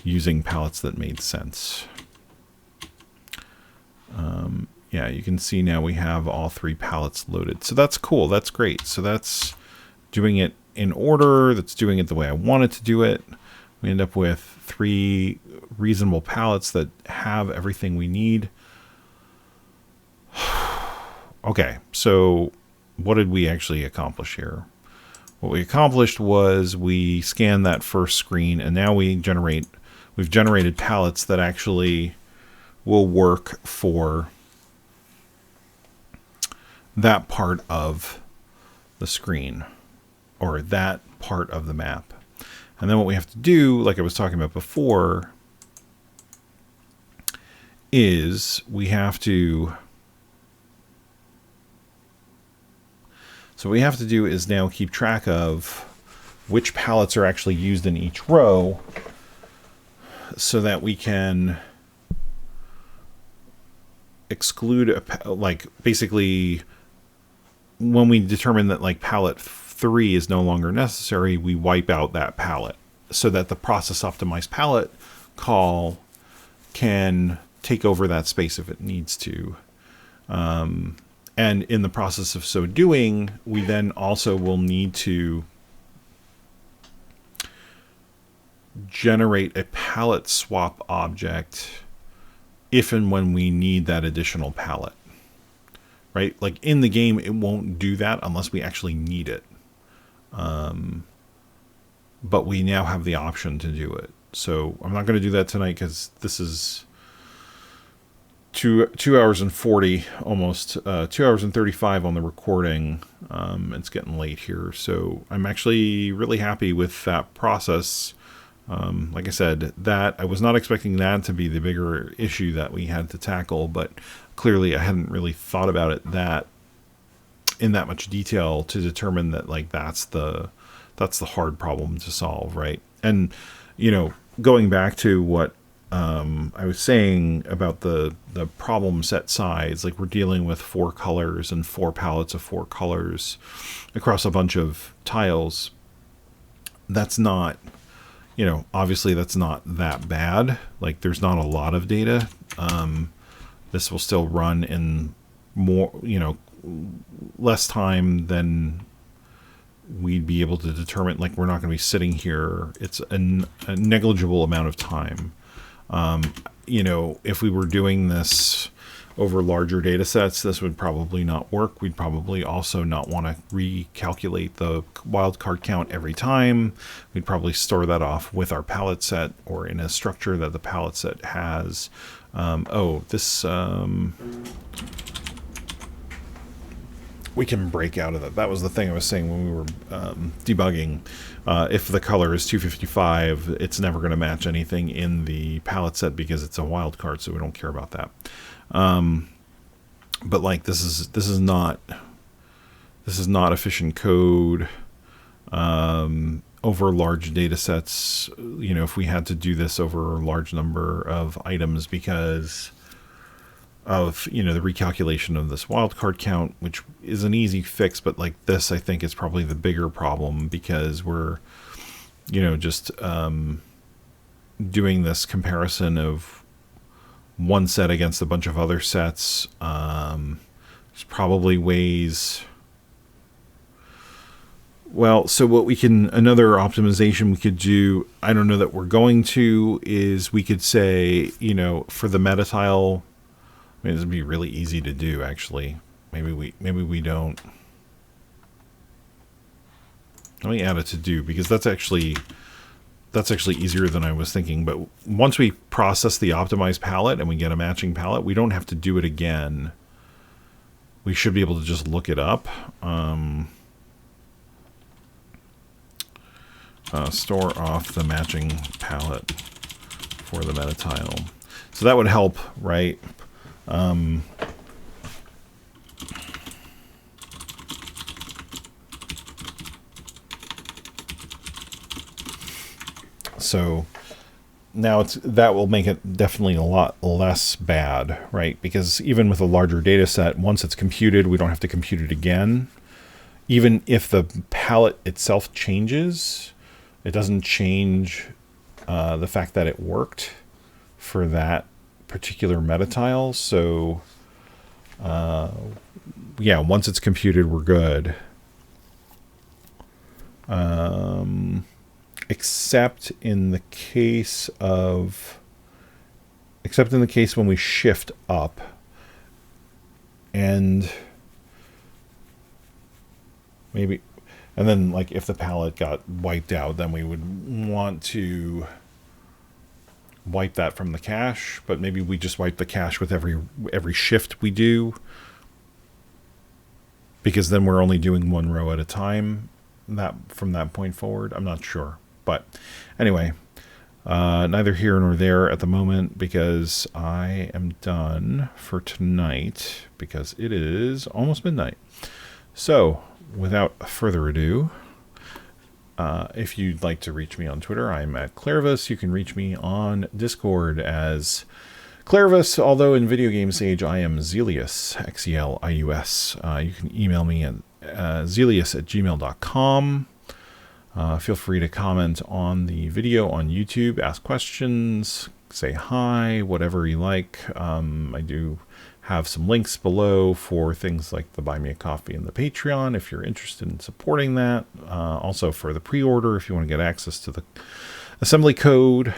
using palettes that made sense. Yeah, you can see now we have all 3 palettes loaded. So that's cool. That's great. So that's doing it in order. That's doing it the way I wanted to do it. We end up with 3 reasonable palettes that have everything we need. Okay, so what did we actually accomplish here? What we accomplished was we scanned that first screen, and now we've generated palettes that actually will work for that part of the screen, or that part of the map. And then what we have to do, like I was talking about before, is we have to... So what we have to do is now keep track of which palettes are actually used in each row, so that we can exclude, like, basically, when we determine that like palette 3 is no longer necessary, we wipe out that palette so that the process optimized palette call can take over that space if it needs to. And in the process of so doing, we then also will need to generate a palette swap object if and when we need that additional palette. Right? Like in the game, it won't do that unless we actually need it. But we now have the option to do it. So I'm not going to do that tonight because this is 2 hours and 40, almost 2 hours and 35 on the recording. It's getting late here, so I'm actually really happy with that process. Like I said, that I was not expecting that to be the bigger issue that we had to tackle, but clearly I hadn't really thought about it that in that much detail to determine that like that's the hard problem to solve, right? And going back to what I was saying about the problem set size, like we're dealing with 4 colors and 4 palettes of 4 colors across a bunch of tiles. That's not, obviously that's not that bad. Like there's not a lot of data. This will still run in more, less time than we'd be able to determine. Like we're not going to be sitting here. It's a negligible amount of time. If we were doing this over larger data sets, this would probably not work. We'd probably also not want to recalculate the wildcard count every time. We'd probably store that off with our palette set or in a structure that the palette set has. We can break out of that. That was the thing I was saying when we were debugging. If the color is 255, it's never going to match anything in the palette set because it's a wild card, so we don't care about that. But like this is not efficient code over large data sets. If we had to do this over a large number of items because of the recalculation of this wildcard count, which is an easy fix, but like this I think is probably the bigger problem because we're just doing this comparison of one set against a bunch of other sets. There's probably ways. Well, so another optimization we could do, I don't know that we're going to, is we could say, for the metatile, this would be really easy to do, actually. Maybe we don't. Let me add it to do, because that's actually easier than I was thinking. But once we process the optimized palette and we get a matching palette, we don't have to do it again. We should be able to just look it up. Store off the matching palette for the metatile. So that would help, right? So now that will make it definitely a lot less bad, right? Because even with a larger data set, once it's computed, we don't have to compute it again. Even if the palette itself changes, it doesn't change the fact that it worked for that particular metatile. So yeah, once it's computed, we're good. Except in the case when we shift up, and then like if the palette got wiped out, then we would want to wipe that from the cache, but maybe we just wipe the cache with every shift we do, because then we're only doing one row at a time from that point forward. I'm not sure, but anyway, neither here nor there at the moment, because I am done for tonight because it is almost midnight. So without further ado, if you'd like to reach me on Twitter, I'm at Clairvis. You can reach me on Discord as Clairvis, although in video game stage I am Zelius, Xelius. You can email me at zelius@gmail.com. Feel free to comment on the video on YouTube, ask questions, say hi, whatever you like. I do have some links below for things like the Buy Me a Coffee and the Patreon if you're interested in supporting that. Also for the pre-order if you want to get access to the assembly code,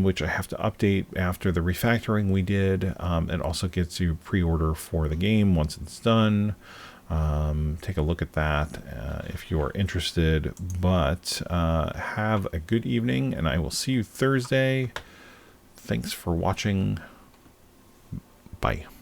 which I have to update after the refactoring we did. It also gets you pre-order for the game once it's done. Take a look at that if you are interested. But have a good evening, and I will see you Thursday. Thanks for watching. Bye.